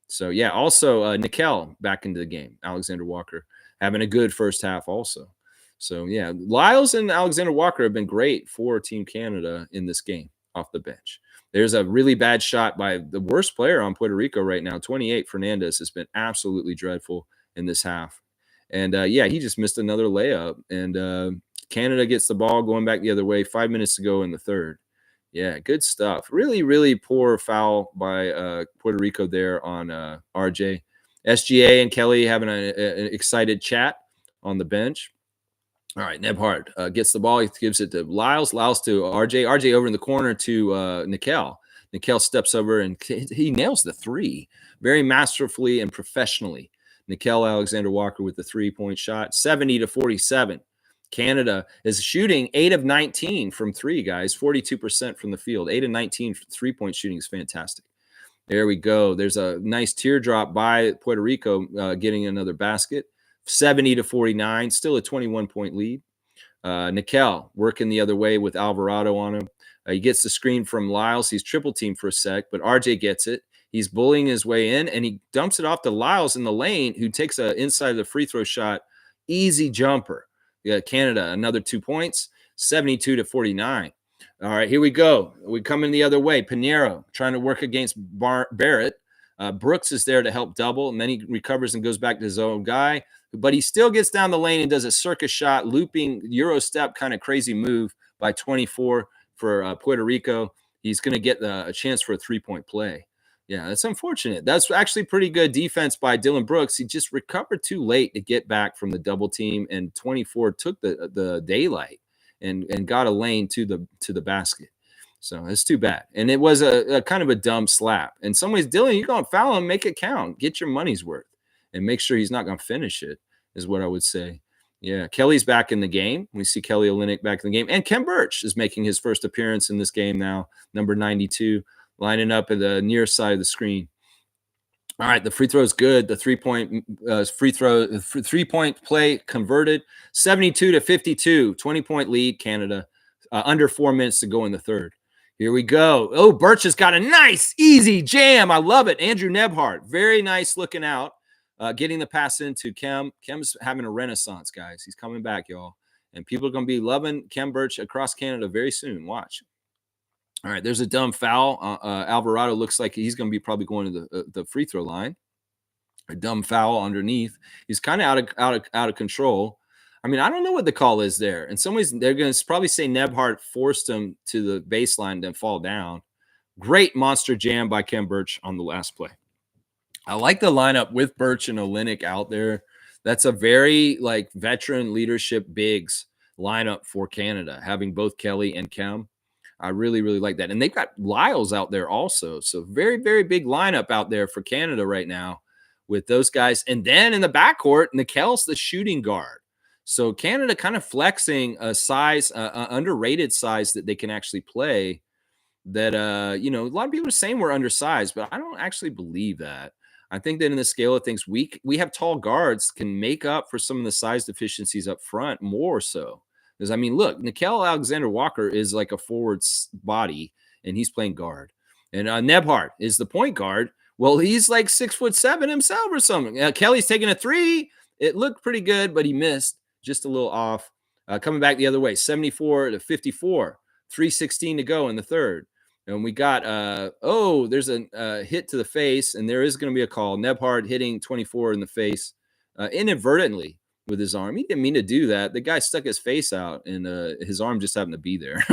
So, yeah, also Nickel back into the game. Alexander Walker having a good first half also. So, yeah, Lyles and Alexander Walker have been great for Team Canada in this game off the bench. There's a really bad shot by the worst player on Puerto Rico right now. 28, Fernandez has been absolutely dreadful in this half. And, yeah, he just missed another layup. And Canada gets the ball going back the other way. 5 minutes to go in the third. Yeah, good stuff. Really, really poor foul by Puerto Rico there on RJ. SGA and Kelly having an excited chat on the bench. All right, Nembhard gets the ball. He gives it to Lyles. Lyles to RJ. RJ over in the corner to Nickel. Nickel steps over, and he nails the 3 very masterfully and professionally. Nickel Alexander Walker with the 3-point shot, 70-47. Canada is shooting 8 of 19 from 3, guys, 42% from the field. 8 of 19 3-point shooting is fantastic. There we go. There's a nice teardrop by Puerto Rico getting another basket. 70-49, still a 21-point lead. Nickel working the other way with Alvarado on him. He gets the screen from Lyles. He's triple teamed for a sec, but RJ gets it. He's bullying his way in, and he dumps it off to Lyles in the lane, who takes a inside of the free throw shot. Easy jumper. Yeah, Canada, another 2 points, 72-49. All right, here we go. We come in the other way. Pinheiro trying to work against Barrett. Brooks is there to help double, and then he recovers and goes back to his own guy. But he still gets down the lane and does a circus shot, looping Euro step kind of crazy move by 24 for Puerto Rico. He's going to get a chance for a 3-point play. Yeah, that's unfortunate. That's actually pretty good defense by Dylan Brooks. He just recovered too late to get back from the double team, and 24 took the daylight and got a lane to the basket. So it's too bad. And it was a kind of a dumb slap. In some ways, Dylan, you're going to foul him, make it count, get your money's worth, and make sure he's not going to finish it, is what I would say. Yeah, Kelly's back in the game. We see Kelly Olynyk back in the game. And Kem Birch is making his first appearance in this game now, number 92, lining up at the near side of the screen. All right, the free throw is good. The 3-point play converted, 72-52, 20-point lead, Canada. Under 4 minutes to go in the third. Here we go. Oh, Birch has got a nice, easy jam. I love it. Andrew Nebhart, very nice looking out, getting the pass into Kem. Kem's having a renaissance, guys. He's coming back, y'all. And people are going to be loving Kem Birch across Canada very soon. Watch. All right, there's a dumb foul. Alvarado looks like he's going to be probably going to the free throw line. A dumb foul underneath. He's kind of out of control. I mean, I don't know what the call is there. In some ways, they're going to probably say Nebhart forced him to the baseline and then fall down. Great monster jam by Kem Birch on the last play. I like the lineup with Birch and Olynyk out there. That's a very veteran leadership bigs lineup for Canada, having both Kelly and Kem. I really, really like that. And they've got Lyles out there also. So very, very big lineup out there for Canada right now with those guys. And then in the backcourt, Nikel's the shooting guard. So Canada kind of flexing a size, underrated size that they can actually play that, a lot of people are saying we're undersized, but I don't actually believe that. I think that in the scale of things, we have tall guards can make up for some of the size deficiencies up front more so. Because, I mean, look, Nickeil Alexander-Walker is like a forward body, and he's playing guard. And Nebhart is the point guard. Well, he's like 6'7" himself or something. Kelly's taking a three. It looked pretty good, but he missed. Just a little off. Coming back the other way, 74-54, 3:16 to go in the third. And we got, there's a hit to the face, and there is going to be a call. Nebhart hitting 24 in the face inadvertently with his arm. He didn't mean to do that. The guy stuck his face out, and his arm just happened to be there.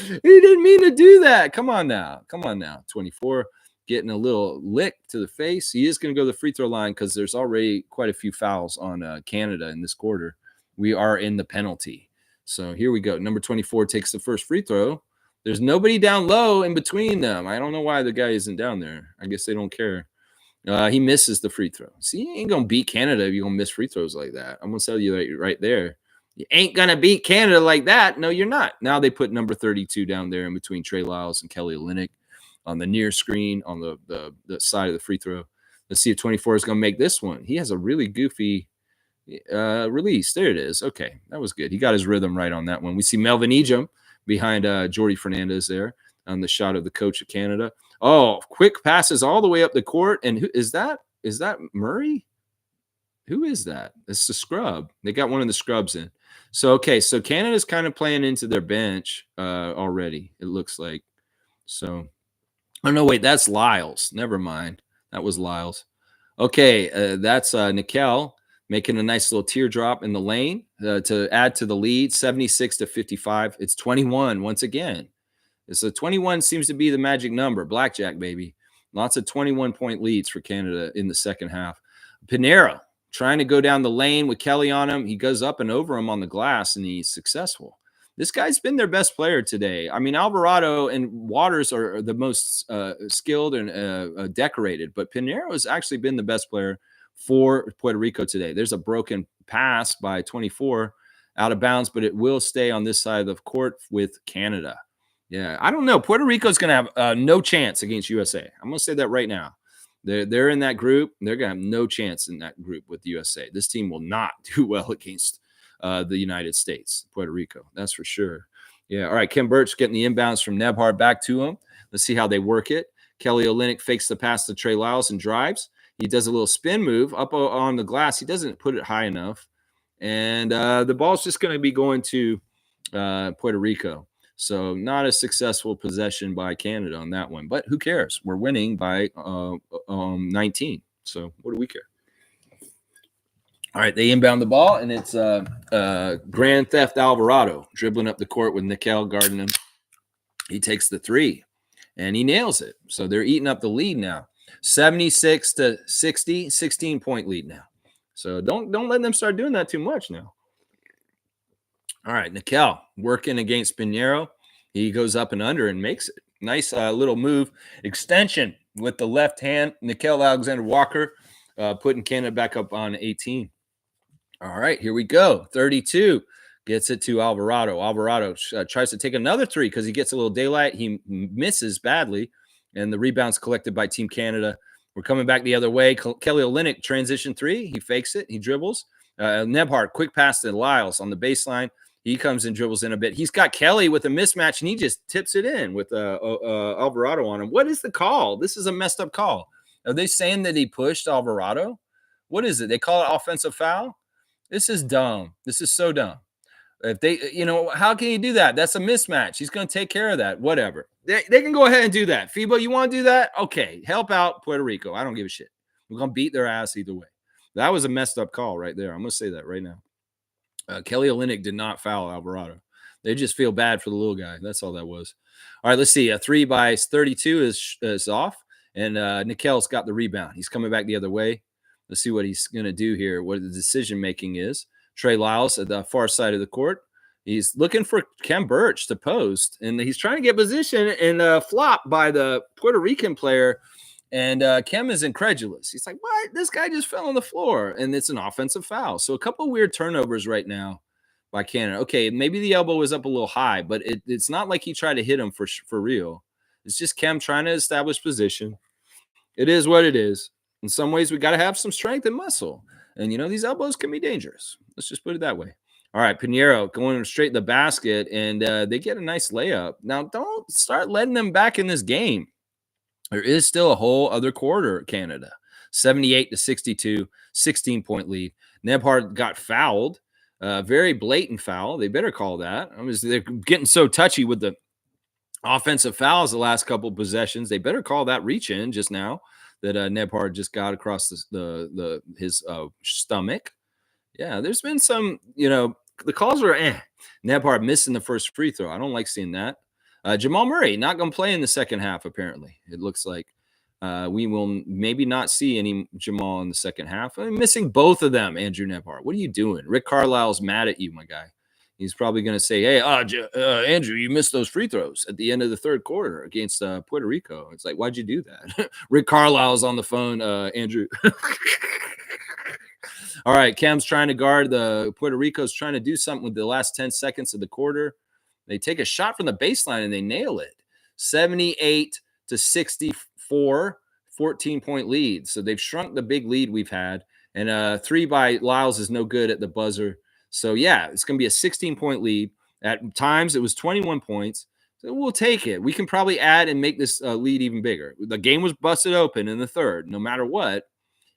He didn't mean to do that. Come on now. 24. Getting a little lick to the face. He is going to go to the free throw line because there's already quite a few fouls on Canada in this quarter. We are in the penalty. So here we go. Number 24 takes the first free throw. There's nobody down low in between them. I don't know why the guy isn't down there. I guess they don't care. He misses the free throw. See, you ain't going to beat Canada if you're going to miss free throws like that. I'm going to tell you right there. You ain't going to beat Canada like that. No, you're not. Now they put number 32 down there in between Trey Lyles and Kelly Olynyk on the near screen on the side of the free throw. Let's see if 24 is going to make this one. He has a really goofy release. There it is. Okay, that was good. He got his rhythm right on that one. We see Melvin Ejim behind Jordy Fernandez there on the shot of the coach of Canada. Oh, quick passes all the way up the court. And who is that? Is that Murray? Who is that? It's the scrub. They got one of the scrubs in. So, okay, so Canada's kind of playing into their bench already, it looks like. So, oh, no, wait, that's Lyles. Never mind. That was Lyles. Okay, that's Nickel making a nice little teardrop in the lane to add to the lead, 76-55. It's 21 once again. So 21 seems to be the magic number. Blackjack, baby. Lots of 21-point leads for Canada in the second half. Pinheiro trying to go down the lane with Kelly on him. He goes up and over him on the glass, and he's successful. This guy's been their best player today. I mean, Alvarado and Waters are the most skilled and decorated, but Pinheiro has actually been the best player for Puerto Rico today. There's a broken pass by 24 out of bounds, but it will stay on this side of the court with Canada. Yeah, I don't know. Puerto Rico's going to have no chance against USA. I'm going to say that right now. They're in that group. They're going to have no chance in that group with USA. This team will not do well against the United States, Puerto Rico. That's for sure. Yeah. All right. Kem Birch getting the inbounds from Nebhard back to him. Let's see how they work it. Kelly Olynyk fakes the pass to Trey Lyles and drives. He does a little spin move up on the glass. He doesn't put it high enough. And the ball's just going to be going to Puerto Rico. So not a successful possession by Canada on that one. But who cares? We're winning by 19. So what do we care? All right, they inbound the ball, and it's Grand Theft Alvarado dribbling up the court with Nickel guarding him. He takes the three, and he nails it. So they're eating up the lead now. 76-60, 16-point lead now. So don't let them start doing that too much now. All right, Nickel working against Pinheiro. He goes up and under and makes it. Nice little move. Extension with the left hand. Nickel Alexander-Walker putting Canada back up on 18. All right, here we go. 32 gets it to Alvarado. Alvarado tries to take another three because he gets a little daylight. He misses badly, and the rebound's collected by Team Canada. We're coming back the other way. Kelly Olynyk transition three. He fakes it. He dribbles. Nebhard, quick pass to Lyles on the baseline. He comes and dribbles in a bit. He's got Kelly with a mismatch, and he just tips it in with Alvarado on him. What is the call? This is a messed up call. Are they saying that he pushed Alvarado? What is it? They call it offensive foul? This is dumb. This is so dumb. If they, how can you do that? That's a mismatch. He's going to take care of that. Whatever. They can go ahead and do that. FIBA, you want to do that? Okay. Help out Puerto Rico. I don't give a shit. We're going to beat their ass either way. That was a messed up call right there. I'm going to say that right now. Kelly Olynyk did not foul Alvarado. They just feel bad for the little guy. That's all that was. All right, let's see. A 3 by 32 is off, and Nickel's got the rebound. He's coming back the other way. Let's see what he's going to do here, what the decision-making is. Trey Lyles at the far side of the court. He's looking for Kem Birch to post, and he's trying to get position and flop by the Puerto Rican player, and Kem is incredulous. He's like, what? This guy just fell on the floor, and it's an offensive foul. So a couple of weird turnovers right now by Canada. Okay, maybe the elbow was up a little high, but it's not like he tried to hit him for real. It's just Kem trying to establish position. It is what it is. In some ways, we got to have some strength and muscle. And, these elbows can be dangerous. Let's just put it that way. All right, Pinheiro going straight to the basket, and they get a nice layup. Now, don't start letting them back in this game. There is still a whole other quarter, Canada. 78-62, 16-point lead. Nebhard got fouled. Very blatant foul. They better call that. They're getting so touchy with the offensive fouls the last couple of possessions. They better call that reach in just now that Nebhard just got across his stomach. Yeah, there's been some, the calls are Nebhard missing the first free throw. I don't like seeing that. Jamal Murray not going to play in the second half, apparently. It looks like we will maybe not see any Jamal in the second half. I'm missing both of them, Andrew Nebhard. What are you doing? Rick Carlisle's mad at you, my guy. He's probably going to say, hey, Andrew, you missed those free throws at the end of the third quarter against Puerto Rico. It's like, why'd you do that? Rick Carlisle's on the phone, Andrew. All right, Cam's trying to guard. The Puerto Rico's trying to do something with the last 10 seconds of the quarter. They take a shot from the baseline, and they nail it. 78-64, 14-point lead. So they've shrunk the big lead we've had. And 3 by Lyles is no good at the buzzer. So, yeah, it's going to be a 16-point lead. At times, it was 21 points. So we'll take it. We can probably add and make this lead even bigger. The game was busted open in the third, no matter what.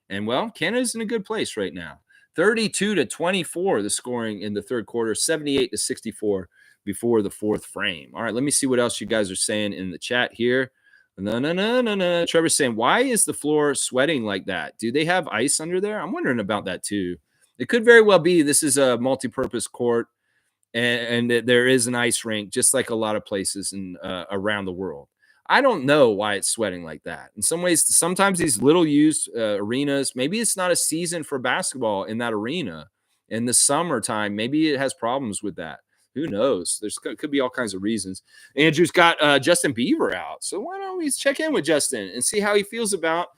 And, well, Canada's in a good place right now. 32-24, the scoring in the third quarter, 78-64 before the fourth frame. All right, let me see what else you guys are saying in the chat here. No. Trevor's saying, why is the floor sweating like that? Do they have ice under there? I'm wondering about that, too. It could very well be this is a multi-purpose court, and there is an ice rink, just like a lot of places in around the world. I don't know why it's sweating like that. In some ways, sometimes these little used arenas, maybe it's not a season for basketball in that arena. In the summertime, maybe it has problems with that. Who knows? Could be all kinds of reasons. Andrew's got Justin Bieber out. So why don't we check in with Justin and see how he feels about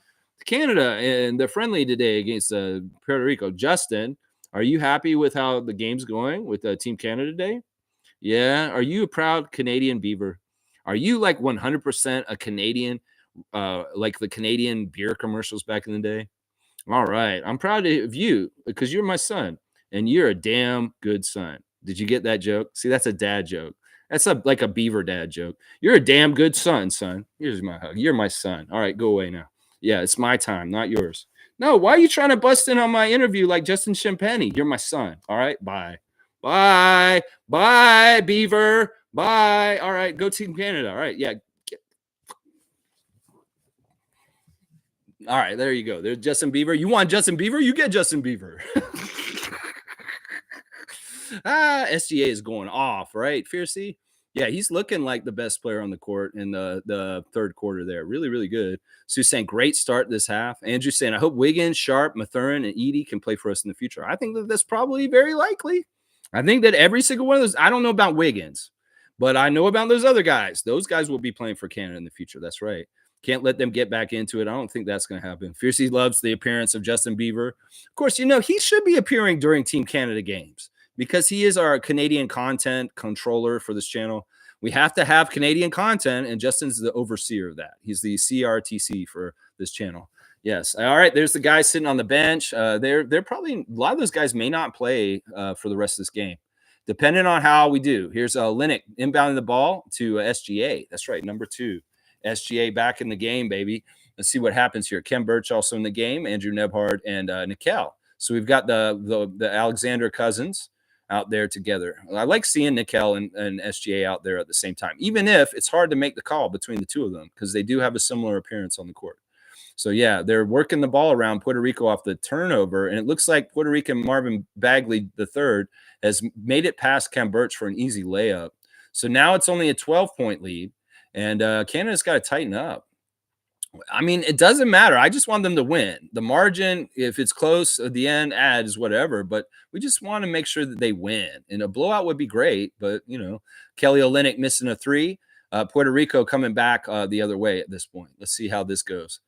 Canada and the friendly today against Puerto Rico. Justin, are you happy with how the game's going with Team Canada today? Yeah. Are you a proud Canadian Beaver? Are you like 100% a Canadian, like the Canadian beer commercials back in the day? All right. I'm proud of you because you're my son. and you're a damn good son. Did you get that joke? See, that's a dad joke. That's like a beaver dad joke. You're a damn good son. Here's my hug. You're my son. All right, go away now. Yeah, it's my time, not yours. No, why are you trying to bust in on my interview like Justin Champagny? You're my son. All right, bye. Bye. Bye, Beaver. Bye. All right, go Team Canada. All right, yeah. All right, there you go. There's Justin Bieber. You want Justin Bieber? You get Justin Bieber. SGA is going off, right? Fiercey. Yeah, he's looking like the best player on the court in the third quarter there. Really, really good. Sue saying, great start this half. Andrew saying, I hope Wiggins, Sharp, Mathurin, and Edie can play for us in the future. I think that that's probably very likely. I think that every single one of those, I don't know about Wiggins, but I know about those other guys. Those guys will be playing for Canada in the future. That's right. Can't let them get back into it. I don't think that's going to happen. Fiercey loves the appearance of Justin Bieber. Of course, he should be appearing during Team Canada games because he is our Canadian content controller for this channel. We have to have Canadian content, and Justin's the overseer of that. He's the CRTC for this channel. Yes. All right. There's the guys sitting on the bench. They're probably a lot of those guys may not play for the rest of this game, depending on how we do. Here's Linux inbounding the ball to SGA. That's right, number 2. SGA back in the game, baby. Let's see what happens here. Kem Birch also in the game, Andrew Nebhard and Nickel. So we've got the Alexander cousins out there together. I like seeing Nickel and SGA out there at the same time, even if it's hard to make the call between the two of them because they do have a similar appearance on the court. So, yeah, they're working the ball around Puerto Rico off the turnover, and it looks like Puerto Rican Marvin Bagley III has made it past Kem Birch for an easy layup. So now it's only a 12-point lead. And Canada's got to tighten up. I mean, it doesn't matter. I just want them to win. The margin, if it's close at the end, adds whatever. But we just want to make sure that they win. And a blowout would be great. But, Kelly Olynyk missing a 3. Puerto Rico coming back the other way at this point. Let's see how this goes.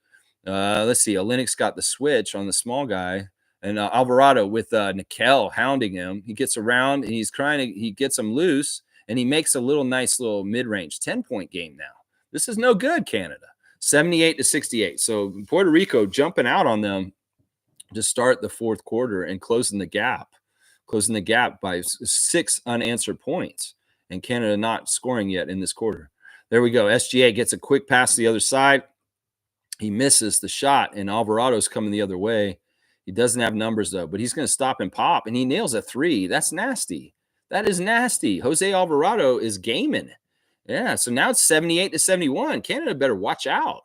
Let's see. Olynyk's got the switch on the small guy. And Alvarado with Nickel hounding him. He gets around and he gets him loose. And he makes a nice little mid-range 10-point game now. This is no good, Canada. 78-68. So Puerto Rico jumping out on them to start the fourth quarter and closing the gap by 6 unanswered points. And Canada not scoring yet in this quarter. There we go. SGA gets a quick pass to the other side. He misses the shot, and Alvarado's coming the other way. He doesn't have numbers, though, but he's going to stop and pop, and he nails a 3. That's nasty. That is nasty. Jose Alvarado is gaming. Yeah, so now it's 78-71. Canada better watch out.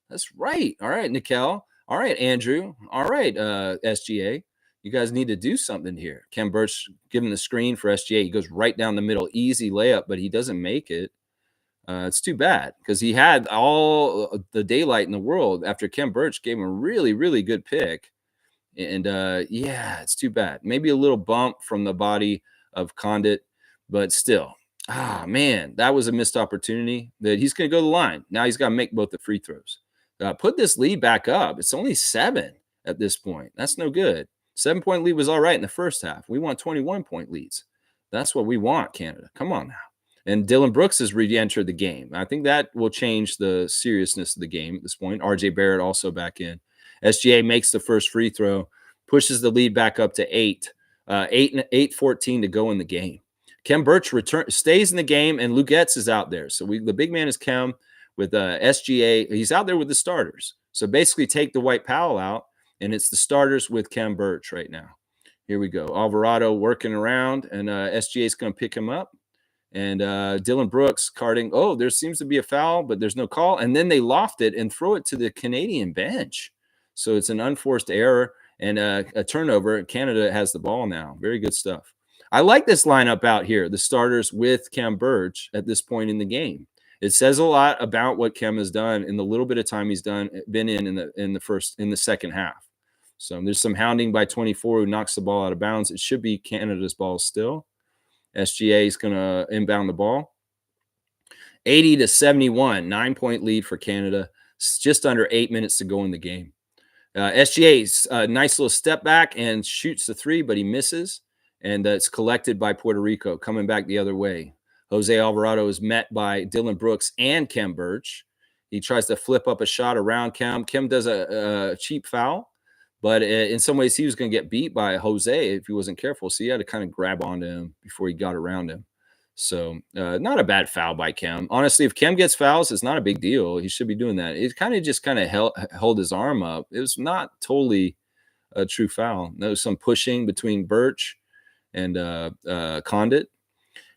That's right. All right, Nickel. All right, Andrew. All right, SGA. You guys need to do something here. Kem Birch giving the screen for SGA. He goes right down the middle. Easy layup, but he doesn't make it. It's too bad because he had all the daylight in the world after Kem Birch gave him a really, really good pick. And it's too bad. Maybe a little bump from the body of Condit, but still, man, that was a missed opportunity. That he's going to go to the line. Now he's got to make both the free throws. Put this lead back up. It's only 7 at this point. That's no good. 7-point lead was all right in the first half. We want 21-point leads. That's what we want, Canada. Come on now. And Dylan Brooks has re-entered the game. I think that will change the seriousness of the game at this point. RJ Barrett also back in. SGA makes the first free throw, pushes the lead back up to 8. 8-14 to go in the game. Kem Birch stays in the game, and Lugetz is out there. So the big man is Kem with SGA. He's out there with the starters. So basically take the White Powell out, and it's the starters with Kem Birch right now. Here we go. Alvarado working around, and SGA is going to pick him up. And Dylan Brooks carding. Oh, there seems to be a foul, but there's no call. And then they loft it and throw it to the Canadian bench. So it's an unforced error and a turnover. Canada has the ball now. Very good stuff. I like this lineup out here, the starters with Kem Birch at this point in the game. It says a lot about what Kem has done in the little bit of time he's been in the second half. So there's some hounding by 24 who knocks the ball out of bounds. It should be Canada's ball still. SGA is going to inbound the ball. 80-71, 9-point lead for Canada. It's just under 8 minutes to go in the game. SGA's nice little step back and shoots the 3, but he misses. And it's collected by Puerto Rico, coming back the other way. Jose Alvarado is met by Dylan Brooks and Kem Birch. He tries to flip up a shot around Kem. Kem does a cheap foul, But in some ways, he was going to get beat by Jose if he wasn't careful. So he had to kind of grab onto him before he got around him. So not a bad foul by Kem. Honestly, if Kem gets fouls, it's not a big deal. He should be doing that. It kind of just kind of held his arm up. It was not totally a true foul. There was some pushing between Birch and Condit.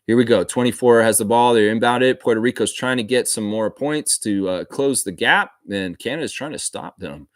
Here we go. 24 has the ball. They're inbounded. Puerto Rico's trying to get some more points to close the gap, and Canada's trying to stop them.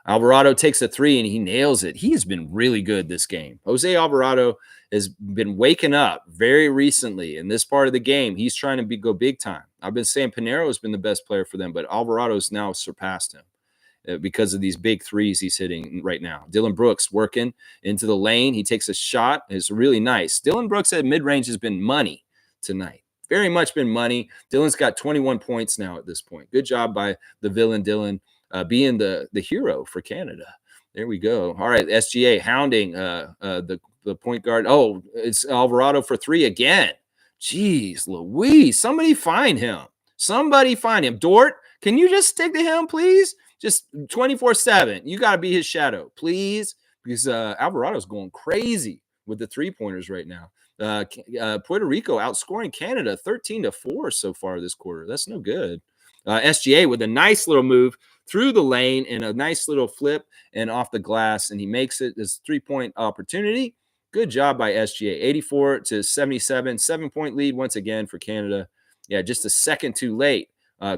Alvarado takes a three, and he nails it. He has been really good this game. Jose Alvarado has been waking up very recently in this part of the game. He's trying to go big time. I've been saying Pinero has been the best player for them, but Alvarado's now surpassed him because of these big threes he's hitting right now. Dylan Brooks working into the lane. He takes a shot. It's really nice. Dylan Brooks at mid-range has been money tonight. Very much been money. Dylan's got 21 points now at this point. Good job by the villain Dylan being the hero for Canada. There we go. All right, SGA hounding the point guard. Oh, it's Alvarado for three again. Jeez Louise, somebody find him. Somebody find him. Dort, can you just stick to him, please? Just 24/7. You got to be his shadow, please, because Alvarado's going crazy with the three-pointers right now. Puerto Rico outscoring Canada 13-4 so far this quarter. That's no good. SGA with a nice little move through the lane and a nice little flip and off the glass, and he makes it this three-point opportunity. Good job by SGA. 84-77, 7-point lead once again for Canada. Yeah, just a second too late.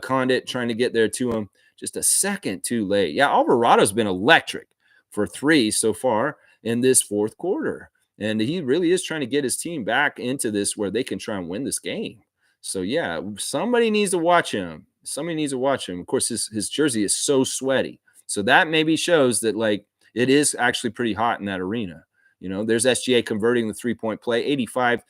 Condit trying to get there to him. Just a second too late. Yeah, Alvarado's been electric for three so far in this fourth quarter. And he really is trying to get his team back into this where they can try and win this game. So, yeah, somebody needs to watch him. Somebody needs to watch him. Of course, his jersey is so sweaty. So that maybe shows that, like, it is actually pretty hot in that arena. You know, there's SGA converting the three-point play, 85-77,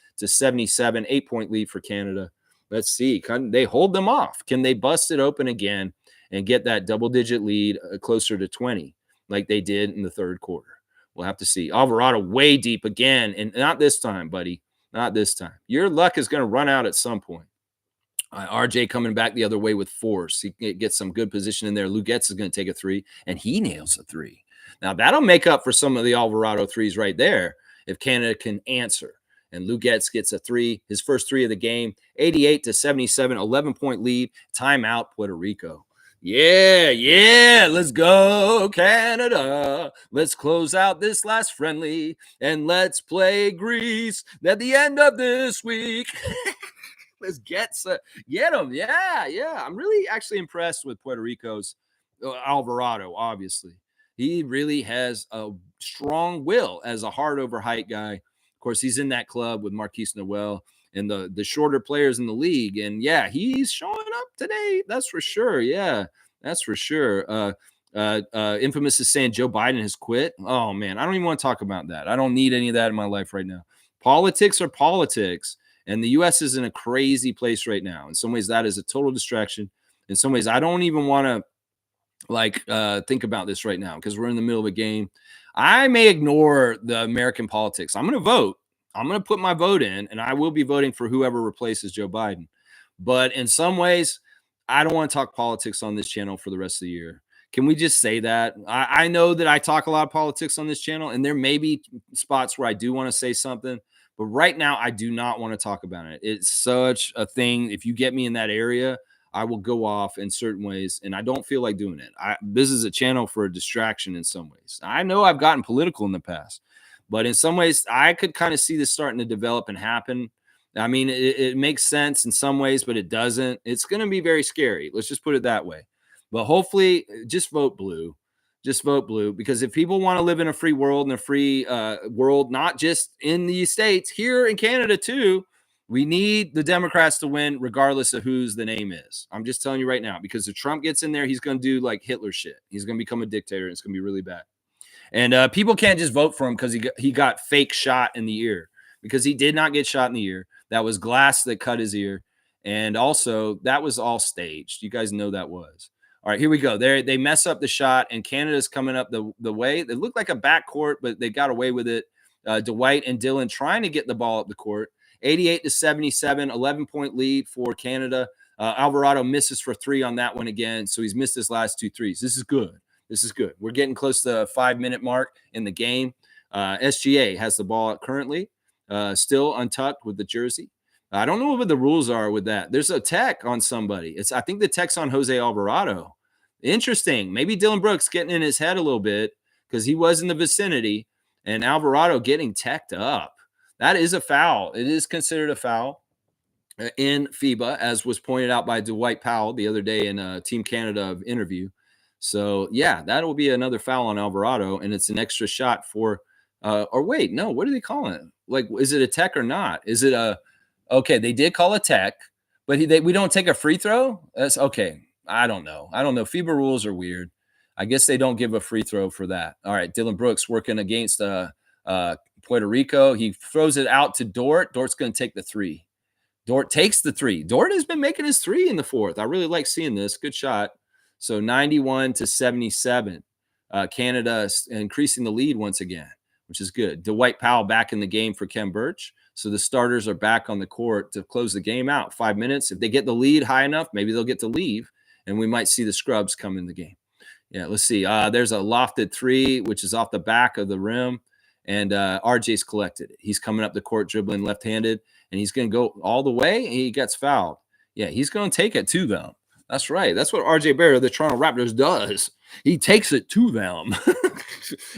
8-point lead for Canada. Let's see. Can they hold them off? Can they bust it open again and get that double-digit lead closer to 20 like they did in the third quarter? We'll have to see. Alvarado way deep again, and not this time, buddy. Not this time. Your luck is going to run out at some point. RJ coming back the other way with force. He gets some good position in there. Lugetz is going to take a three, and he nails a three. Now, that'll make up for some of the Alvarado threes right there if Canada can answer. And Lugetz gets a three, his first three of the game, 88-77, 11-point lead. Timeout, Puerto Rico. Yeah, let's go, Canada. Let's close out this last friendly, and let's play Greece at the end of this week. Let's get them. Yeah. I'm really actually impressed with Puerto Rico's Alvarado, obviously. He really has a strong will as a hard over height guy. Of course, he's in that club with Marquise Noel and the shorter players in the league. And yeah, he's showing up today. That's for sure. Yeah, that's for sure. Infamous is saying Joe Biden has quit. Oh man, I don't even want to talk about that. I don't need any of that in my life right now. Politics are politics. And the U.S. is in a crazy place right now. In some ways, that is a total distraction. In some ways, I don't even want to think about this right now because we're in the middle of a game. I may ignore the American politics. I'm going to vote. I'm going to put my vote in, and I will be voting for whoever replaces Joe Biden. But in some ways, I don't want to talk politics on this channel for the rest of the year. Can we just say that? I know that I talk a lot of politics on this channel, and there may be spots where I do want to say something. But right now, I do not want to talk about it. It's such a thing. If you get me in that area, I will go off in certain ways, and I don't feel like doing it. This is a channel for a distraction in some ways. I know I've gotten political in the past, but in some ways, I could kind of see this starting to develop and happen. I mean, it makes sense in some ways, but it doesn't. It's going to be very scary. Let's just put it that way. But hopefully, just vote blue. Just vote blue, because if people want to live in a free world and a free world, not just in the States, here in Canada too, we need the Democrats to win regardless of whose the name is. I'm just telling you right now, because if Trump gets in there, he's going to do like Hitler shit. He's going to become a dictator, and it's going to be really bad. And people can't just vote for him because he got fake shot in the ear, because he did not get shot in the ear. That was glass that cut his ear. And also, that was all staged. You guys know that was. All right, here we go. They mess up the shot, and Canada's coming up the way. They look like a backcourt, but they got away with it. Dwight and Dylan trying to get the ball up the court. 88-77, 11-point lead for Canada. Alvarado misses for three on that one again, so he's missed his last two threes. This is good. This is good. We're getting close to the 5-minute mark in the game. SGA has the ball currently, still untucked with the jersey. I don't know what the rules are with that. There's a tech on somebody. I think the tech's on Jose Alvarado. Interesting. Maybe Dylan Brooks getting in his head a little bit because he was in the vicinity, and Alvarado getting teched up. That is a foul. It is considered a foul in FIBA, as was pointed out by Dwight Powell the other day in a Team Canada interview. So, yeah, that will be another foul on Alvarado, and it's an extra shot for or wait, no, what do they call it? Like, is it a tech or not? Is it a okay, they did call a tech, but we don't take a free throw? That's okay. I don't know. FIBA rules are weird. I guess they don't give a free throw for that. All right, Dylan Brooks working against Puerto Rico. He throws it out to Dort. Dort's going to take the three. Dort takes the three. Dort has been making his three in the fourth. I really like seeing this. Good shot. So 91-77. Canada increasing the lead once again, which is good. Dwight Powell back in the game for Kem Birch. So the starters are back on the court to close the game out. 5 minutes. If they get the lead high enough, maybe they'll get to leave, and we might see the scrubs come in the game. Yeah, let's see. There's a lofted three, which is off the back of the rim, and RJ's collected it. He's coming up the court dribbling left-handed, and he's going to go all the way, and he gets fouled. Yeah, he's going to take it to them. That's right. That's what RJ Barrett of the Toronto Raptors does. He takes it to them.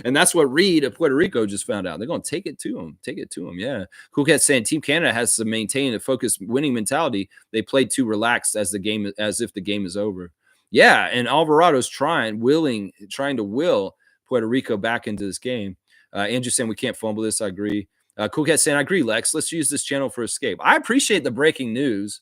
And that's what Reed of Puerto Rico just found out. They're going to take it to him. Take it to him. Yeah. Cool Cat saying Team Canada has to maintain a focused winning mentality. They played too relaxed as if the game is over. Yeah. And Alvarado's trying to will Puerto Rico back into this game. Andrew saying we can't fumble this. I agree. Cool Cat saying, I agree, Lex. Let's use this channel for escape. I appreciate the breaking news.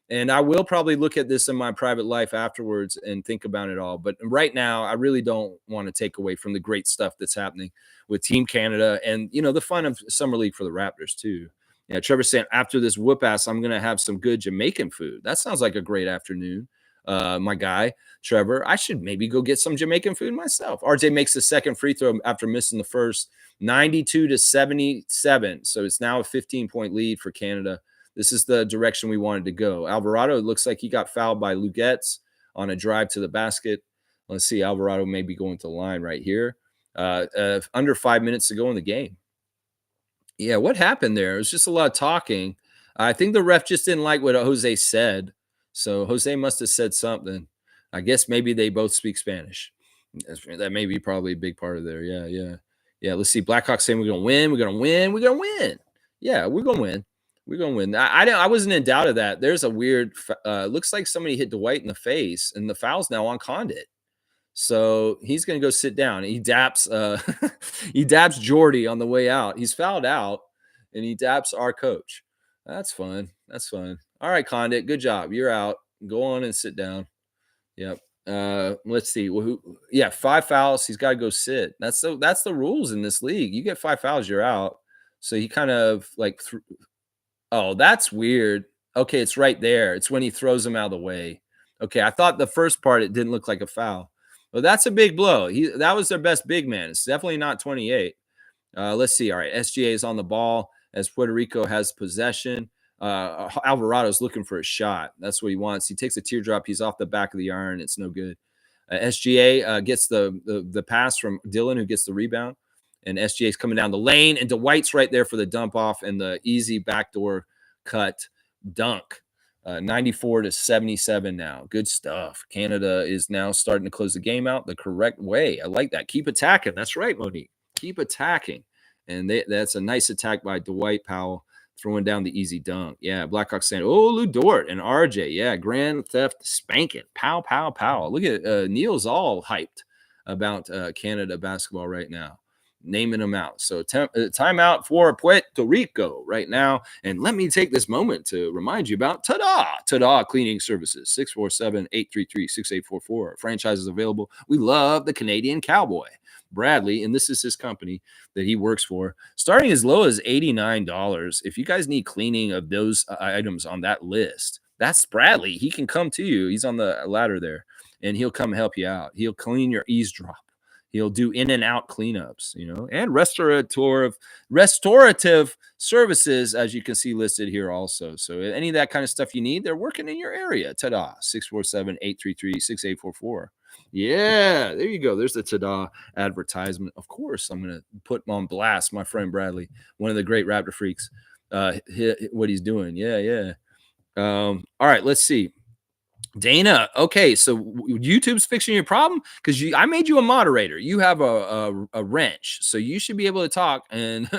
And I will probably look at this in my private life afterwards and think about it all. But right now, I really don't want to take away from the great stuff that's happening with Team Canada and, the fun of Summer League for the Raptors, too. Yeah, Trevor saying, after this whoop ass, I'm going to have some good Jamaican food. That sounds like a great afternoon. My guy, Trevor, I should maybe go get some Jamaican food myself. RJ makes the second free throw after missing the first, 92-77. So it's now a 15-point lead for Canada. This is the direction we wanted to go. Alvarado, it looks like he got fouled by Lugetz on a drive to the basket. Let's see. Alvarado may be going to the line right here. Under 5 minutes to go in the game. Yeah, what happened there? It was just a lot of talking. I think the ref just didn't like what Jose said. So Jose must have said something. I guess maybe they both speak Spanish. That may be probably a big part of there. Yeah. Let's see. Blackhawks saying we're going to win. We're going to win. We're going to win. Yeah, we're going to win. We're going to win. I wasn't in doubt of that. There's a weird looks like somebody hit Dwight in the face, and the foul's now on Condit. So he's going to go sit down. He daps Jordy on the way out. He's fouled out, and he daps our coach. That's fun. All right, Condit, good job. You're out. Go on and sit down. Yep. Let's see. 5 fouls. He's got to go sit. That's the rules in this league. You get 5 fouls, you're out. So he kind of like oh, that's weird. Okay, it's right there. It's when he throws him out of the way. Okay, I thought the first part, it didn't look like a foul. Well, that's a big blow. That was their best big man. It's definitely not 28. Let's see. All right, SGA is on the ball as Puerto Rico has possession. Alvarado's looking for a shot. That's what he wants. He takes a teardrop. He's off the back of the iron. It's no good. SGA gets the pass from Dylan, who gets the rebound. And SGA's coming down the lane, and Dwight's right there for the dump off and the easy backdoor cut dunk. 94-77 now. Good stuff. Canada is now starting to close the game out the correct way. I like that. Keep attacking. That's right, Monique. Keep attacking. And that's a nice attack by Dwight Powell, throwing down the easy dunk. Yeah, Blackhawks saying, oh, Lou Dort and RJ. Yeah, grand theft spanking. Pow, pow, pow. Look at Neil's all hyped about Canada basketball right now. Naming them out. So timeout for Puerto Rico right now. And let me take this moment to remind you about Tada Cleaning Services, 647-833-6844. Franchise is available. We love the Canadian Cowboy, Bradley, and this is his company that he works for, starting as low as $89. If you guys need cleaning of those items on that list, that's Bradley. He can come to you. He's on the ladder there, and he'll come help you out. He'll clean your eavesdrop. He'll do in and out cleanups, and restorative services, as you can see listed here also. So any of that kind of stuff you need, they're working in your area. Ta-da, 647-833-6844. Yeah, there you go. There's the ta-da advertisement. Of course, I'm gonna put on blast my friend Bradley, one of the great Raptor freaks. What he's doing. Yeah, yeah. All right, let's see. Dana, okay, so YouTube's fixing your problem because I made you a moderator. You have a wrench, so you should be able to talk. And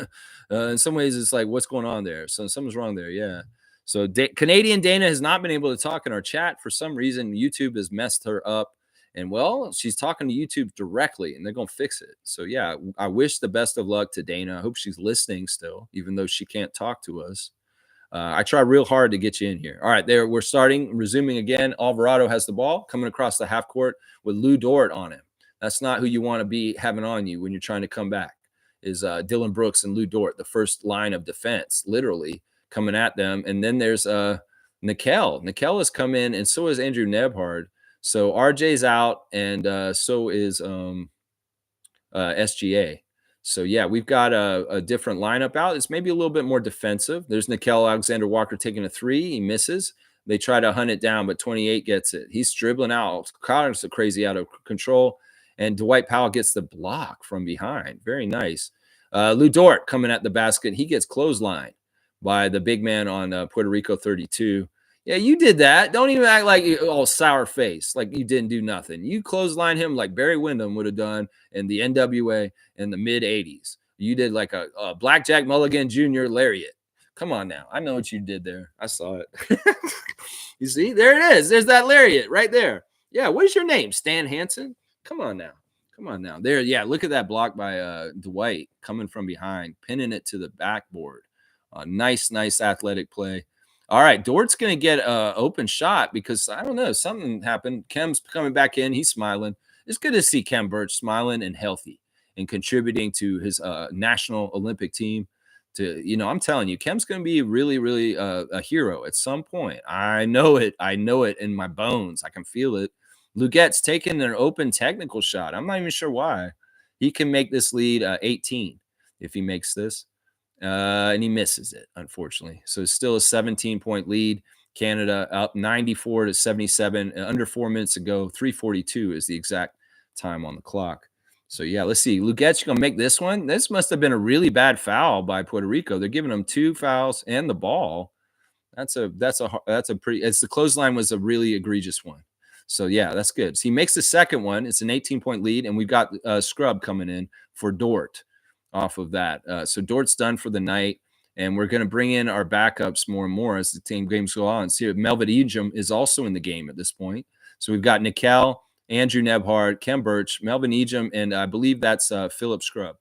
in some ways, it's like, what's going on there? So something's wrong there. Yeah. So Canadian Dana has not been able to talk in our chat for some reason. YouTube has messed her up, and well, she's talking to YouTube directly, and they're gonna fix it. So yeah, I wish the best of luck to Dana. I hope she's listening still, even though she can't talk to us. I try real hard to get you in here. All right, there we're resuming again. Alvarado has the ball coming across the half court with Lou Dort on him. That's not who you want to be having on you when you're trying to come back. Is Dylan Brooks and Lou Dort, the first line of defense, literally coming at them. And then there's Nickel. Nickel has come in, and so is Andrew Nebhard. So RJ's out, and so is SGA. So yeah, we've got a different lineup out. It's maybe a little bit more defensive. There's Nickel Alexander-Walker taking a three. He misses. They try to hunt it down, but 28 gets it. He's dribbling out. Connor's so crazy out of control. And Dwight Powell gets the block from behind. Very nice. Lou Dort coming at the basket. He gets clotheslined by the big man on Puerto Rico 32. Yeah, you did that. Don't even act like you all sour face, like you didn't do nothing. You clothesline him like Barry Windham would have done in the NWA in the mid 80s. You did like a Blackjack Mulligan Jr. lariat. Come on now. I know what you did there. I saw it. You see, there it is. There's that lariat right there. Yeah, what is your name? Stan Hansen? Come on now. Come on now. There, yeah, look at that block by Dwight coming from behind, pinning it to the backboard. Nice athletic play. All right, Dort's going to get an open shot because, I don't know, something happened. Kem's coming back in. He's smiling. It's good to see Kem Birch smiling and healthy and contributing to his national Olympic team. I'm telling you, Kem's going to be really a hero at some point. I know it. I know it in my bones. I can feel it. Lugette's taking an open technical shot. I'm not even sure why. He can make this lead 18 if he makes this. And he misses it, unfortunately. So it's still a 17-point lead. Canada up 94-77. Under 4 minutes ago, 3:42 is the exact time on the clock. So yeah, let's see. Lugette's gonna make this one. This must have been a really bad foul by Puerto Rico. They're giving them 2 fouls and the ball. That's a pretty. It's the clothesline was a really egregious one. So yeah, that's good. So he makes the second one. It's an 18-point lead, and we've got Scrub coming in for Dort off of that. So Dort's done for the night, and we're going to bring in our backups more and more as the team games go on. See, Melvin Ejim is also in the game at this point. So we've got Nickel, Andrew Nebhard, Kem Birch, Melvin Ejim, and I believe that's Philip Scrub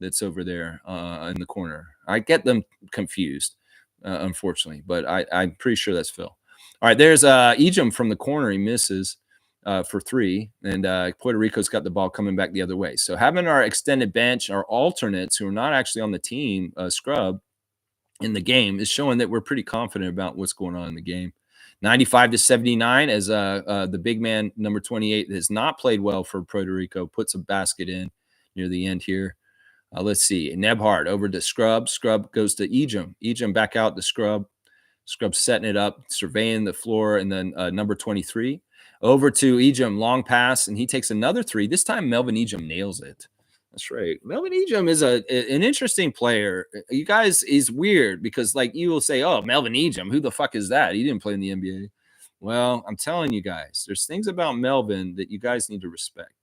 that's over there in the corner. I get them confused, unfortunately, but I'm pretty sure that's Phil. All right, there's Ejim from the corner. He misses for 3, and Puerto Rico's got the ball coming back the other way. So having our extended bench, our alternates who are not actually on the team, Scrub, in the game is showing that we're pretty confident about what's going on in the game. 95-79 as the big man, number 28, has not played well for Puerto Rico, puts a basket in near the end here. Let's see. Nebhard over to Scrub. Scrub goes to Ejim. Ejim back out to Scrub. Scrub setting it up, surveying the floor, and then number 23 over to Ejim, long pass, and he takes another 3. This time, Melvin Ejim nails it. That's right. Melvin Ejim is an interesting player. You guys, he's weird because, like, you will say, "Oh, Melvin Ejim, who the fuck is that? He didn't play in the NBA." Well, I'm telling you guys, there's things about Melvin that you guys need to respect.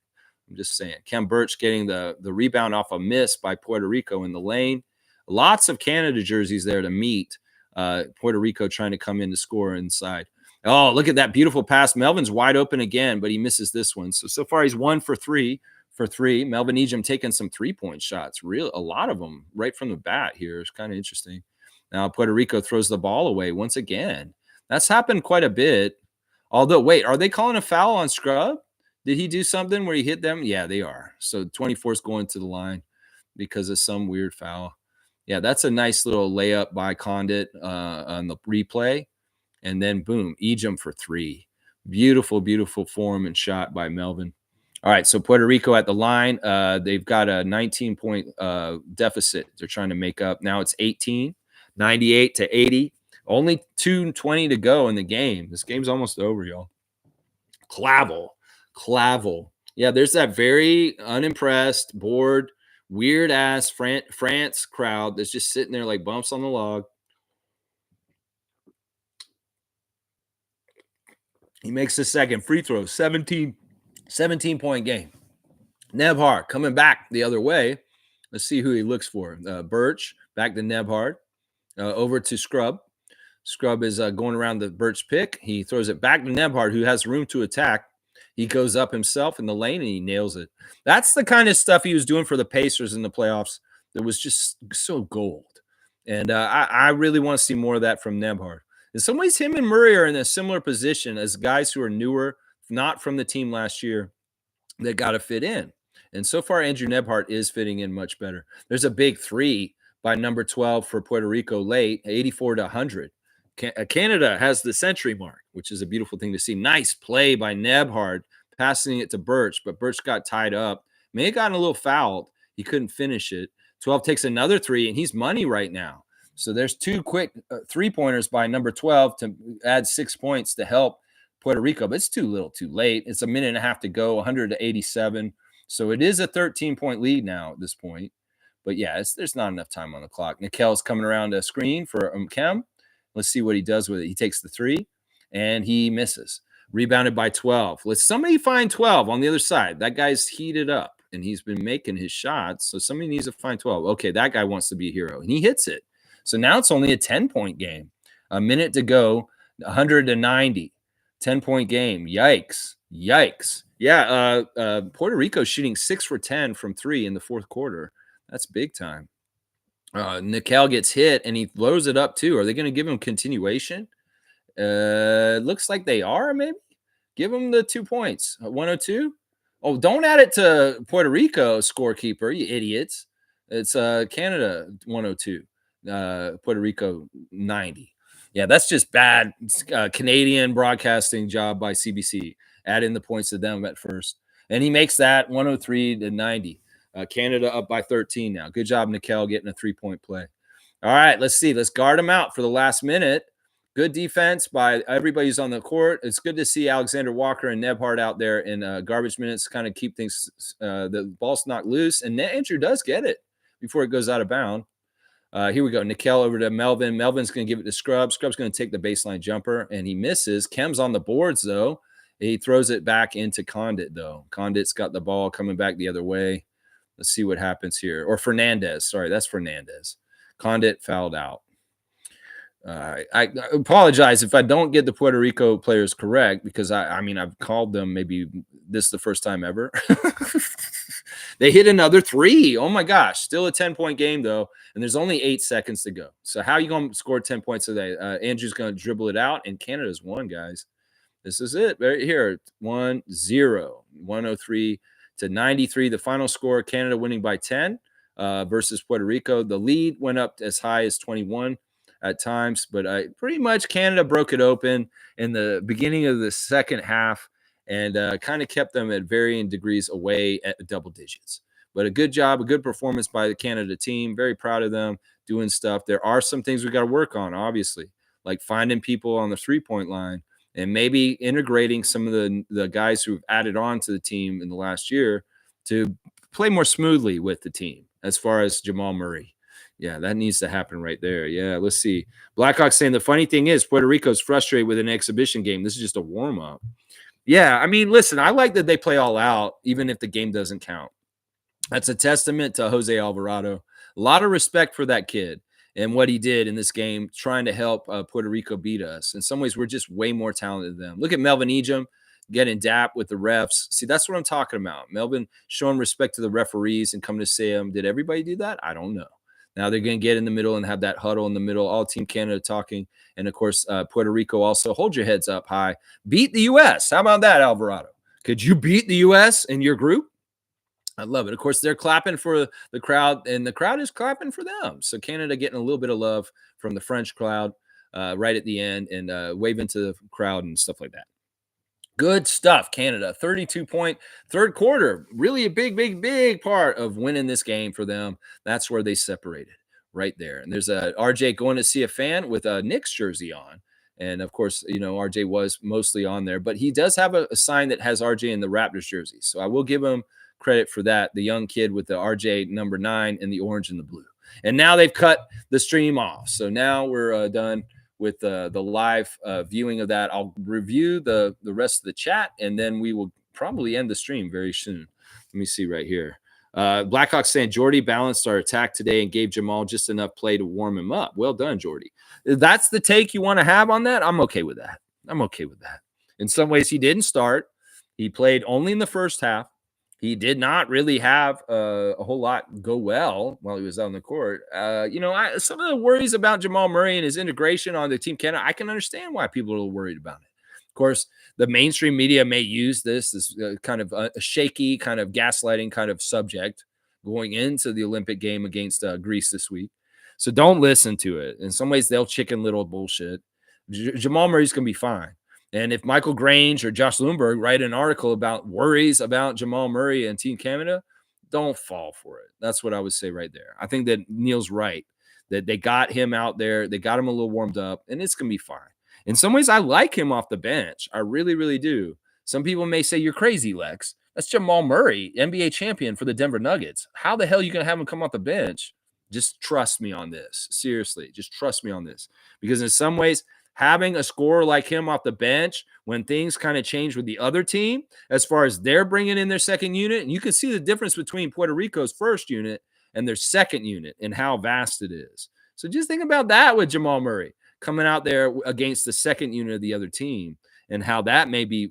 I'm just saying. Kem Birch getting the rebound off a miss by Puerto Rico in the lane. Lots of Canada jerseys there to meet. Puerto Rico trying to come in to score inside. Oh, look at that beautiful pass. Melvin's wide open again, but he misses this one. So far he's 1 for 3 for 3. Melvin Ejim taking some 3-point shots. A lot of them right from the bat here. It's kind of interesting. Now Puerto Rico throws the ball away once again. That's happened quite a bit. Although, wait, are they calling a foul on Scrub? Did he do something where he hit them? Yeah, they are. So 24 is going to the line because of some weird foul. Yeah, that's a nice little layup by Condit on the replay. And then, boom, Ejim for 3. Beautiful form and shot by Melvin. All right, so Puerto Rico at the line. They've got a 19-point deficit they're trying to make up. Now it's 18, 98-80. Only 2:20 to go in the game. This game's almost over, y'all. Clavel Clavel. Yeah, there's that very unimpressed, bored, weird ass France crowd that's just sitting there like bumps on the log. He makes the second free throw, 17-point game. Nebhard coming back the other way. Let's see who he looks for. Birch back to Nebhard. Over to Scrub. Scrub is going around the Birch pick. He throws it back to Nebhard, who has room to attack. He goes up himself in the lane and he nails it. That's the kind of stuff he was doing for the Pacers in the playoffs that was just so gold. And I really want to see more of that from Nebhard. In some ways, him and Murray are in a similar position as guys who are newer, not from the team last year, that got to fit in. And so far, Andrew Nebhart is fitting in much better. There's a big three by number 12 for Puerto Rico late, 84-100. Canada has the century mark, which is a beautiful thing to see. Nice play by Nebhard, passing it to Birch, but Birch got tied up. May have gotten a little fouled. He couldn't finish it. 12 takes another three, and he's money right now. So there's two quick three-pointers by number 12 to add 6 points to help Puerto Rico, but it's too little too late. It's a minute and a half to go, 100-87. So it is a 13-point lead now at this point. But yeah, there's not enough time on the clock. Nikel's coming around a screen for Kem. Let's see what he does with it. He takes the three, and he misses. Rebounded by 12. Let's somebody find 12 on the other side. That guy's heated up, and he's been making his shots. So somebody needs to find 12. Okay, that guy wants to be a hero, and he hits it. So now it's only a 10-point game. A minute to go, 190. 10-point game. Yikes. Yeah, Puerto Rico shooting 6 for 10 from 3 in the fourth quarter. That's big time. Nikel gets hit, and he blows it up too. Are they going to give him continuation? Looks like they are, maybe. Give him the 2 points. 102? Oh, don't add it to Puerto Rico scorekeeper, you idiots. It's Canada 102. Puerto Rico 90. Yeah, that's just bad Canadian broadcasting job by CBC. Add in the points to them at first. And he makes that 103-90. Canada up by 13 now. Good job, Nikel, getting a 3-point play. All right, let's see. Let's guard him out for the last minute. Good defense by everybody's on the court. It's good to see Alexander Walker and Nebhard out there in garbage minutes, kind of keep things, the ball's knocked loose. And Andrew does get it before it goes out of bounds. Here we go. Nikel over to Melvin. Melvin's going to give it to Scrub. Scrub's going to take the baseline jumper, and he misses. Kem's on the boards, though. He throws it back into Condit, though. Condit's got the ball coming back the other way. Let's see what happens here. Or Fernandez. Sorry, that's Fernandez. Condit fouled out. I apologize if I don't get the Puerto Rico players correct, because I mean, I've called them maybe this the first time ever. They hit another three. Oh my gosh. Still a 10-point game though. And there's only 8 seconds to go. So how are you going to score 10 points today? Andrew's going to dribble it out, and Canada's won, guys. This is it right here. 1-0, 103-93. The final score, Canada winning by 10 versus Puerto Rico. The lead went up as high as 21 at times, but pretty much Canada broke it open in the beginning of the second half and kind of kept them at varying degrees away at double digits. But a good job, a good performance by the Canada team. Very proud of them doing stuff. There are some things we got to work on, obviously, like finding people on the three-point line and maybe integrating some of the guys who've added on to the team in the last year to play more smoothly with the team, as far as Jamal Murray. Yeah, that needs to happen right there. Yeah, let's see. Blackhawks saying the funny thing is Puerto Rico's frustrated with an exhibition game. This is just a warm-up. Yeah, I mean, listen, I like that they play all out, even if the game doesn't count. That's a testament to Jose Alvarado. A lot of respect for that kid and what he did in this game, trying to help Puerto Rico beat us. In some ways, we're just way more talented than them. Look at Melvin Ejim getting dap with the refs. See, that's what I'm talking about. Melvin showing respect to the referees and coming to say them. Did everybody do that? I don't know. Now they're going to get in the middle and have that huddle in the middle, all Team Canada talking. And, of course, Puerto Rico also. Hold your heads up high. Beat the U.S. How about that, Alvarado? Could you beat the U.S. in your group? I love it. Of course, they're clapping for the crowd, and the crowd is clapping for them. So Canada getting a little bit of love from the French crowd right at the end and waving to the crowd and stuff like that. Good stuff, Canada. 32-point third quarter. Really a big part of winning this game for them. That's where they separated right there. And there's a RJ going to see a fan with a Knicks jersey on. And of course, RJ was mostly on there, but he does have a sign that has RJ in the Raptors jersey. So I will give him credit for that. The young kid with the RJ number 9 and the orange and the blue. And now they've cut the stream off. So now we're done with the live viewing of that. I'll review the rest of the chat, and then we will probably end the stream very soon. Let me see right here. Blackhawks saying Jordy balanced our attack today and gave Jamal just enough play to warm him up. Well done, Jordy. If that's the take you want to have on that, I'm okay with that. In some ways, he didn't start. He played only in the first half. He did not really have a whole lot go well while he was on the court. Some of the worries about Jamal Murray and his integration on the Team Canada, I can understand why people are worried about it. Of course, the mainstream media may use this as kind of a shaky, kind of gaslighting kind of subject going into the Olympic game against Greece this week. So don't listen to it. In some ways, they'll chicken little bullshit. Jamal Murray's going to be fine. And if Michael Grange or Josh Lundberg write an article about worries about Jamal Murray and Team Canada, don't fall for it. That's what I would say right there. I think that Neil's right, that they got him out there. They got him a little warmed up, and it's going to be fine. In some ways, I like him off the bench. I really, really do. Some people may say, you're crazy, Lex. That's Jamal Murray, NBA champion for the Denver Nuggets. How the hell are you going to have him come off the bench? Just trust me on this. Seriously, just trust me on this. Because in some ways, having a scorer like him off the bench when things kind of change with the other team, as far as they're bringing in their second unit, and you can see the difference between Puerto Rico's first unit and their second unit and how vast it is. So just think about that with Jamal Murray coming out there against the second unit of the other team and how that may be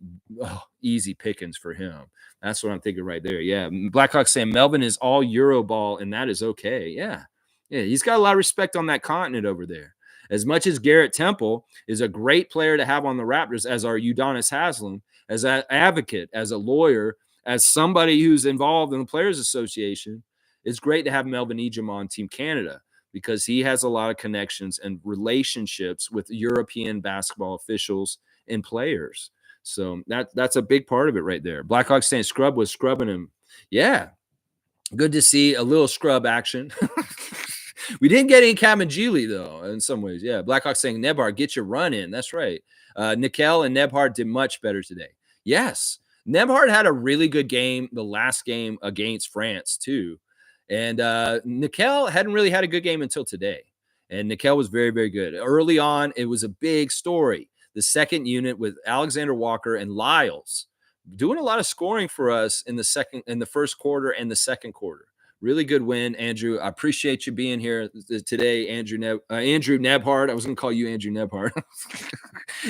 easy pickings for him. That's what I'm thinking right there. Yeah. Blackhawks saying Melvin is all Euro ball, and that is okay. Yeah. He's got a lot of respect on that continent over there. As much as Garrett Temple is a great player to have on the Raptors, as our Udonis Haslem, as an advocate, as a lawyer, as somebody who's involved in the Players Association, it's great to have Melvin Ejim on Team Canada because he has a lot of connections and relationships with European basketball officials and players. So that's a big part of it right there. Blackhawks saying Scrub was scrubbing him. Yeah, good to see a little scrub action. We didn't get any Kamajili, though, in some ways. Yeah, Blackhawks saying, Nebhard, get your run in. That's right. Nickel and Nebhard did much better today. Yes, Nebhard had a really good game the last game against France, too. And Nickel hadn't really had a good game until today. And Nickel was very, very good. Early on, it was a big story. The second unit with Alexander Walker and Lyles doing a lot of scoring for us in the first quarter and the second quarter. Really good win, Andrew. I appreciate you being here today, Andrew Nebhard. I was going to call you Andrew Nebhard.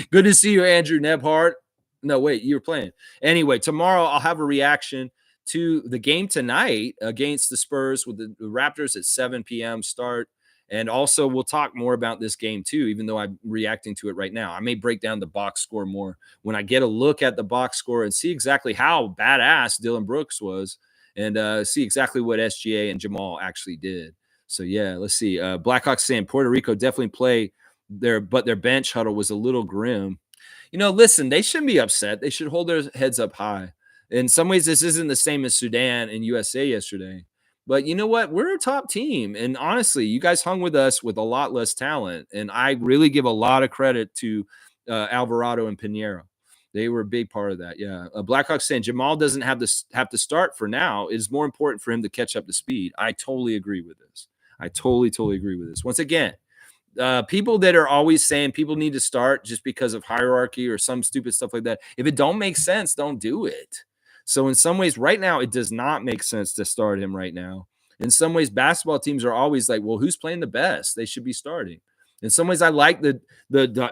Good to see you, Andrew Nebhard. No, wait, you were playing. Anyway, tomorrow I'll have a reaction to the game tonight against the Spurs with the Raptors at 7 p.m. start. And also we'll talk more about this game too, even though I'm reacting to it right now. I may break down the box score more when I get a look at the box score and see exactly how badass Dylan Brooks was. And see exactly what SGA and Jamal actually did. So, yeah, let's see. Blackhawks saying Puerto Rico definitely play but their bench huddle was a little grim. Listen, they shouldn't be upset. They should hold their heads up high. In some ways, this isn't the same as Sudan and USA yesterday. But you know what? We're a top team. And honestly, you guys hung with us with a lot less talent. And I really give a lot of credit to Alvarado and Pinheiro. They were a big part of that. Yeah. Blackhawks saying Jamal doesn't have to start for now. It is more important for him to catch up to speed. I totally agree with this. I totally agree with this. Once again, people that are always saying people need to start just because of hierarchy or some stupid stuff like that. If it don't make sense, don't do it. So in some ways right now, it does not make sense to start him right now. In some ways, basketball teams are always like, well, who's playing the best? They should be starting. In some ways, I like the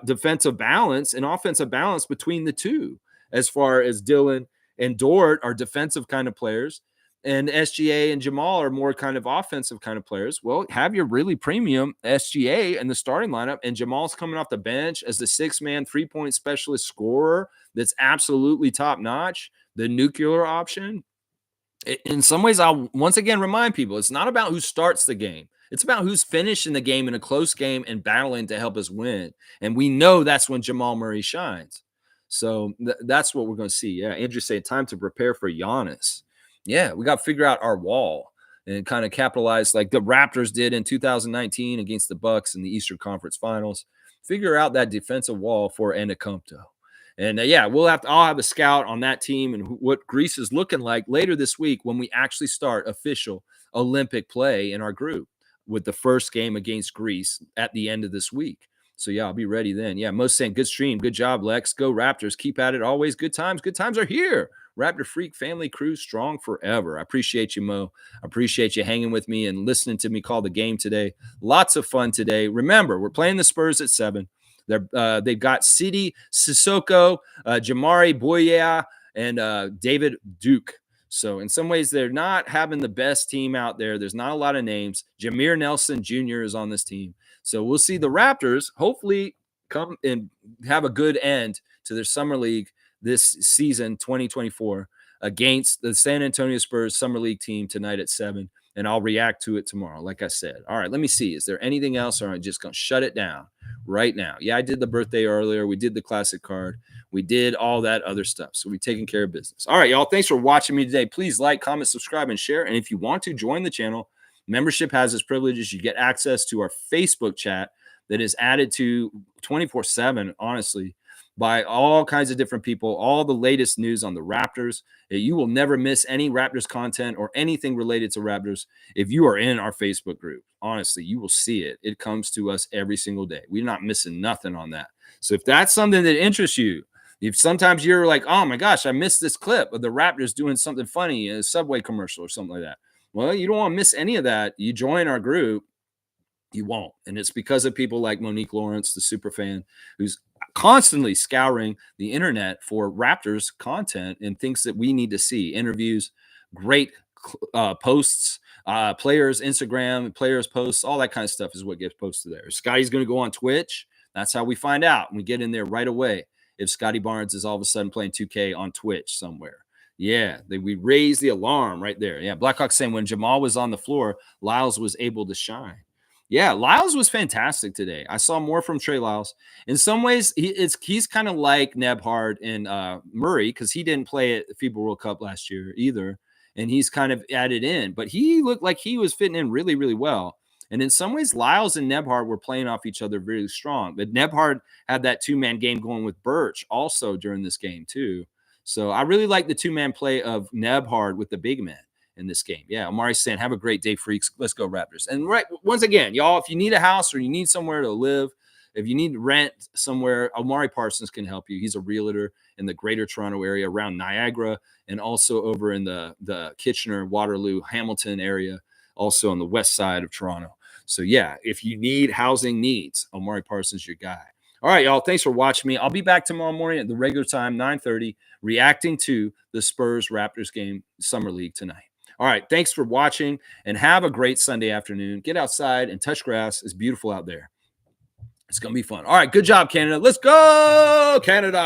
defensive balance and offensive balance between the two, as far as Dylan and Dort are defensive kind of players, and SGA and Jamal are more kind of offensive kind of players. Well, have your really premium SGA in the starting lineup, and Jamal's coming off the bench as the six-man three-point specialist scorer that's absolutely top-notch, the nuclear option. In some ways, I'll once again remind people, it's not about who starts the game. It's about who's finishing the game in a close game and battling to help us win. And we know that's when Jamal Murray shines. So that's what we're going to see. Yeah, Andrew saying time to prepare for Giannis. Yeah, we got to figure out our wall and kind of capitalize like the Raptors did in 2019 against the Bucks in the Eastern Conference Finals. figure out that defensive wall for Anacomto. And yeah, I'll have a scout on that team and what Greece is looking like later this week when we actually start official Olympic play in our group with the first game against Greece at the end of this week. So yeah, I'll be ready then. Yeah, Most saying good stream, good job, Lex. Go Raptors, keep at it. Always good times. Good times are here. Raptor Freak family crew strong forever. I appreciate you, Mo. I appreciate you hanging with me and listening to me call the game today. Lots of fun today. Remember, we're playing the Spurs at 7. They've got Sidi Sissoko, Jamari Boyea, and David Duke. So in some ways, they're not having the best team out there. There's not a lot of names. Jameer Nelson Jr. is on this team. So we'll see the Raptors hopefully come and have a good end to their summer league this season, 2024, against the San Antonio Spurs summer league team tonight at 7. And I'll react to it tomorrow, like I said. All right, let me see. Is there anything else, or am I just going to shut it down right now? Yeah, I did the birthday earlier. We did the classic card. We did all that other stuff. So we're taking care of business. All right, y'all. Thanks for watching me today. Please like, comment, subscribe, and share. And if you want to join the channel, membership has its privileges. You get access to our Facebook chat that is added to 24/7, honestly, by all kinds of different people, all the latest news on the Raptors. You will never miss any Raptors content or anything related to Raptors if you are in our Facebook group. Honestly, you will see it. It comes to us every single day. We're not missing nothing on that. So if that's something that interests you, if sometimes you're like, oh my gosh, I missed this clip of the Raptors doing something funny in a Subway commercial or something like that. Well, you don't want to miss any of that. You join our group, you won't. And it's because of people like Monique Lawrence, the super fan, who's constantly scouring the internet for Raptors content and things that we need to see, interviews, great posts, players, Instagram, players posts, all that kind of stuff is what gets posted there. Scotty's going to go on Twitch. That's how we find out. We get in there right away if Scotty Barnes is all of a sudden playing 2K on Twitch somewhere. Yeah, we raise the alarm right there. Yeah, Blackhawk saying when Jamal was on the floor, Lyles was able to shine. Yeah, Lyles was fantastic today. I saw more from Trey Lyles. In some ways, he's kind of like Nebhard and Murray because he didn't play at the FIBA World Cup last year either, and he's kind of added in. But he looked like he was fitting in really, really well. And in some ways, Lyles and Nebhard were playing off each other very strong. But Nebhard had that two-man game going with Birch also during this game too. So I really like the two-man play of Nebhard with the big man in this game. Yeah, Omari's saying, have a great day, freaks. Let's go Raptors. And right, once again, y'all, if you need a house or you need somewhere to live, if you need to rent somewhere, Omari Parsons can help you. He's a realtor in the greater Toronto area around Niagara and also over in the Kitchener, Waterloo, Hamilton area, also on the west side of Toronto. So yeah, if you need housing needs, Omari Parsons, your guy. All right, y'all. Thanks for watching me. I'll be back tomorrow morning at the regular time, 9:30, reacting to the Spurs Raptors game, Summer League tonight. All right. Thanks for watching and have a great Sunday afternoon. Get outside and touch grass. It's beautiful out there. It's going to be fun. All right. Good job, Canada. Let's go, Canada.